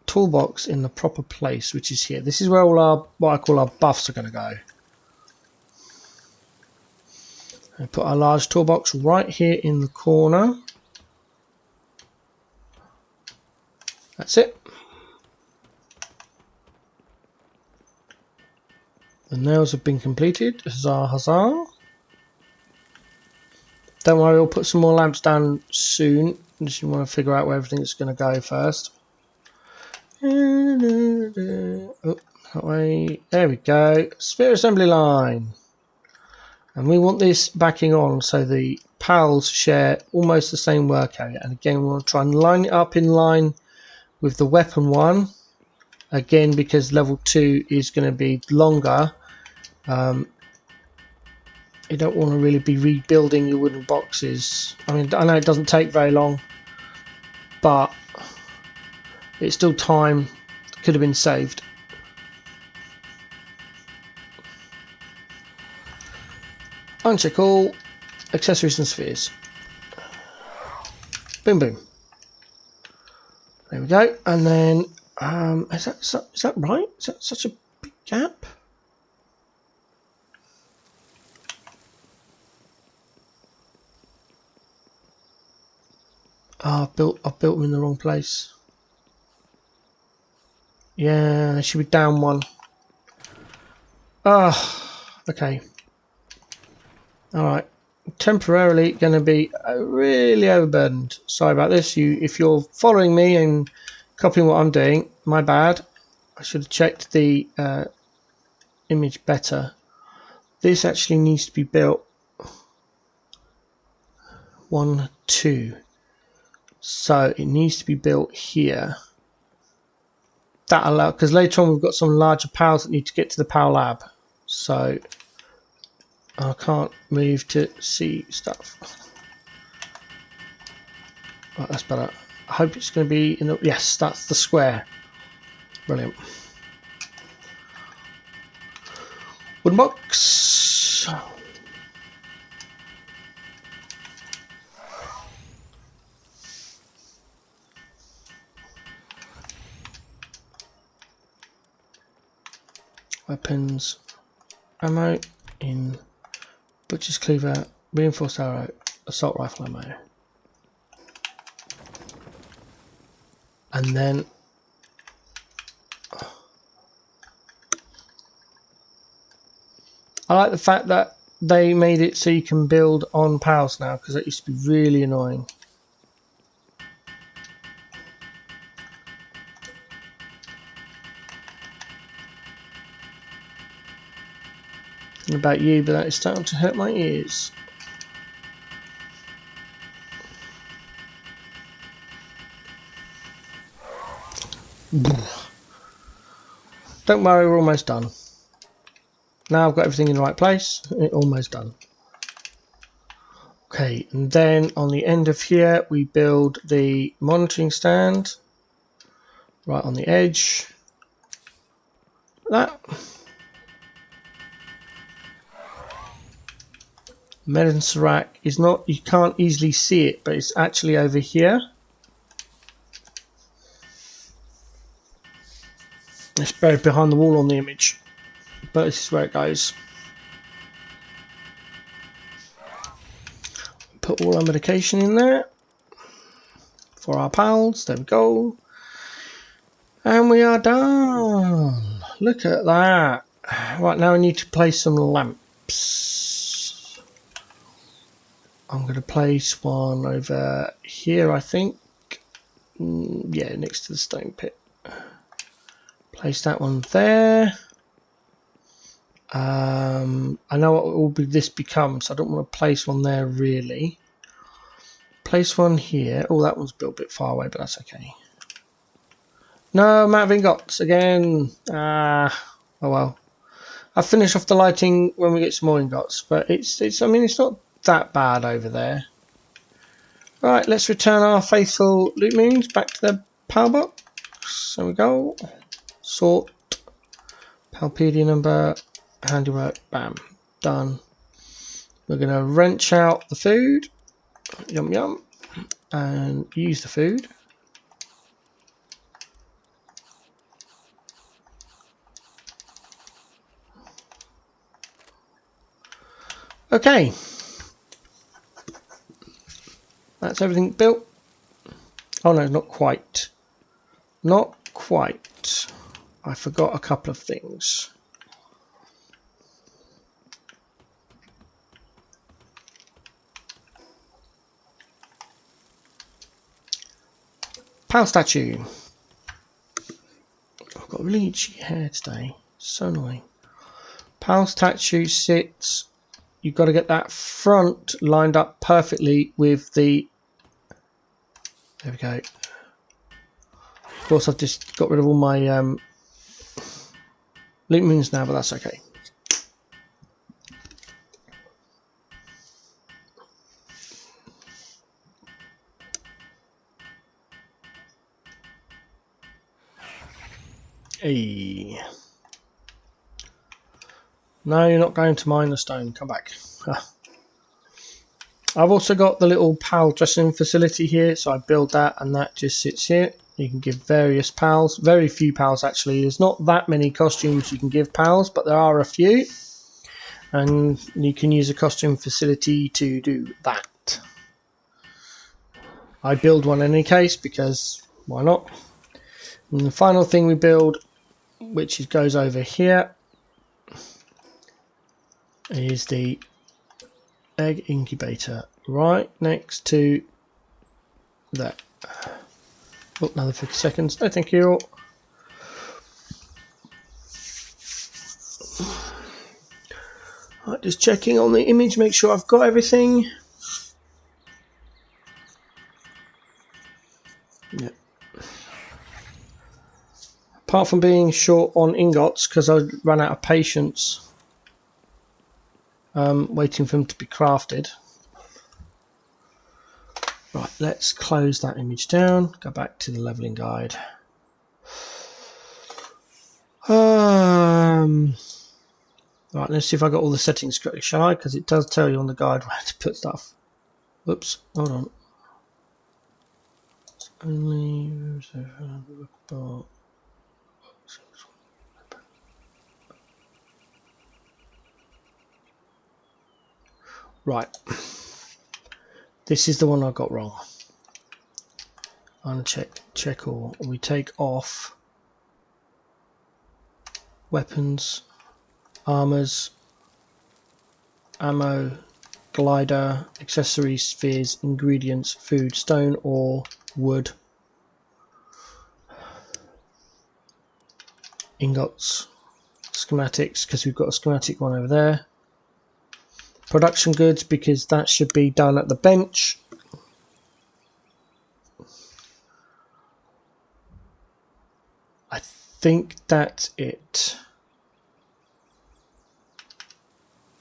toolbox in the proper place, which is here. This is where all our, what I call our buffs are going to go. And put our large toolbox right here in the corner. That's it. The nails have been completed. Huzzah, huzzah. Don't worry, we'll put some more lamps down soon. Just want to figure out where everything's going to go first. Oh, that way. There we go. Sphere assembly line. And we want this backing on so the pals share almost the same work area. And again, we want to try and line it up in line with the weapon one. Again, because level 2 is going to be longer. You don't want to really be rebuilding your wooden boxes. I mean, I know it doesn't take very long, but it's still time that could have been saved. Uncheck all accessories and spheres. Boom, boom. There we go. And then, is that right? Is that such a big gap? Oh, I've built them in the wrong place. Yeah, they should be down one. Okay. Alright, temporarily going to be really overburdened. Sorry about this. If you're following me and copying what I'm doing, my bad. I should have checked the image better. This actually needs to be built 1, 2. So it needs to be built here. That allows, because later on we've got some larger pals that need to get to the power lab. So I can't move to see stuff. Right, that's better. I hope it's going to be in the... Yes, that's the square. Brilliant. Wooden box. Weapons. Ammo in... Butcher's cleaver, reinforced arrow. assault rifle ammo. And then I like the fact that they made it so you can build on pals now, because that used to be really annoying. I don't know about you, but that is starting to hurt my ears. Don't worry, we're almost done. Now I've got everything in the right place, almost done. Okay, and then on the end of here we build the monitoring stand right on the edge. That medicine rack is not, you can't easily see it, but it's actually over here. It's buried behind the wall on the image, but this is where it goes. Put all our medication in there for our pals. There we go. And we are done. Look at that. Right, now I need to place some lamps. I'm going to place one over here, I think. Yeah, next to the stone pit. Place that one there. I know what will be this becomes, so I don't want to place one there really. Place one here. Oh, that one's built a bit far away, but that's okay. No, I'm out of ingots again. Oh well. I'll finish off the lighting when we get some more ingots, but I mean, it's not that bad over there. Right, let's return our faithful loot moons back to the power box. There we go. Sort. Palpedia number. Handiwork. Bam. Done. We're going to wrench out the food. Yum yum. And use the food. Okay. That's everything built. Oh no, not quite. Not quite. I forgot a couple of things. Pal statue. I've got really itchy hair today. So annoying. Pal statue sits. You've got to get that front lined up perfectly with the. There we go. Of course, I've just got rid of all my loot moons now, but that's okay. Hey. No, you're not going to mine the stone. Come back. I've also got the little pal dressing facility here, so I build that and that just sits here. You can give various pals, very few pals actually. There's not that many costumes you can give pals, but there are a few. And you can use a costume facility to do that. I build one in any case because why not? And the final thing we build, which goes over here, is the egg incubator right next to that. Oh, another 50 seconds. No, thank you. Right, just checking on the image, make sure I've got everything. Yeah. Apart from being short on ingots because I ran out of patience waiting for them to be crafted. Right, let's close that image down, go back to the leveling guide. Right, let's see if I got all the settings correctly, shall I? Because it does tell you on the guide where to put stuff. Whoops, hold on. Only right. This is the one I got wrong. Uncheck, check all. We take off weapons, armors, ammo, glider, accessories, spheres, ingredients, food, stone, ore, wood, ingots, schematics, because we've got a schematic one over there. Production goods, because that should be done at the bench. I think that's it.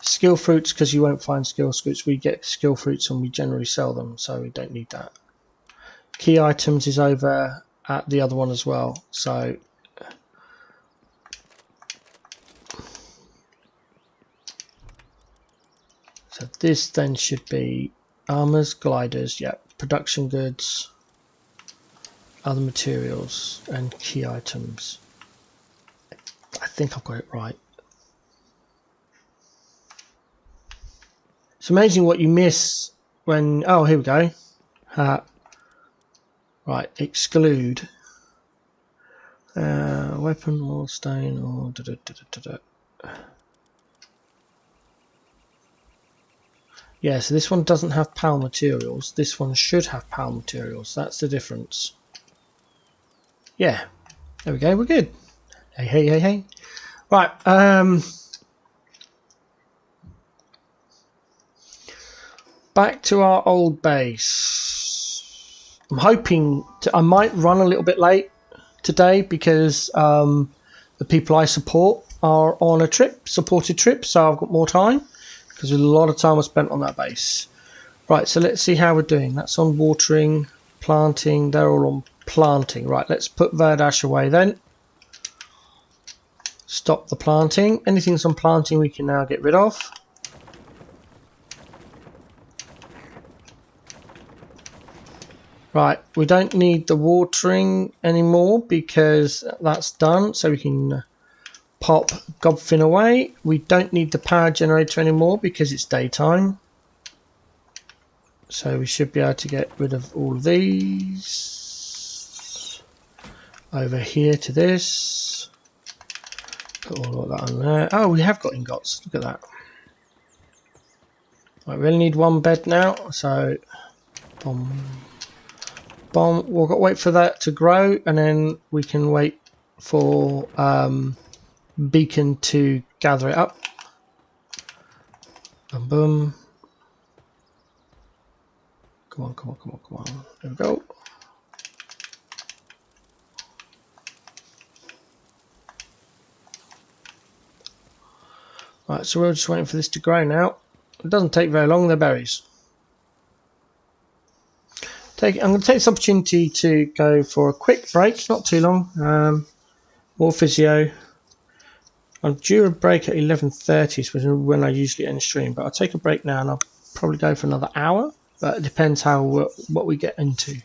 Skill fruits, because you won't find skill fruits. We get skill fruits and we generally sell them, so we don't need that. Key items is over at the other one as well. So this then should be armors, gliders, yep, production goods, other materials, and key items. I think I've got it right. It's amazing what you miss when... Oh, here we go. Right, exclude. Weapon or stone or... Yeah, so this one doesn't have PAL materials. This one should have PAL materials. That's the difference. Yeah, there we go. We're good. Hey, hey, hey, hey. Right. Back to our old base. I'm hoping I might run a little bit late today because the people I support are on a trip, supported trip, so I've got more time because a lot of time was spent on that base. Right, so let's see how we're doing. That's on watering, planting. They're all on planting. Right, let's put Verdash away then. Stop the planting. Anything that's on planting we can now get rid of. Right, we don't need the watering anymore because that's done, so we can pop Gobfin away. We don't need the power generator anymore because it's daytime. So we should be able to get rid of all of these. Over here to this. Put all of that on there. Oh, we have got ingots. Look at that. Right, we only need one bed now. So, boom. Bomb. We'll wait for that to grow, and then we can wait for Beacon to gather it up. Boom, boom. Come on, come on, come on, come on. There we go. Right, so we're just waiting for this to grow now. It doesn't take very long. They're berries. I'm going to take this opportunity to go for a quick break, not too long. More physio. I'm due a break at 11:30, which is when I usually end stream, but I'll take a break now and I'll probably go for another hour, but it depends how what we get into.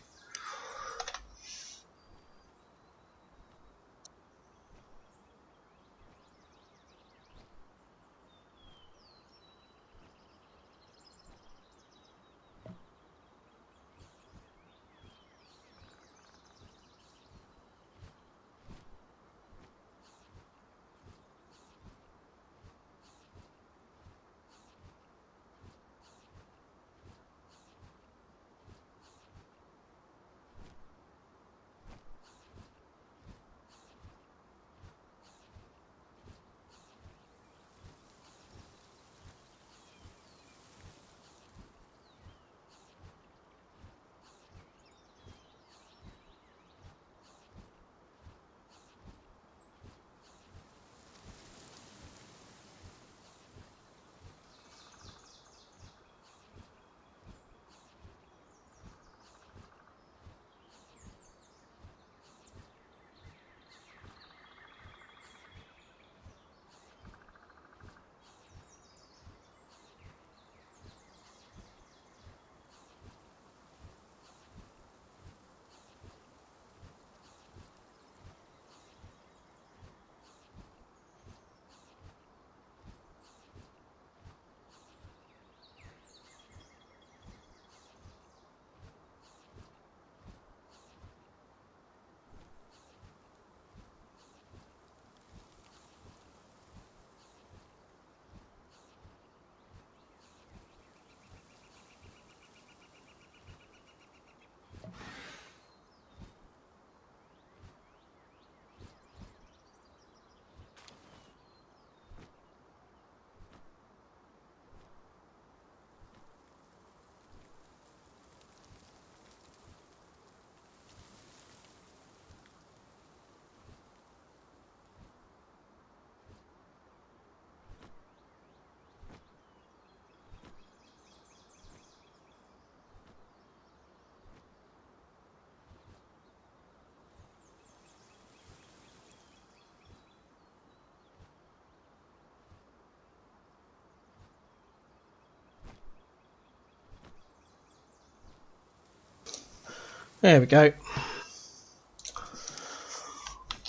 There we go.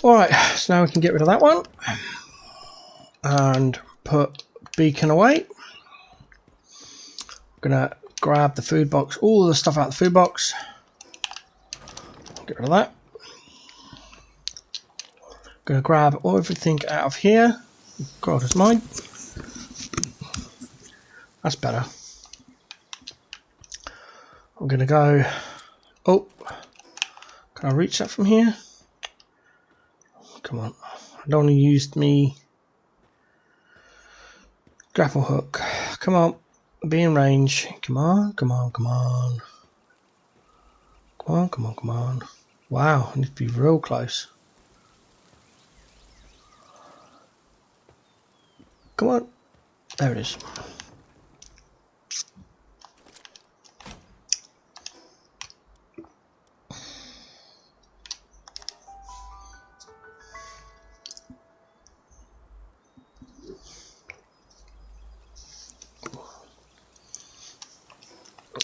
Alright, so now we can get rid of that one. And put beacon away. I'm gonna grab the food box, all the stuff out of the food box. Get rid of that. Gonna grab everything out of here. God, it's mine. That's better. I'm gonna go. Oh, can I reach that from here? Come on, I don't want to use me grapple hook. Come on, be in range. Come on, come on, come on. Come on, come on, come on. Wow, I need to be real close. Come on, there it is.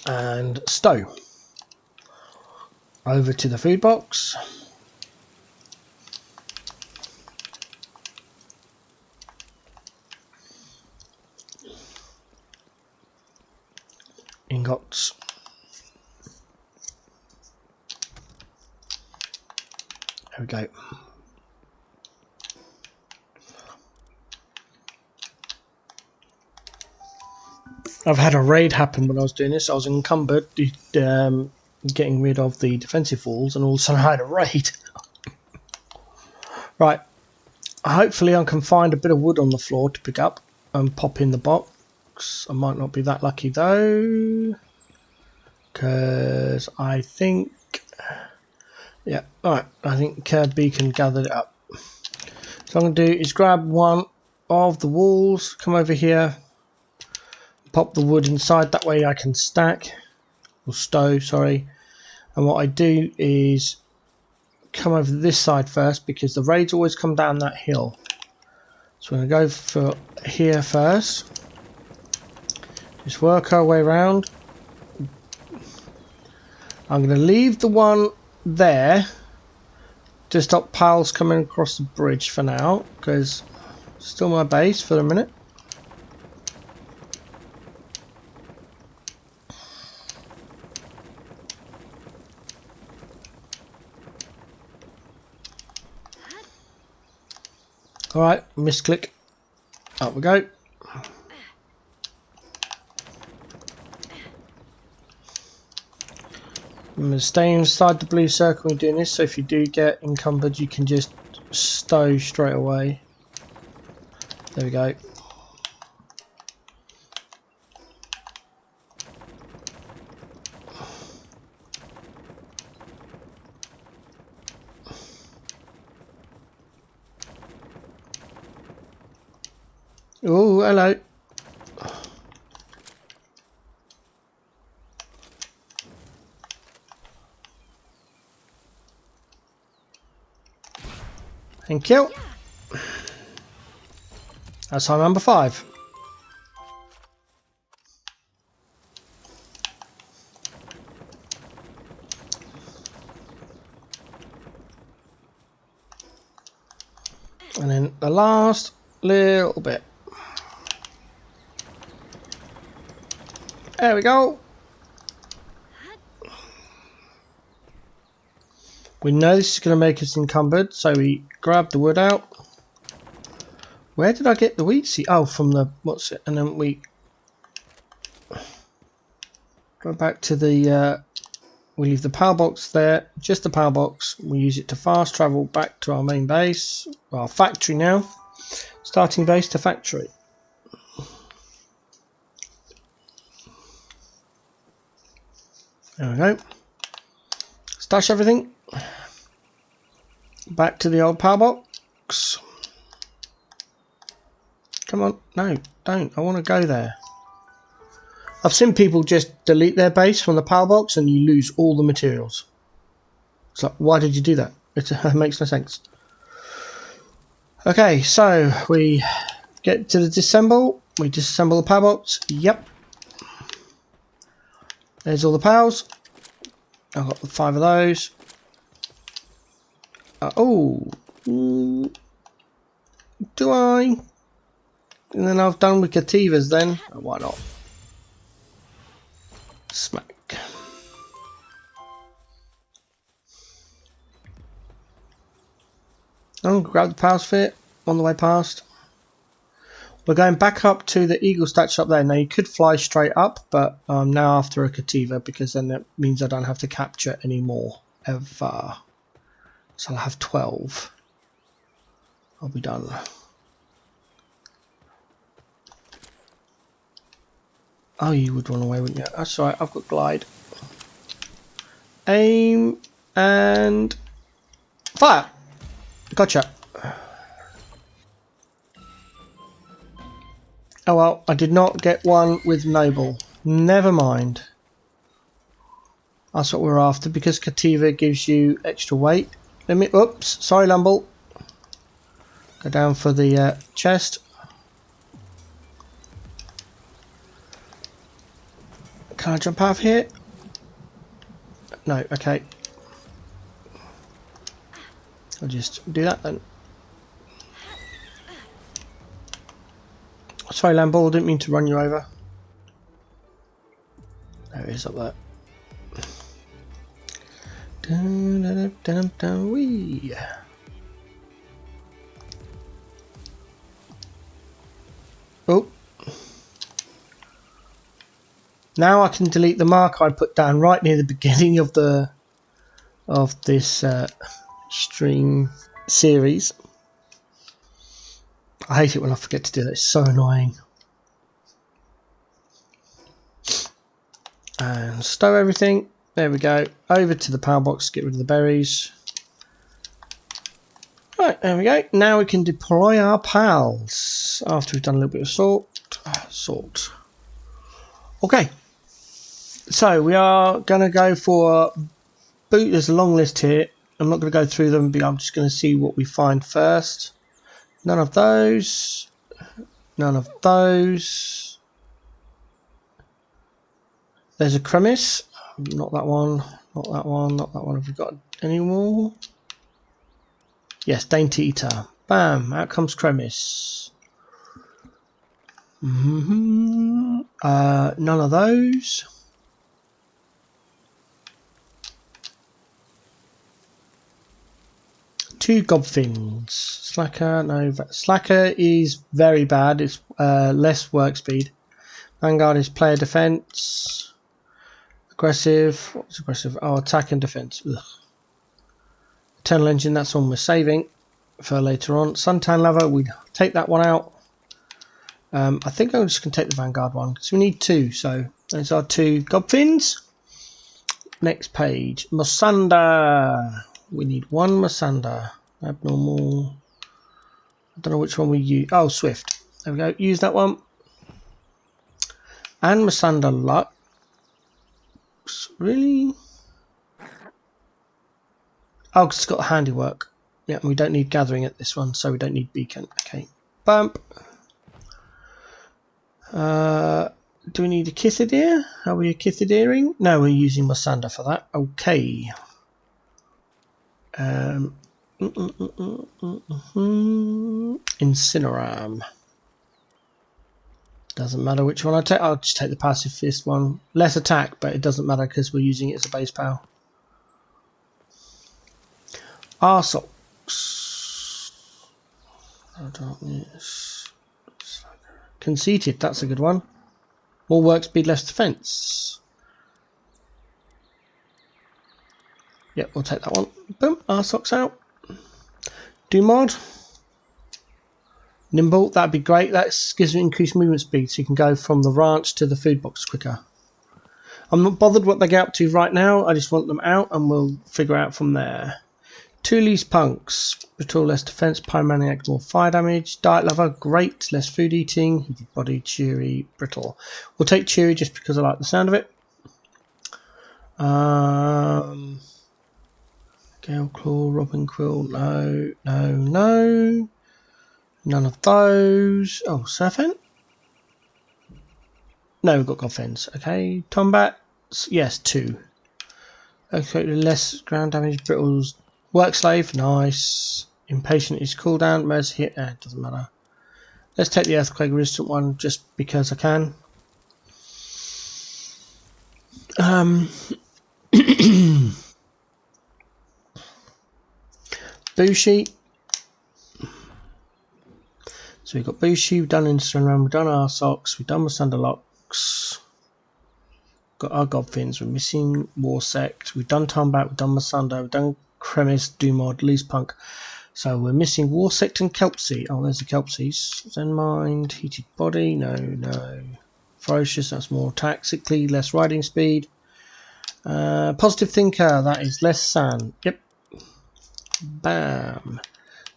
And stow over to the food box. Ingots. There we go. I've had a raid happen when I was doing this. I was encumbered getting rid of the defensive walls, and all of a sudden I had a raid. Right. Hopefully I can find a bit of wood on the floor to pick up and pop in the box. I might not be that lucky though, because I think, yeah, alright, I think Beacon gathered it up. So I'm going to do is grab one of the walls, come over here, pop the wood inside, that way I can stack, or stow, sorry. And what I do is come over this side first, because the raids always come down that hill. So we're going to go for here first. Just work our way around. I'm going to leave the one there to stop pals coming across the bridge for now, because it's still my base for a minute. Alright, misclick. Up we go. I'm going to stay inside the blue circle when doing this, so if you do get encumbered you can just stow straight away. There we go. Oh, hello. Thank you. That's time number 5. And then the last little bit. There we go. We know this is going to make us encumbered, so we grab the wood out. Where did I get the wheat seed? Oh, from the what's it? And then we go back to the. We leave the power box there, just the power box. We use it to fast travel back to our main base, our factory now. Starting base to factory. There we go. Stash everything. Back to the old power box. Come on. No, don't. I want to go there. I've seen people just delete their base from the power box and you lose all the materials. It's like, why did you do that? It makes no sense. Okay, so we get to the disassemble. We disassemble the power box. Yep. There's all the pals. I've got 5 of those. Do I? And then I've done with Cativas then. Oh, why not? Smack. I'm gonna grab the power sphere on the way past. We're going back up to the eagle statue up there. Now you could fly straight up, but I'm now after a Cativa because then that means I don't have to capture any more ever. So I'll have 12. I'll be done. Oh, you would run away, wouldn't you? That's right, I've got glide. Aim and fire. Gotcha. Oh well, I did not get one with Noble. Never mind. That's what we're after because Cativa gives you extra weight. Let me. Oops, sorry, Lumble. Go down for the chest. Can I jump out of here? No, okay. I'll just do that then. Sorry, Lambo, I didn't mean to run you over. There it is up there. Dun, dun, dun, dun, wee. Oh. Now I can delete the mark I put down right near the beginning of this stream series. I hate it when I forget to do that. It's so annoying. And stow everything. There we go. Over to the power box. Get rid of the berries. Right, there we go. Now we can deploy our pals after we've done a little bit of salt. Okay. So we are going to go for boot. There's a long list here. I'm not going to go through them, but I'm just going to see what we find first. None of those. None of those. There's a cremis. Not that one. Not that one. Not that one. Have we got any more? Yes, dainty eater. Bam. Out comes cremis. None of those. Two gobfins. Slacker, no. Slacker is very bad. It's less work speed. Vanguard is player defense. Aggressive. What's aggressive? Oh, attack and defense. Ugh. Eternal engine. That's one we're saving for later on. Suntan lava. We take that one out. I think I'm just going to take the Vanguard one because we need 2. So those are 2 gobfins. Next page. Mossanda. We need 1 Mossanda. Abnormal. I don't know which one we use. Oh, Swift. There we go. Use that one. And Mossanda Lux. Really? Oh, because it's got handiwork. Yeah, and we don't need gathering at this one, so we don't need beacon. Okay. Bump. Do we need a Kithideer? Are we a Kithideering? No, we're using Mossanda for that. Okay. Incineram. Doesn't matter which one I take. I'll just take the passive fist one. Less attack, but it doesn't matter because we're using it as a base power. Arsox. Conceited, that's a good one. More work speed, less defense. Yep, we'll take that one. Boom, Arsox out. Do mod. Nimble, that'd be great. That gives you increased movement speed, so you can go from the ranch to the food box quicker. I'm not bothered what they get up to right now. I just want them out, and we'll figure out from there. 2 least punks. Brittle, less defense. Pyromaniac, more fire damage. Diet lover, great. Less food eating. Heated body, cheery, brittle. We'll take cheery just because I like the sound of it. Gale Claw, Robin Quill, no. None of those. Oh, Surfant? No, we've got Goffins. Okay, Tombats, yes, 2. Okay, less ground damage, brittles, work slave, nice. Impatient is cooldown, mercy hit, doesn't matter. Let's take the earthquake resistant one just because I can. Bushi. So we've got Bushi, we've done Instant Run, we've done our socks, we've done Masanda Locks. Got our Godfins, we're missing War Sect, we've done Tombat, we've done Masanda, we've done Cremis, Dumod, Least Punk. So we're missing War Sect and Kelpsy. Oh, there's the Kelpsies. Zen Mind, Heated Body, no. Ferocious, that's more attack. Sickly, less riding speed. Positive Thinker, that is less San. Yep. Bam.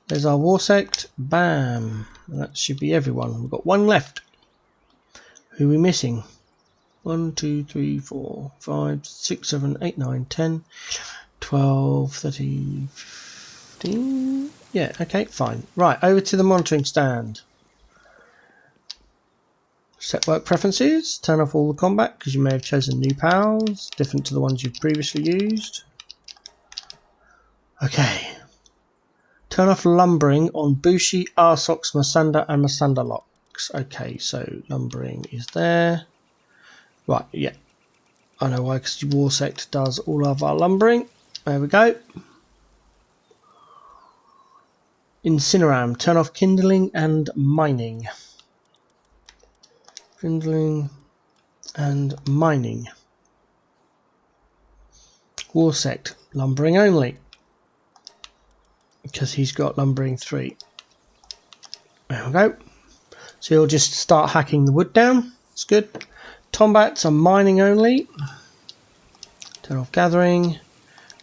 There's our War Sect. Bam. That should be everyone. We've got one left. Who are we missing? 1, 2, 3, 4, 5, 6, 7, 8, 9, 10, 12, 13, 15. Yeah, okay, fine. Right, over to the monitoring stand. Set work preferences. Turn off all the combat because you may have chosen new pals, different to the ones you've previously used. Okay. Turn off lumbering on Bushi, Arsox, Masanda and Masanda Locks. Okay, so lumbering is there. Right, yeah. I know why, because War Sect does all of our lumbering. There we go. Incineram. Turn off kindling and mining. Kindling and mining. War Sect. Lumbering only. Because he's got lumbering 3. There we go. So he'll just start hacking the wood down. It's good. Tombats are mining only. Turn off gathering.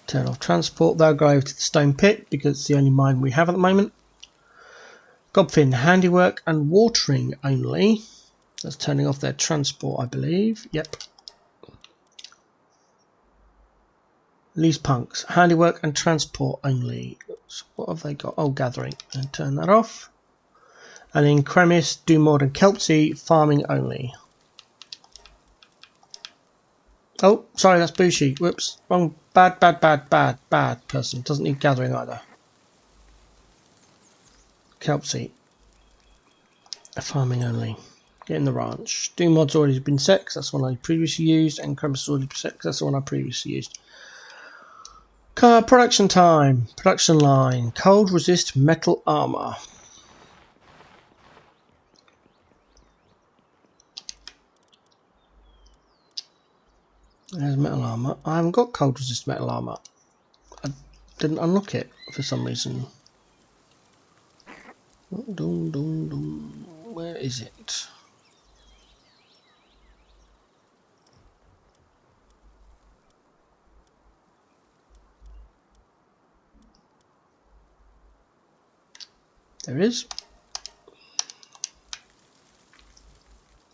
Turn off transport. They'll go over to the stone pit because it's the only mine we have at the moment. Godfin, handiwork and watering only. That's turning off their transport, I believe. Yep. Least punks, handiwork and transport only. So what have they got? Oh, gathering. And turn that off. And then Cremis, Dumod and Kelpsy, farming only. Oh, sorry, that's Bushi. Whoops. Wrong. Bad person. Doesn't need gathering either. Kelpsy. Farming only. Get in the ranch. Dumod's already been set because that's the one I previously used. And Cremis has already been set because that's the one I previously used. Production time. Production line. Cold resist metal armor. There's metal armor. I haven't got cold resist metal armor. I didn't unlock it for some reason. Where is it? There it is.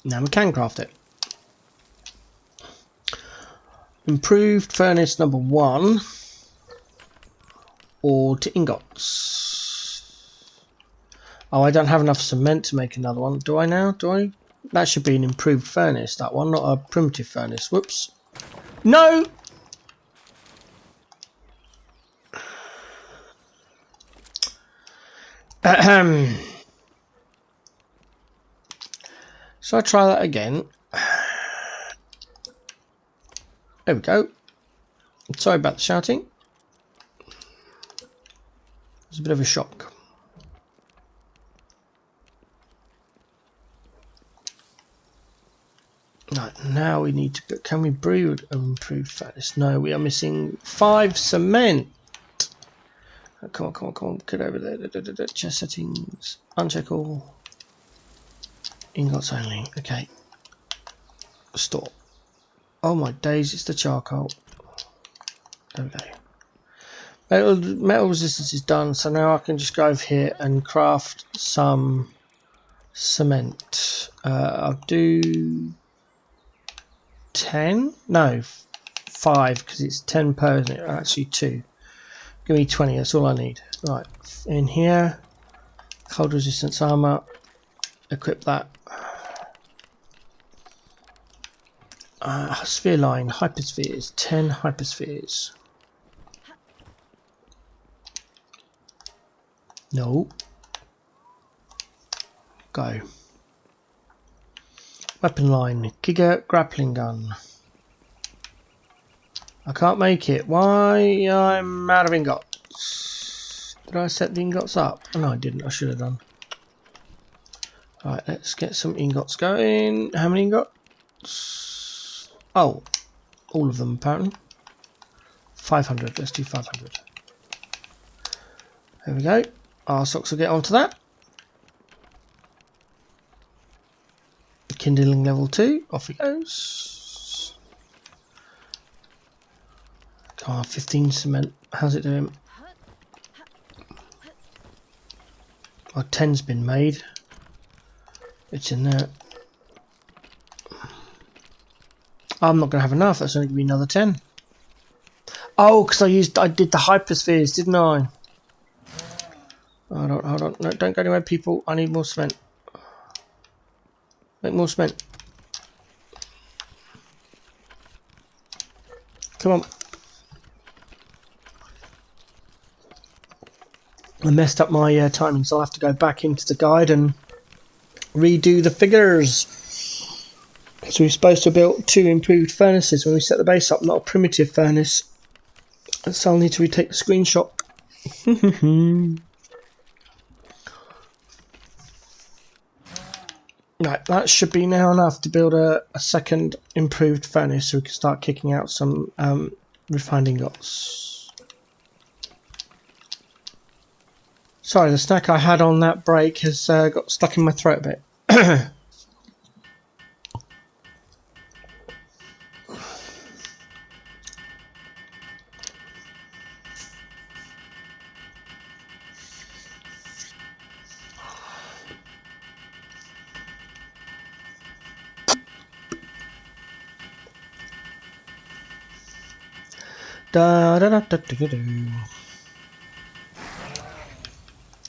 Now we can craft it. Improved furnace number 1 or to ingots. Oh, I don't have enough cement to make another one. Do I now? Do I? That should be an improved furnace, that one, not a primitive furnace. Whoops. No! So I try that again. There we go. Sorry about the shouting. It's a bit of a shock. Right, now we need to go. Can we brew an improved furnace? No, we are missing 5 cement. Oh, come on. Get over there. Chest settings. Uncheck all. Ingots only. Okay. Store. Oh my days, it's the charcoal. There we go. Metal resistance is done, so now I can just go over here and craft some cement. I'll do 10? No, 5, because it's 10 per, isn't it? Actually 2. Give me 20, that's all I need. Right, in here, cold resistance armor, equip that. Sphere line, hyperspheres, 10 hyperspheres. No. Go. Weapon line, Giga grappling gun. I can't make it. Why? I'm out of ingots. Did I set the ingots up? Oh, no, I didn't. I should have done. Right, let's get some ingots going. How many ingots? Oh, all of them apparently. 500. Let's do 500. There we go. Our socks will get onto that. Kindling level 2. Off it goes. 15 cement. How's it doing? Oh, 10's been made. It's in there. I'm not going to have enough. That's only going to be another 10. Oh, because I did the hyperspheres, didn't I? Hold on. No, don't go anywhere, people. I need more cement. Make more cement. Come on. I messed up my timing, so I'll have to go back into the guide and redo the figures. So we're supposed to build 2 improved furnaces when we set the base up, not a primitive furnace. So I'll need to retake the screenshot. Right, that should be now enough to build a second improved furnace so we can start kicking out some refined ingots. Sorry, the snack I had on that break has got stuck in my throat a bit.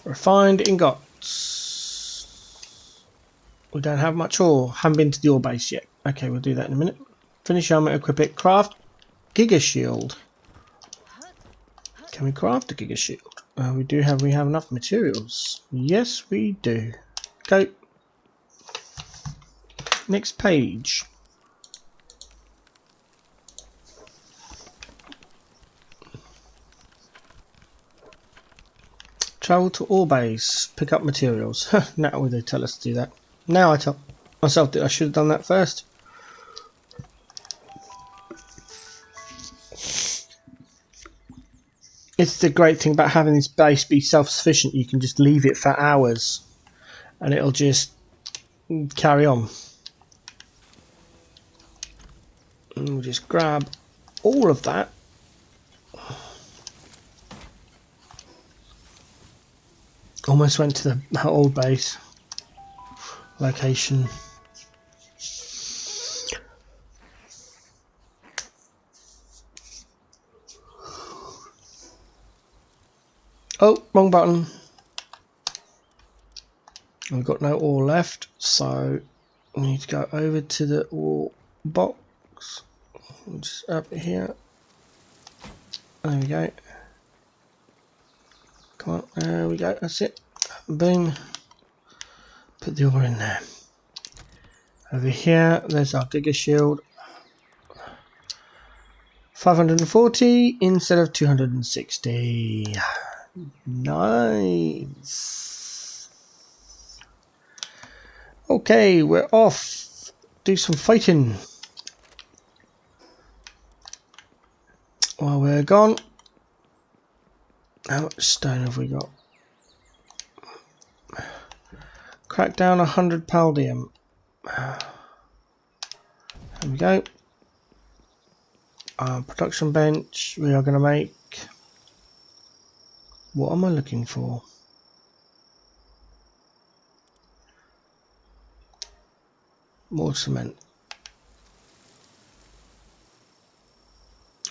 Refined ingots. We don't have much ore. Haven't been to the ore base yet. Okay, we'll do that in a minute. Finish armor, equip it. Craft Giga Shield. Can we craft a Giga Shield? We have enough materials. Yes, we do. Go. Next page. Travel to ore base, pick up materials. Now they tell us to do that. Now I tell myself that I should have done that first. It's the great thing about having this base be self-sufficient. You can just leave it for hours and it'll just carry on. And we'll just grab all of that. Almost went to the old base location. Oh, wrong button. We've got no ore left, so we need to go over to the ore box. Just up here. There we go. Come on, there we go, that's it. Boom. Put the ore in there. Over here, there's our Giga Shield. 540 instead of 260. Nice. Okay, we're off. Do some fighting. While we're gone. How much stone have we got? Crack down 100 palladium. There we go. Production bench. We are going to make. What am I looking for? More cement.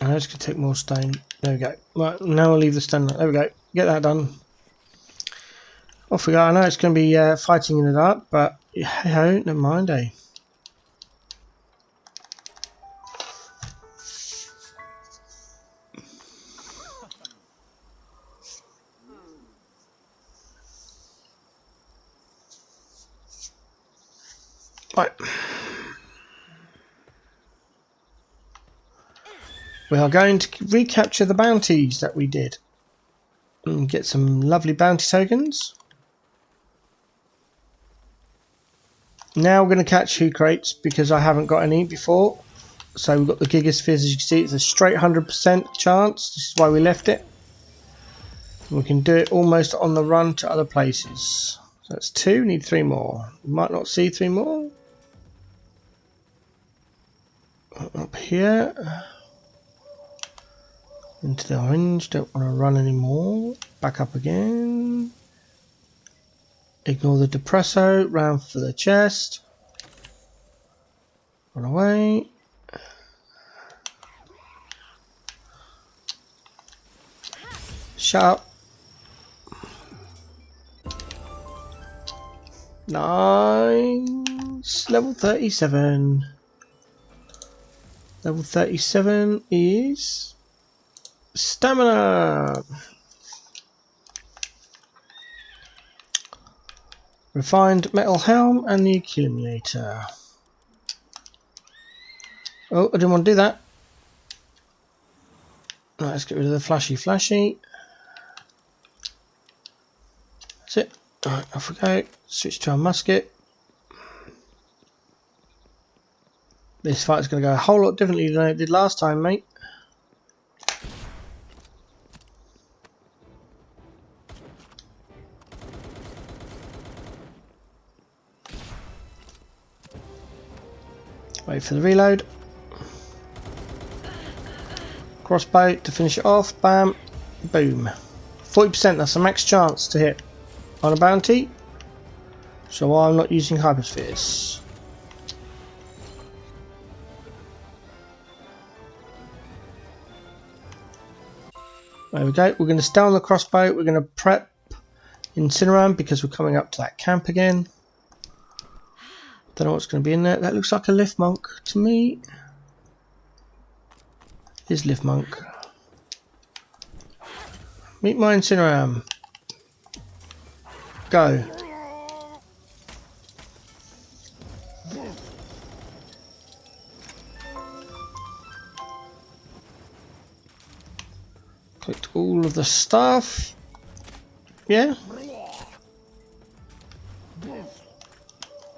I'm just going to take more stone. There we go. Right, now I'll leave the stone. There we go. Get that done. Off we go. I know it's going to be fighting in the dark, but hey ho, never mind, eh? Right. We are going to recapture the bounties that we did. And get some lovely bounty tokens. Now we're going to catch 2 crates because I haven't got any before. So we've got the Gigaspheres, as you can see, it's a straight 100% chance. This is why we left it. We can do it almost on the run to other places. So that's 2, need 3 more. We might not see 3 more. Up here. Into the orange, don't want to run anymore. Back up again. Ignore the depresso, round for the chest. Run away. Shut up. Nice. Level 37. Level 37 is stamina. Refined metal helm and the accumulator. Oh, I didn't want to do that. Right, let's get rid of the flashy. That's it. Alright, off we go. Switch to our musket. This fight's going to go a whole lot differently than it did last time, mate. Wait for the reload. Crossbow to finish it off. Bam. Boom. 40%, that's a max chance to hit on a bounty. So I'm not using hyperspheres. There we go. We're going to stay on the crossbow. We're going to prep Incineram because we're coming up to that camp again. Don't know what's going to be in there. That looks like a lift monk to me. Here's lift monk. Meet my Incineram. Go. Collect all of the stuff. Yeah.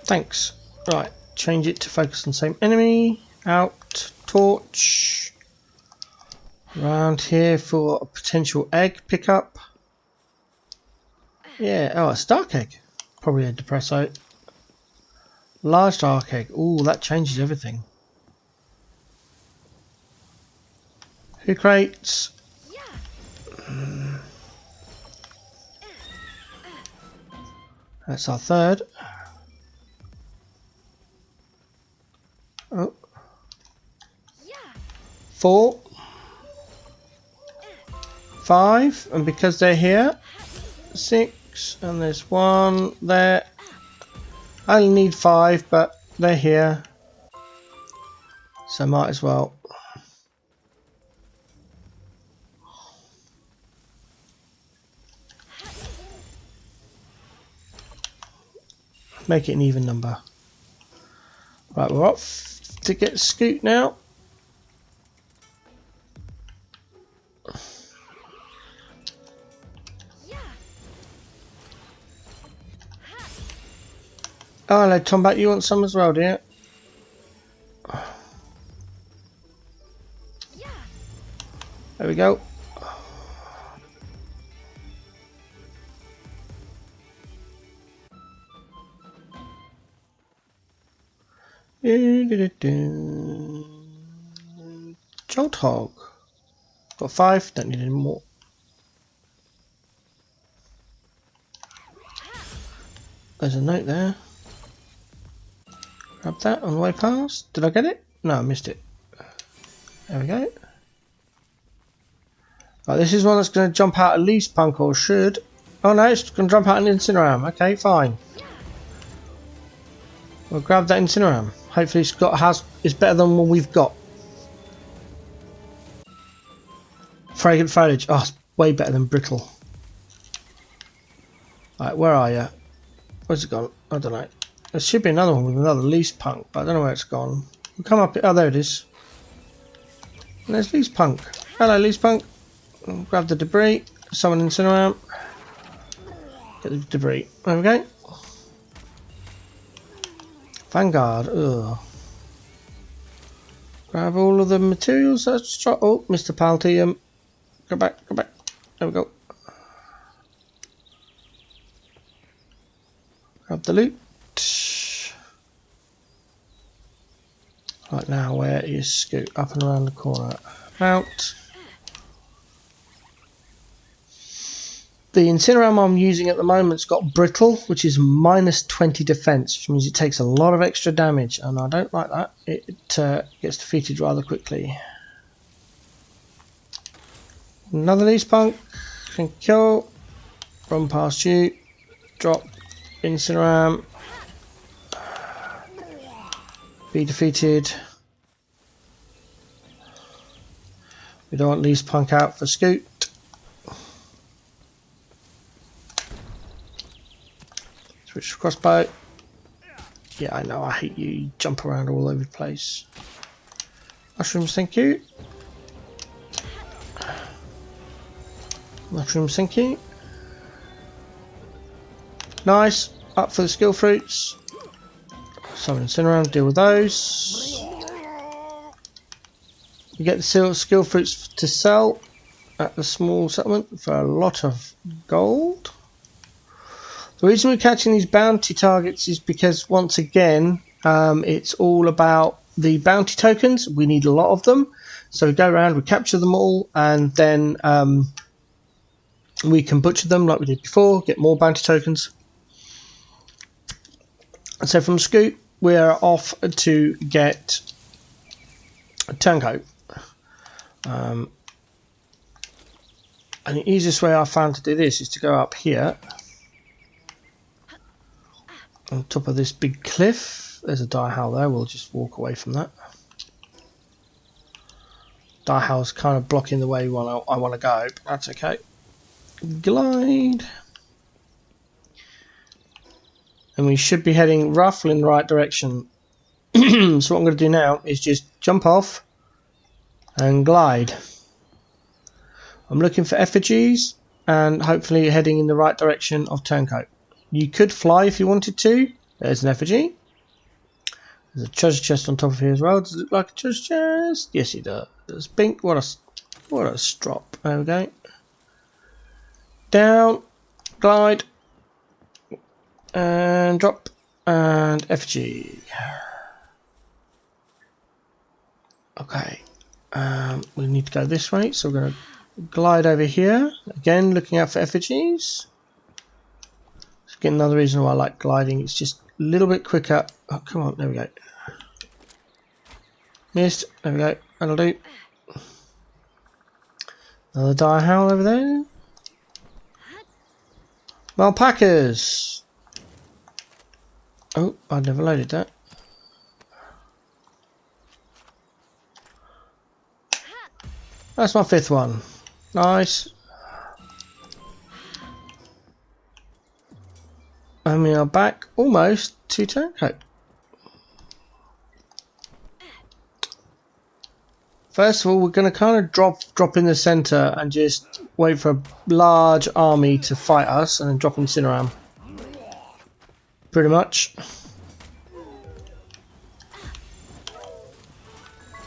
Thanks. Right. Change it to focus on the same enemy. Out. Torch. Around here for a potential egg pickup. Yeah. Oh, a dark egg. Probably a depresso. Large dark egg. Ooh, that changes everything. Who crates? That's our third. Oh. 4. 5, and because they're here, 6, and there's 1 there. I only need 5, but they're here, so might as well. Make it an even number. Right, we're off to get Scoot now. Oh, hello, Tombat. You want some as well, do you? There we go. Jolt Hog. Got 5, don't need any more. There's a note there. Grab that on the way past. Did I get it? No, I missed it. There we go. Right, this is one that's going to jump out at least, Punk, or should. Oh no, it's going to jump out an Incineram. Okay, fine. We'll grab that Incineram. Hopefully it's better than what we've got. Fragrant foliage. Oh, it's way better than brittle. Right, where are you? Where's it gone? I don't know. There should be another one with another lease punk, but I don't know where it's gone. We'll come up. Oh, there it is. And there's lease punk. Hello, lease punk. Grab the debris. Someone incinerate. Get the debris. There we go. Vanguard. Ugh. Grab all of the materials. Let's try. Oh, Mr. Paltium. Go back. Go back. There we go. Grab the loot. Right now, where is Scoot? Up and around the corner. Out. The incineram I'm using at the moment's got brittle, which is minus 20 defense, which means it takes a lot of extra damage, and I don't like that. It gets defeated rather quickly. Another lease punk. Can kill. Run past you. Drop. Incineram. Be defeated. We don't want lease punk out for Scoot. Switch crossbow. Yeah, I know, I hate you. You jump around all over the place. Mushrooms, thank you. Mushrooms, thank you. Nice. Up for the skill fruits. Someone incinerate, deal with those. You get the skill fruits to sell at the small settlement for a lot of gold. The reason we're catching these bounty targets is because, once again, it's all about the bounty tokens. We need a lot of them. So we go around, we capture them all, and then we can butcher them like we did before, get more bounty tokens. And so from Scoot, we're off to get a turncoat. And the easiest way I found to do this is to go up here on top of this big cliff. There's a die hole there. We'll just walk away from that. Die hole's kind of blocking the way I want to go, but that's okay. Glide. And we should be heading roughly in the right direction. So what I'm going to do now is just jump off and glide. I'm looking for effigies and hopefully heading in the right direction of turncoat. You could fly if you wanted to. There's an effigy. There's a treasure chest on top of here as well. Does it look like a treasure chest? Yes, it does. There's pink. What a strop. There we go. Down, glide, and drop, and effigy. Okay. We need to go this way, so we're going to glide over here. Again, looking out for effigies. Again, another reason why I like gliding. It's just a little bit quicker. Oh, come on. There we go. Missed. There we go. That'll do. Another dire howl over there. Alpacas. Oh, I never loaded that. That's my fifth one. Nice. And we are back almost to turncoat. First of all, we're going to kind of drop in the centre and just wait for a large army to fight us and then drop incineram. Pretty much.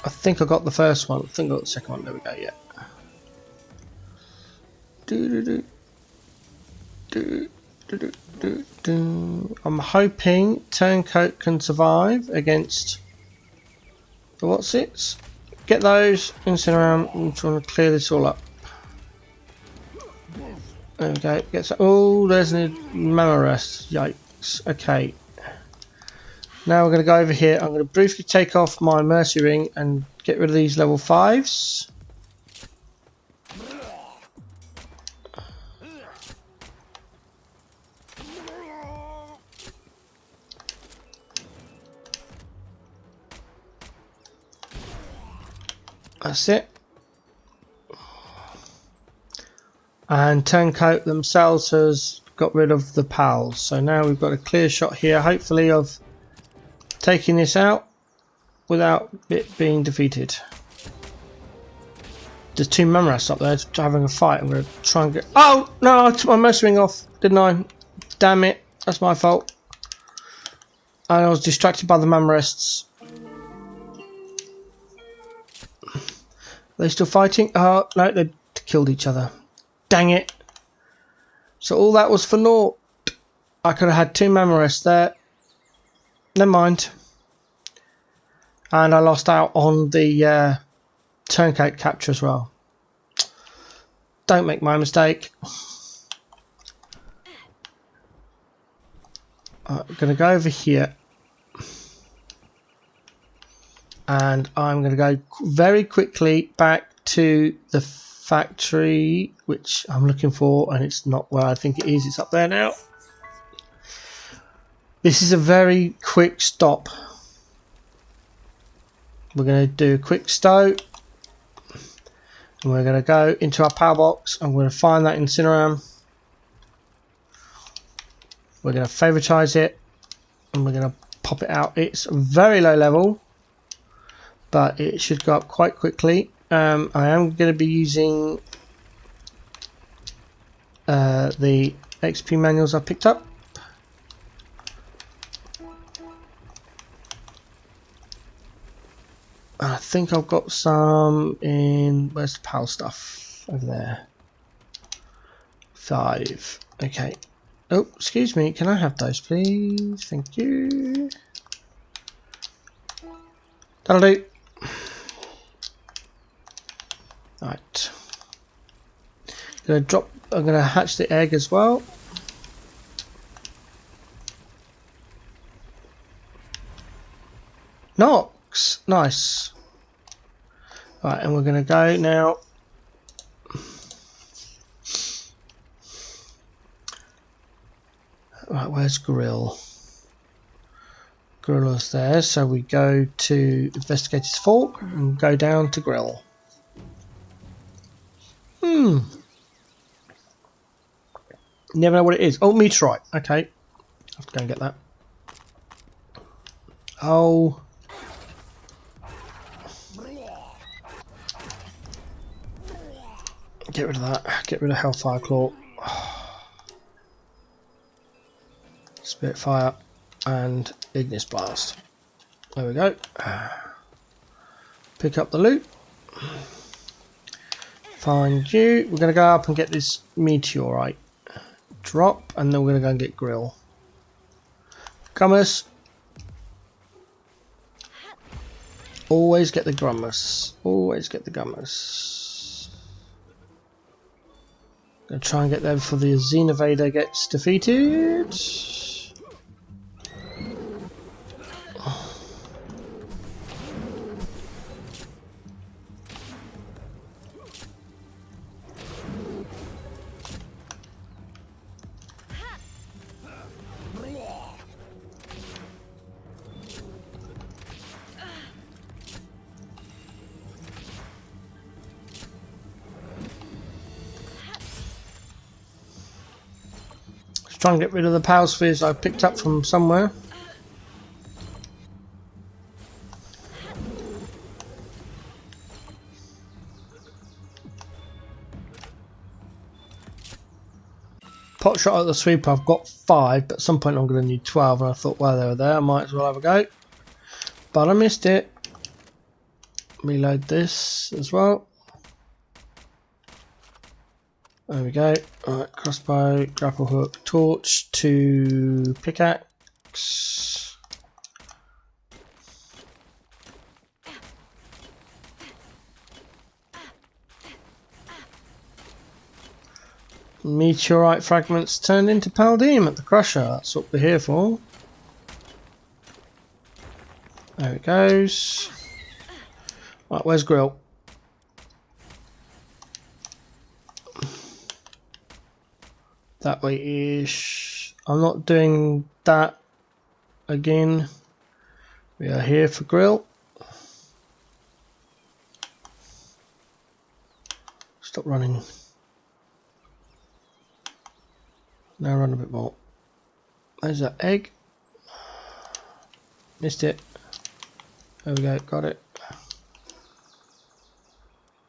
I think I got the first one. I think I got the second one. There we go, yeah. I'm hoping turncoat can survive against the what's-its. Get those, incineram. I'm trying to clear this all up. There we go. Get some. Oh, there's a mammoth rest. Yikes. Okay. Now we're going to go over here. I'm going to briefly take off my mercy ring and get rid of these level 5s. That's it. And turncoat themselves has got rid of the pals. So now we've got a clear shot here, hopefully, of taking this out without it being defeated. There's two Memorists up there having a fight. I'm going to try and get... Oh, no, I took my mouse ring off, didn't I? Damn it. That's my fault. And I was distracted by the Memorists. Are they still fighting? Oh, no, they killed each other. Dang it. So all that was for naught. I could have had two Memorists there. Never mind. And I lost out on the turncoat capture as well. Don't make my mistake. I'm going to go over here. And I'm going to go very quickly back to the factory, which I'm looking for, and it's not where I think it is. It's up there now. This is a very quick stop. We're going to do a quick stow, and we're going to go into our power box. I'm going to find that Incineram. We're going to favoritize it, and we're going to pop it out. It's very low level, but it should go up quite quickly. I am going to be using the XP manuals I picked up. I think I've got some in... Where's the PAL stuff? Over there. 5. Okay. Oh, excuse me. Can I have those, please? Thank you. That'll do. Right. I'm gonna hatch the egg as well. Nox! Nice. Right, and we're gonna go now. Right, where's Grill? Grill is there, so we go to Investigator's Fork and go down to Grill. Never know what it is. Oh, meteorite. Okay. I have to go and get that. Oh. Get rid of that. Get rid of Hellfire Claw. Spitfire and Ignis Blast. There we go. Pick up the loot. Find you. We're going to go up and get this meteorite. Drop, and then we're going to go and get Grill. Gummus. Always get the Grummus. Always get the Gummus. Gonna try and get there before the Xenovader gets defeated. Try and get rid of the power spheres I picked up from somewhere. Pot shot at the sweeper, I've got 5, but at some point I'm going to need 12, and I thought while they were there I might as well have a go. But I missed it. Reload this as well. There we go. Alright, crossbow, grapple hook, torch to pickaxe. Meteorite fragments turned into Paldeum at the crusher. That's what we're here for. There it goes. Right, where's Grill? That way ish. I'm not doing that again. We are here for Grill. Stop running. Now run a bit more. There's that egg. Missed it. There we go, got it.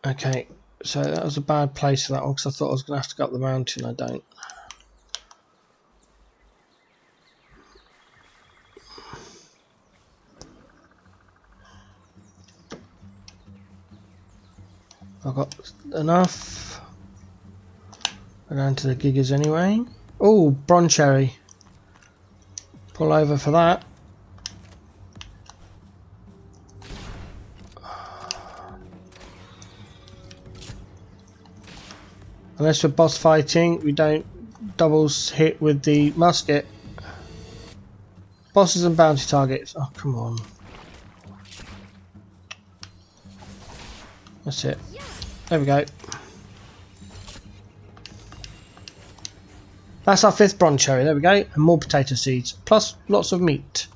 Okay, so that was a bad place for that one because I thought I was going to have to go up the mountain. I don't. I've got enough. Go down to the gigas anyway. Oh, bronze cherry. Pull over for that. Unless we're boss fighting, we don't doubles hit with the musket. Bosses and bounty targets. Oh, come on. That's it. There we go. That's our 5th bronze cherry. There we go. And more potato seeds. Plus lots of meat.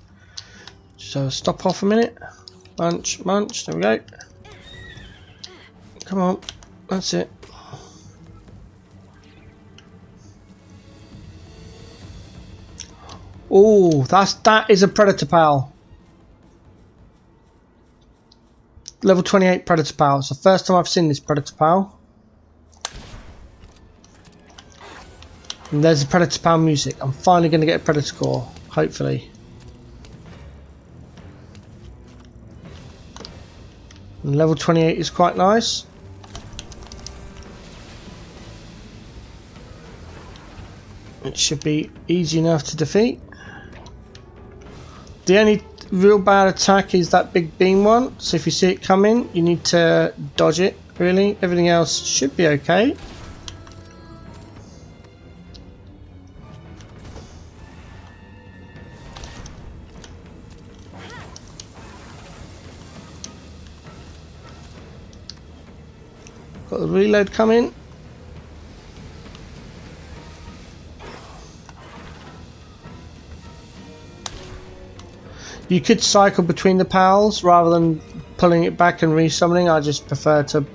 So stop off a minute. Munch, munch. There we go. Come on. That's it. Oh, that is a predator pal. Level 28 predator pal. It's the first time I've seen this predator pal. And there's the predator pal music. I'm finally going to get a predator core, hopefully. And level 28 is quite nice. It should be easy enough to defeat. The only real bad attack is that big beam one, so if you see it coming you need to dodge it, really. Everything else should be okay. Got the reload coming. You could cycle between the pals rather than pulling it back and resummoning. I just prefer to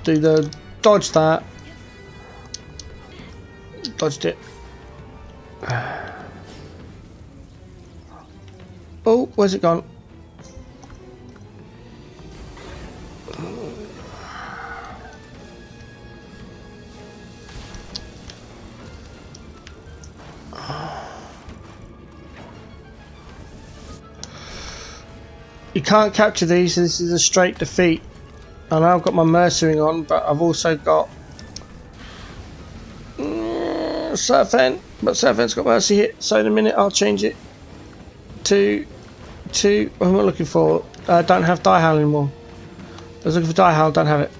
do the dodge that. Dodged it. Oh, where's it gone? You can't capture these, this is a straight defeat. I know I've got my mercenary on, but I've also got Surfen, but Surfen's got mercy hit, so in a minute I'll change it to what am I looking for? I don't have Die Howl anymore. I was looking for Die Howl, don't have it.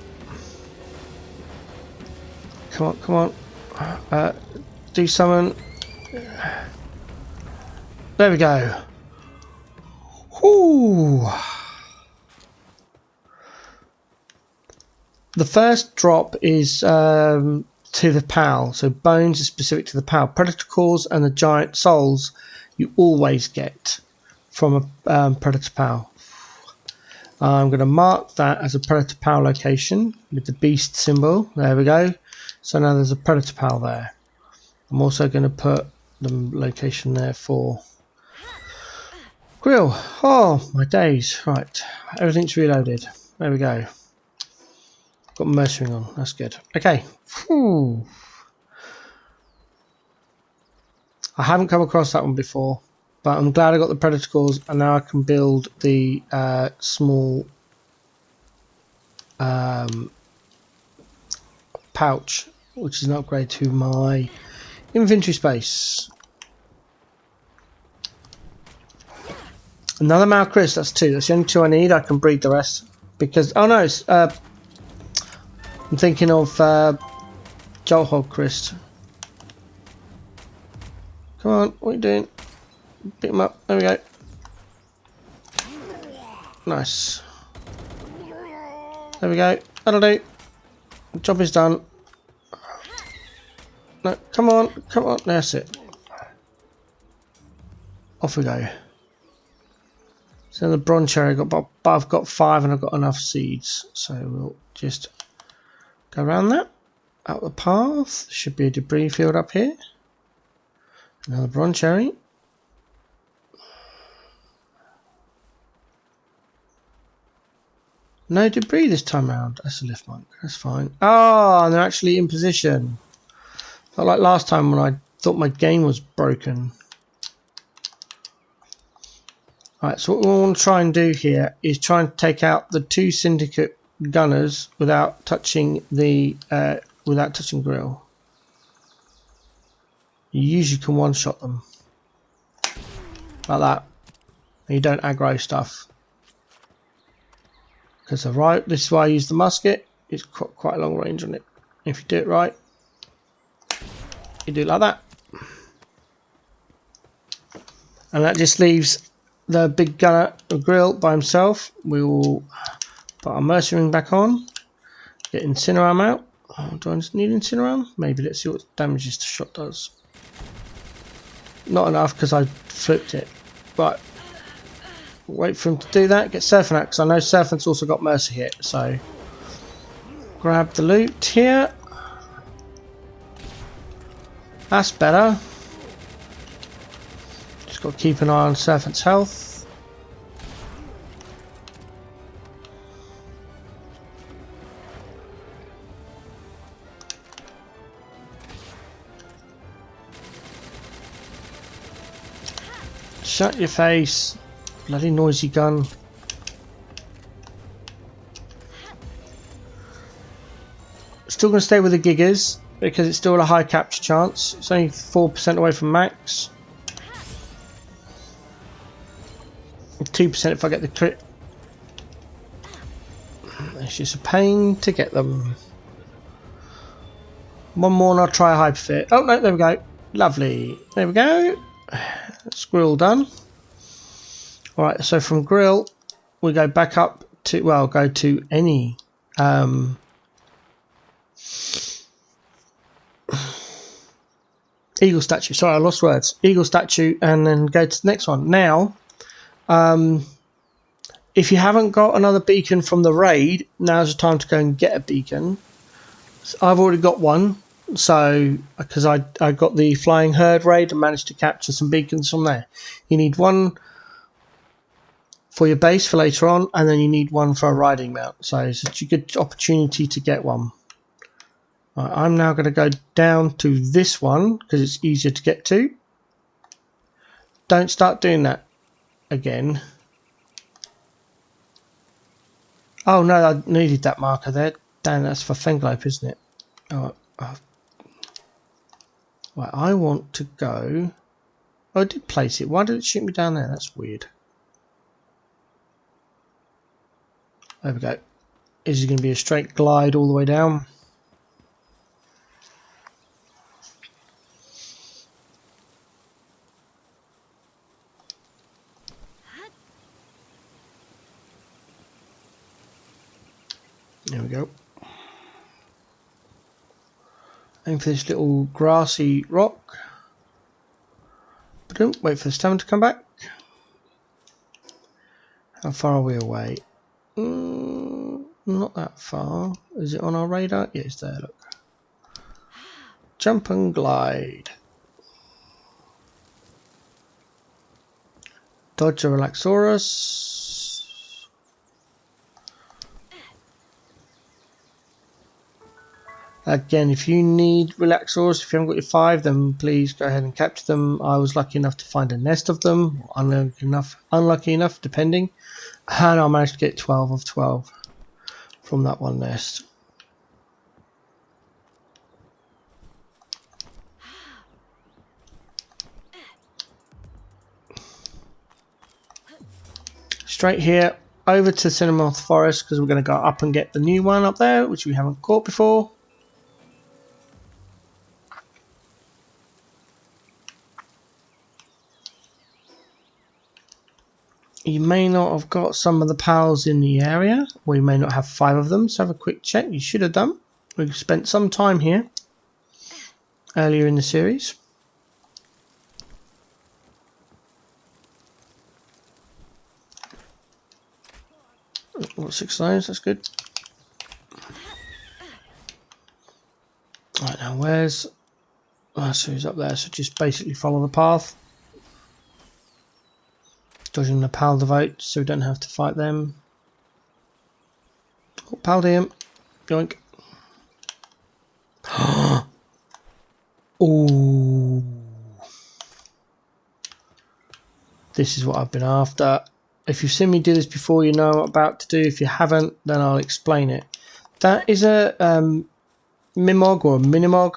Come on, come on. Do summon. There we go. Ooh. The first drop is to the PAL, so bones is specific to the PAL. Predator cores and the giant souls you always get from a Predator PAL. I'm going to mark that as a Predator PAL location with the beast symbol. There we go. So now there's a Predator PAL there. I'm also going to put the location there for Grill. Oh my days. Right, everything's reloaded. There we go. Got mercenary on, that's good. Okay. Whew. I haven't come across that one before, but I'm glad I got the predator cores, and now I can build the small pouch, which is an upgrade to my inventory space. Another Malchris, that's 2. That's the only 2 I need. I can breed the rest because oh no, it's, I'm thinking of Joel Christ. Come on, what are you doing? Pick him up. There we go. Nice. There we go. That'll do. The job is done. No, come on, come on. That's it. Off we go. So the bronze cherry but I've got 5 and I've got enough seeds, so we'll just go around that, out the path. Should be a debris field up here. Another bronze cherry. No debris this time around. That's a lift monk. That's fine. Oh, and they're actually in position. Not like last time when I thought my game was broken. Alright, so what we want to try and do here is try and take out the 2 syndicate gunners without touching the grill. You usually can one-shot them. Like that. And you don't aggro stuff. Because this is why I use the musket. It's quite a long range on it. If you do it right, you do it like that. And that just leaves the big gunner grill by himself. We will put our mercy ring back on. Get Incineram out. Oh, do I need Incineram? Maybe. Let's see what damages the shot does. Not enough because I flipped it. Right. Wait for him to do that. Get Serpent out because I know Serpent's also got mercy hit. So grab the loot here. That's better. Just got to keep an eye on Serpent's health. Shut your face. Bloody noisy gun. Still going to stay with the Gigas because it's still a high capture chance. It's only 4% away from max. 2% if I get the crit. It's just a pain to get them. One more and I'll try a hyper fit. Oh no, there we go. Lovely. There we go. Squirrel done. Alright, so from grill we go back up to, well, go to any eagle statue. Sorry, I lost words. Eagle statue, and then go to the next one. Now, if you haven't got another beacon from the raid, now's the time to go and get a beacon. So I've already got one, so because I got the flying herd raid and managed to capture some beacons from there. You need one for your base for later on, and then you need one for a riding mount. So it's a good opportunity to get one. Right, I'm now going to go down to this one because it's easier to get to. Don't start doing that again. Oh no, I needed that marker there. Damn, that's for Fenglope, isn't it? Oh, right, I want to go. Oh, I did place it. Why did it shoot me down there? That's weird. There we go. Is it going to be a straight glide all the way down? There we go. Aim for this little grassy rock. But don't wait for the stamina to come back. How far are we away? Not that far. Is it on our radar? Yeah, it's there, look. Jump and glide. Dodge a Relaxaurus. Again, if you need Relaxaurus, if you haven't got your 5, then please go ahead and capture them. I was lucky enough to find a nest of them, or unlucky enough, depending. And I managed to get 12 of 12 from that one nest. Straight here, over to Cinnamoth Forest, because we're going to go up and get the new one up there, which we haven't caught before. You may not have got some of the pals in the area, or you may not have 5 of them, so have a quick check. You should have done. We've spent some time here earlier in the series. Got 6 lives, that's good. Right, now where's So he's up there, so just basically follow the path. Dodging the Palworld so we don't have to fight them. Oh, Paldium. Yoink. Oh. This is what I've been after. If you've seen me do this before, you know what I'm about to do. If you haven't, then I'll explain it. That is a Mimog or a Minimog.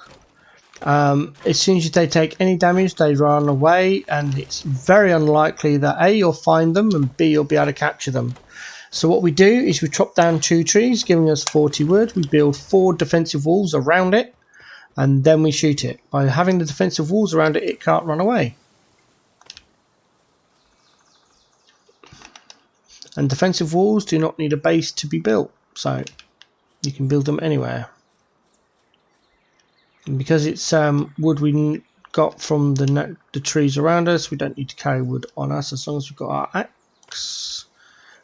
As soon as they take any damage, they run away, and it's very unlikely that A, you'll find them, and B, you'll be able to capture them. So what we do is we chop down 2 trees, giving us 40 wood. We build 4 defensive walls around it, and then we shoot it. By having the defensive walls around it, it can't run away. And defensive walls do not need a base to be built, so you can build them anywhere. And because it's wood we got from the trees around us, we don't need to carry wood on us as long as we've got our axe.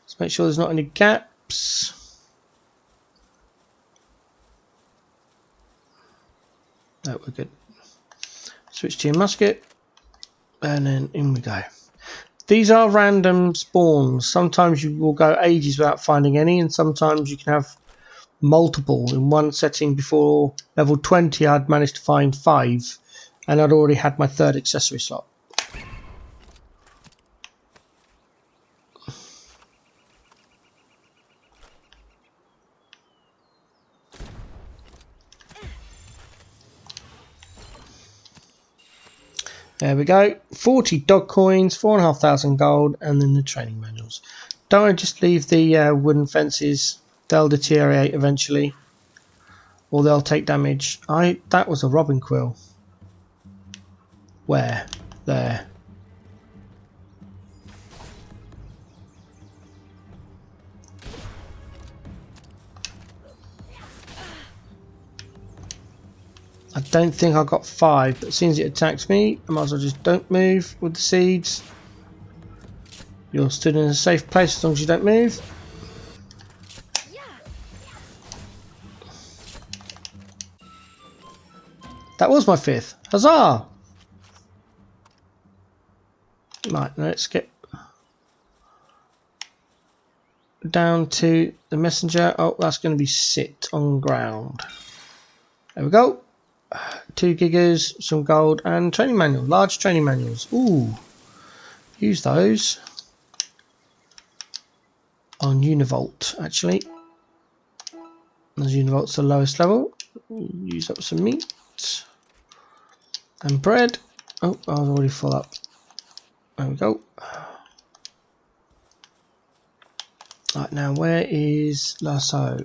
Let's make sure there's not any gaps. No, we're good. Switch to your musket, and then in we go. These are random spawns. Sometimes you will go ages without finding any, and sometimes you can have multiple. In one setting before level 20 I'd managed to find 5, and I'd already had my 3rd accessory slot. There we go, 40 dog coins, 4,500 gold, and then the training manuals. Don't I just leave the wooden fences? They'll deteriorate eventually, or they'll take damage. That was a robin quill. Where? There. I don't think I got 5, but as soon as it attacks me, I might as well just don't move with the seeds. You're stood in a safe place as long as you don't move. That was my 5th. Huzzah! Right, let's get down to the messenger. Oh, that's going to be sit on ground. There we go. 2 gigas, some gold, and training manual. Large training manuals. Ooh, use those on Univolt actually. As Univolt's the lowest level, use up some meat and bread. Oh, I was already full up. There we go. Right, now where is Lasso?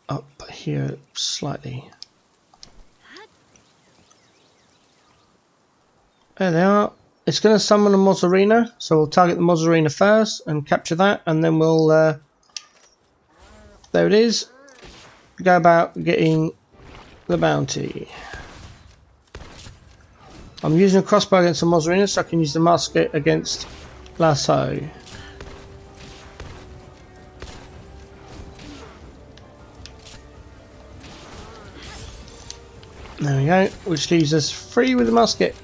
Up here slightly. There they are. It's going to summon a Mozzarina, so we'll target the Mozzarina first and capture that, and then we'll there it is. Go about getting the bounty. I'm using a crossbow against the Mozzarina, so I can use the musket against Lasso. There we go, which leaves us free with the musket.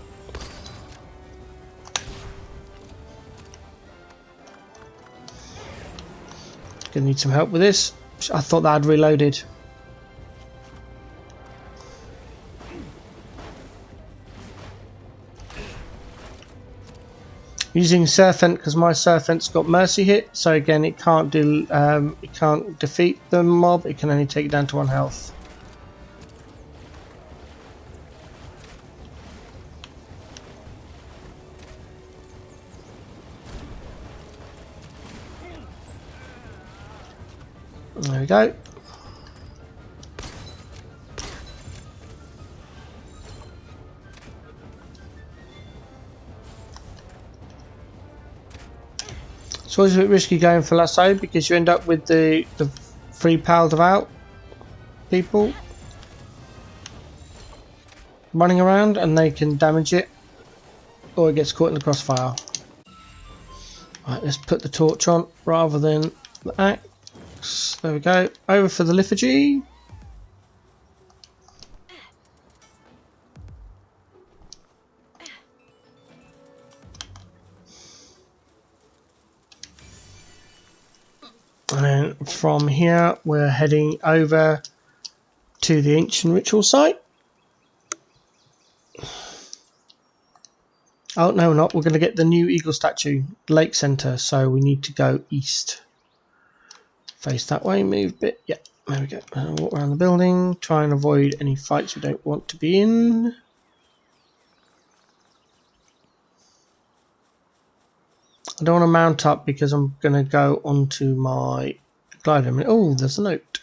Gonna need some help with this. I thought that had reloaded. Using Serpent because my Serpent's got mercy hit, so again it can't do it can't defeat the mob, it can only take it down to 1 health. There we go. It's always a bit risky going for Lasso because you end up with the free palled about people running around and they can damage it, or it gets caught in the crossfire. Right, let's put the torch on rather than the axe. There we go. Over for the Lithargy. from here we're heading over to the ancient ritual site. Oh no, we're not. We're going to get the new eagle statue, lake center, so we need to go east. Face that way, move a bit. Yeah, there we go. Walk around the building, try and avoid any fights we don't want to be in. I don't want to mount up because I'm going to go onto my glider. Oh, there's a note.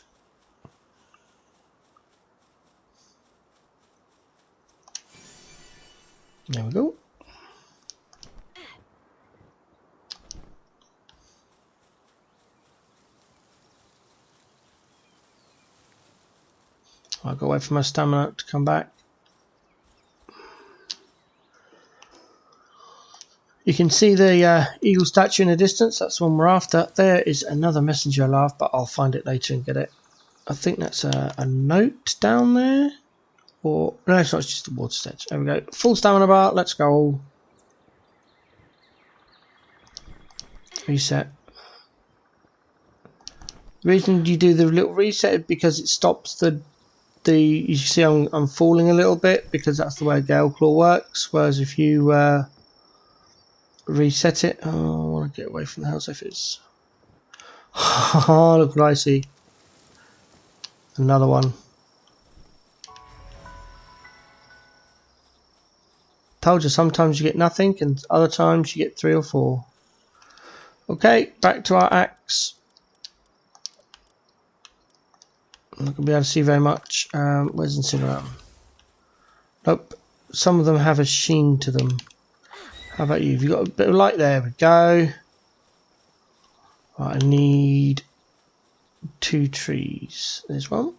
There we go. I'll go wait for my stamina to come back. You can see the eagle statue in the distance. That's the one we're after. There is another messenger alive, but I'll find it later and get it. I think that's a note down there. Or no, it's not. It's just a water stage. There we go. Full stamina bar. Let's go. Reset. The reason you do the little reset is because it stops the. You see, I'm falling a little bit because that's the way Gale Claw works. Whereas if you reset it, oh, I want to get away from the house if it's. Oh, look what I see. Another one. Told you, sometimes you get nothing and other times you get 3 or 4. Okay, back to our axe. I'm not going to be able to see very much. Where's Incineram? Nope. Some of them have a sheen to them. How about you? Have you got a bit of light? There we go. Right, I need 2 trees. There's one.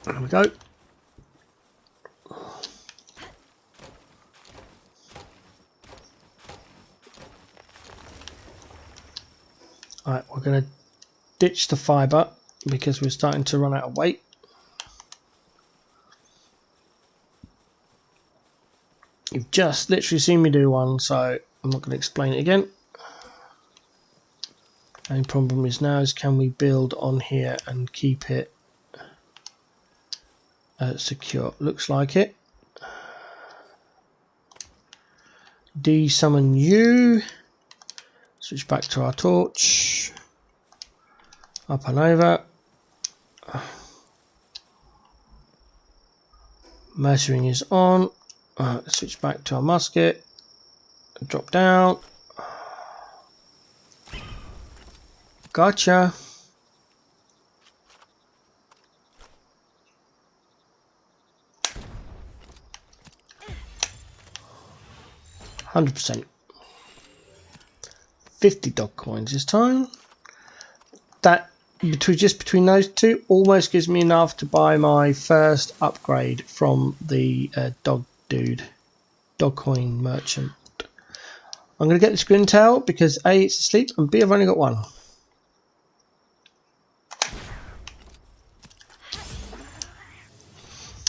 There we go. Alright, we're going to ditch the fibre because we're starting to run out of weight. You've just literally seen me do one, so I'm not going to explain it again. The only problem is now is can we build on here and keep it secure? Looks like it. De-summon you. Switch back to our torch. Up and over. Measuring is on. Switch back to our musket. Drop down. Gotcha. %. 50 dog coins this time. That between those two almost gives me enough to buy my first upgrade from the dog coin merchant. I'm going to get this Grintail because A, it's asleep, and B, I've only got one.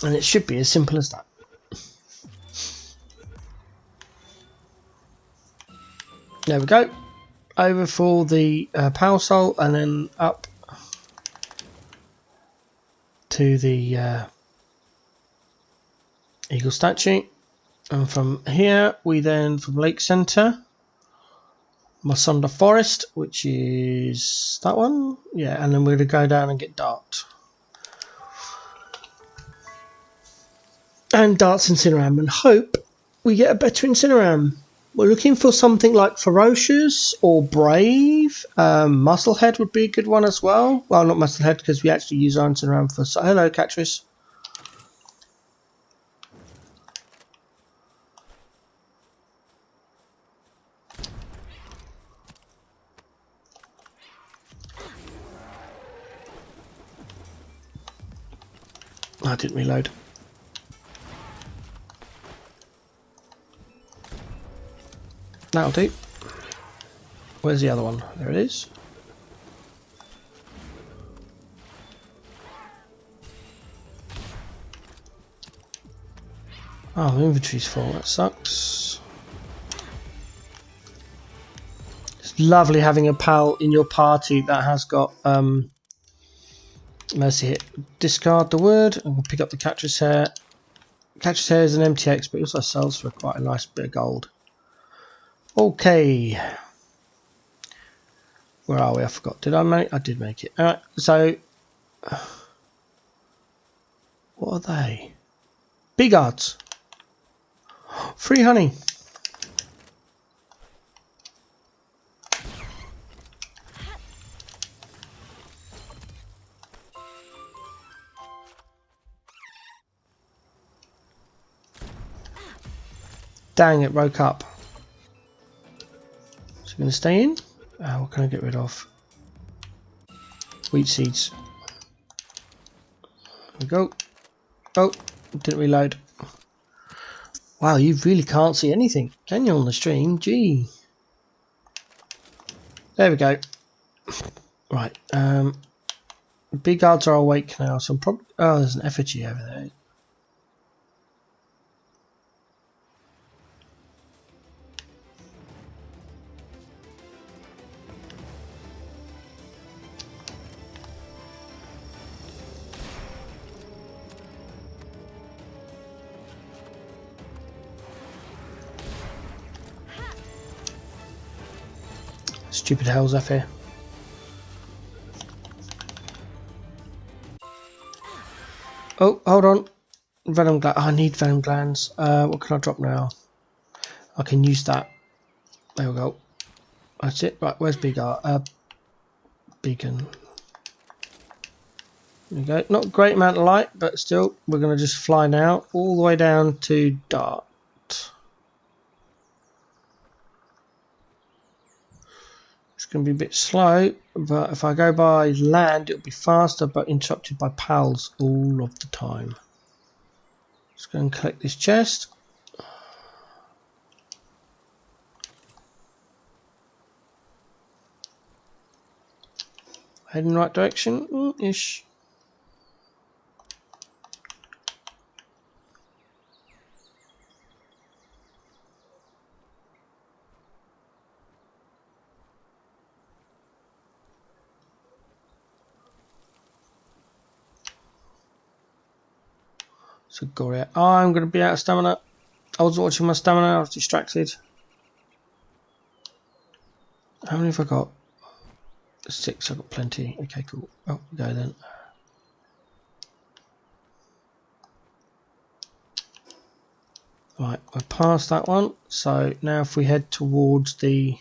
And it should be as simple as that. There we go. Over for the power soul and then up to the eagle statue. And from here we then, from Lake Center, Masunda Forest, which is that one. Yeah, and then we're going to go down and get Dart. And Dart's Incineram and hope we get a better Incineram. We're looking for something like Ferocious or Brave. Musclehead would be a good one as well. Well, not Musclehead because we actually use our Incineram for... So, hello, Catrice. I didn't reload. That'll do. Where's the other one? There it is. Oh, the inventory's full. That sucks. lovely having a pal in your party that has got mercy hit. Discard the wood and we'll pick up the catcher's hair. Catcher's hair is an MTX, but it also sells for quite a nice bit of gold. Okay. Where are we? I forgot. Did I make? I did make it. Alright, so what are they? Bee guards. Free honey. Dang, it broke up. So I'm going to stay in. What can I get rid of? Wheat seeds. There we go. Oh, didn't reload. Wow, you really can't see anything, can you, on the stream? Gee. There we go. Right. Bee guards are awake now, so I'm probably. Oh, there's an effigy over there. Stupid hells up here. Oh, hold on. Venom gland. Oh, I need venom glands. What can I drop now? I can use that. There we go. That's it. Right, where's Beacon? Beacon. There we go. Not a great amount of light, but still, we're going to just fly now all the way down to Dart. It's going to be a bit slow, but if I go by land, it'll be faster, but interrupted by pals all of the time. Let's go and collect this chest. Heading in the right direction, ish. So Goria. Oh, I'm going to be out of stamina. I wasn't watching my stamina, I was distracted. How many have I got? 6, I've got plenty. Okay, cool. Oh, we go then. Right, I passed that one. So now if we head towards the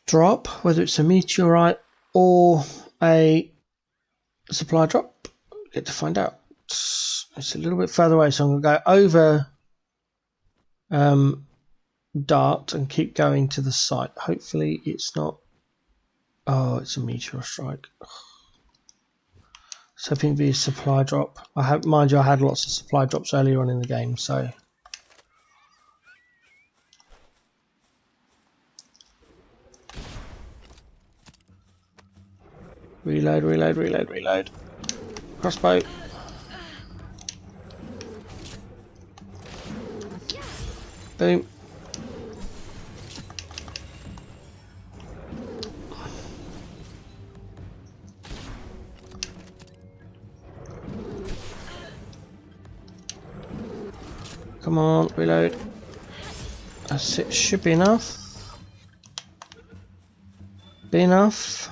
drop, whether it's a meteorite or a supply drop, get to find out. It's a little bit further away, so I'm going to go over Dart and keep going to the site. Hopefully it's not. Oh, it's a meteor strike. So hoping it'll be a supply drop. Mind you, I had lots of supply drops earlier on in the game, so. Reload, reload, reload, reload. Crossbow. Boom. Come on, reload. That's it, should be enough. Be enough.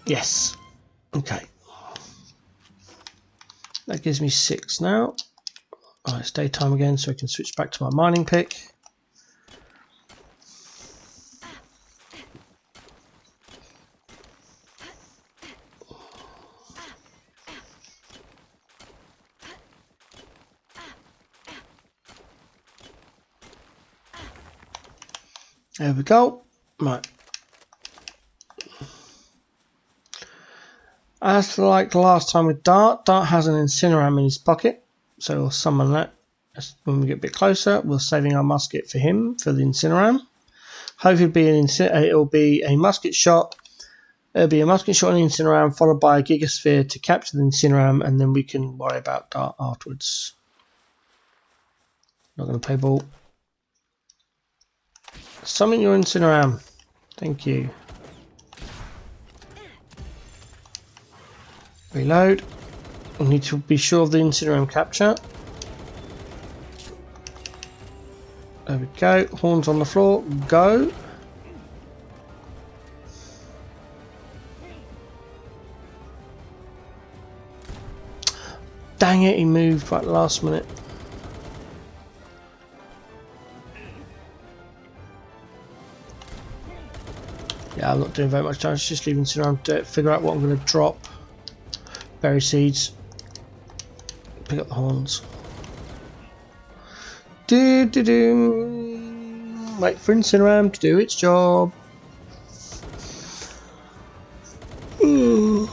Yes. Okay. That gives me 6 now. Alright, it's daytime again, so I can switch back to my mining pick. There we go. Right. As like the last time with Dart, Dart has an Incineram in his pocket, so we'll summon that when we get a bit closer. We're saving our musket for him, for the Incineram. Hopefully it'll be a musket shot. It'll be a musket shot on the Incineram, followed by a Gigasphere to capture the Incineram, and then we can worry about Dart afterwards. Not going to play ball. Summon your Incineram. Thank you. Reload. We need to be sure of the Incineram capture. There we go. Horns on the floor. Go. Dang it, he moved right at the last minute. Yeah, I'm not doing very much damage, just leaving it around to figure out what I'm going to drop. Berry seeds. Pick up the horns. Do do do. Wait for Incineram to do its job. Ooh.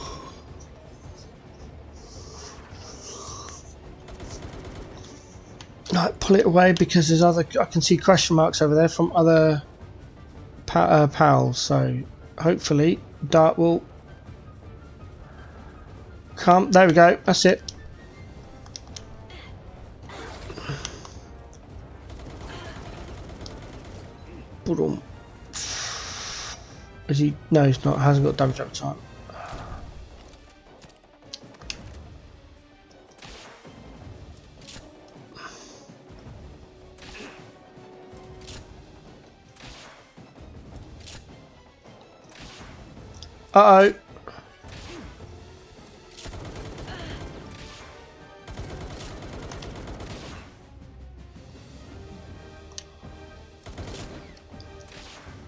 Right, pull it away because there's other. I can see question marks over there from other pals. So hopefully Dart will come. There we go. That's it. Boom. Is he? No, he's not. Hasn't got damage over time. Uh-oh.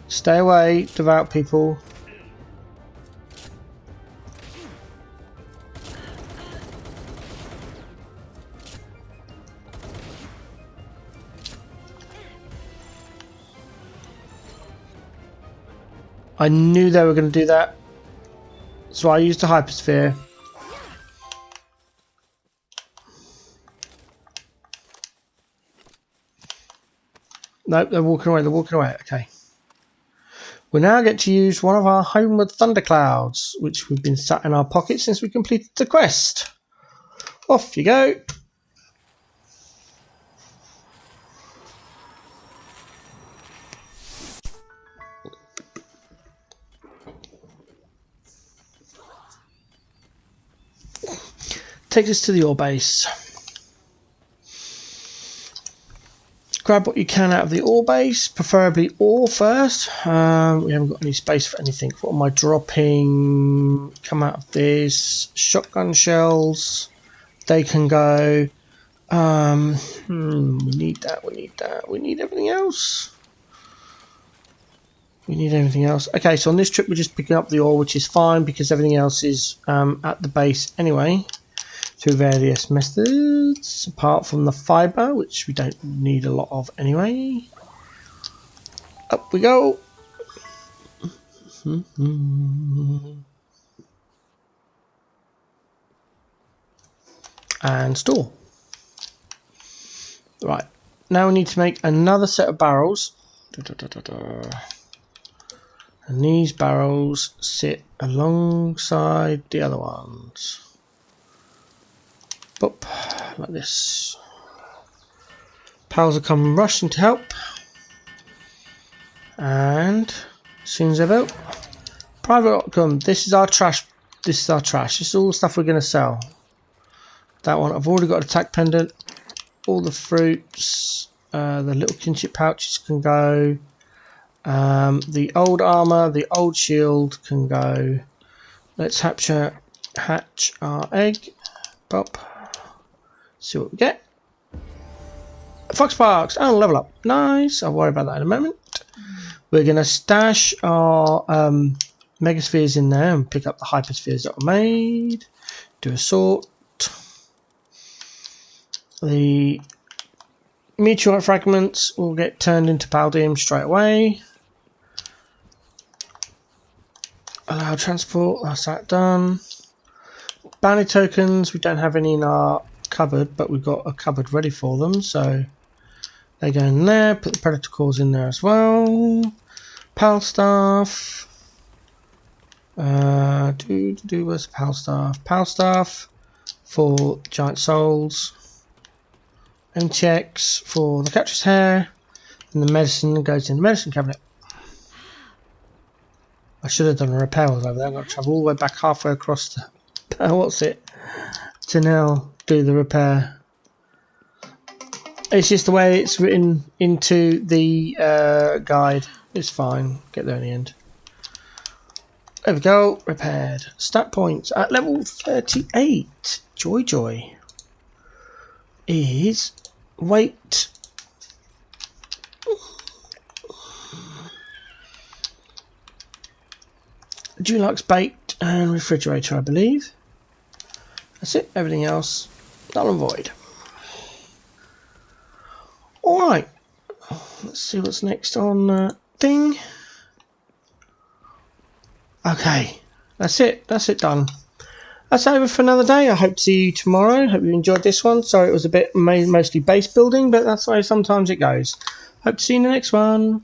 Stay away, devout people. I knew they were going to do that. So I used the hypersphere. Nope, they're walking away, okay. We now get to use one of our homeward thunderclouds, which we've been sat in our pocket since we completed the quest. Off you go. Takes us to the ore base. Grab what you can out of the ore base, preferably ore first. We haven't got any space for anything. What am I dropping? Come out of this. Shotgun shells. They can go. We need that, we need everything else. Okay, so on this trip we're just picking up the ore, which is fine because everything else is at the base anyway. Through various methods, apart from the fibre, which we don't need a lot of anyway. Up we go. And store. Right, now we need to make another set of barrels. And these barrels sit alongside the other ones. Up like this. Pals are coming rushing to help, and as soon as they're built, private outcome. This is our trash. This is all the stuff we're going to sell. That one I've already got. Attack pendant, all the fruits, the little kinship pouches can go. The old armor, the old shield can go. Let's hatch our egg. Pop. See what we get. Fox Parks. Oh, level up. Nice. I'll worry about that in a moment. We're going to stash our megaspheres in there and pick up the hyperspheres that were made. Do a sort. The meteorite fragments will get turned into palladium straight away. Allow transport. That's that done. Bounty tokens. We don't have any in our cupboard, but we've got a cupboard ready for them, so they go in there. Put the predator cores in there as well. Pal staff. Where's the pal staff? Pal staff for giant souls. MTX for the catcher's hair. And the medicine goes in the medicine cabinet. I should have done a repair over there. I've got to travel all the way back halfway across the to now do the repair. It's just the way it's written into the guide. It's fine. Get there in the end. There we go. Repaired. Stat points at level 38. Joy is weight. Dulux baked and refrigerator, I believe. That's it. Everything else null and void. Alright. Let's see what's next on thing. Okay. That's it. That's it done. That's over for another day. I hope to see you tomorrow. Hope you enjoyed this one. Sorry it was a bit mostly base building, but that's the way sometimes it goes. Hope to see you in the next one.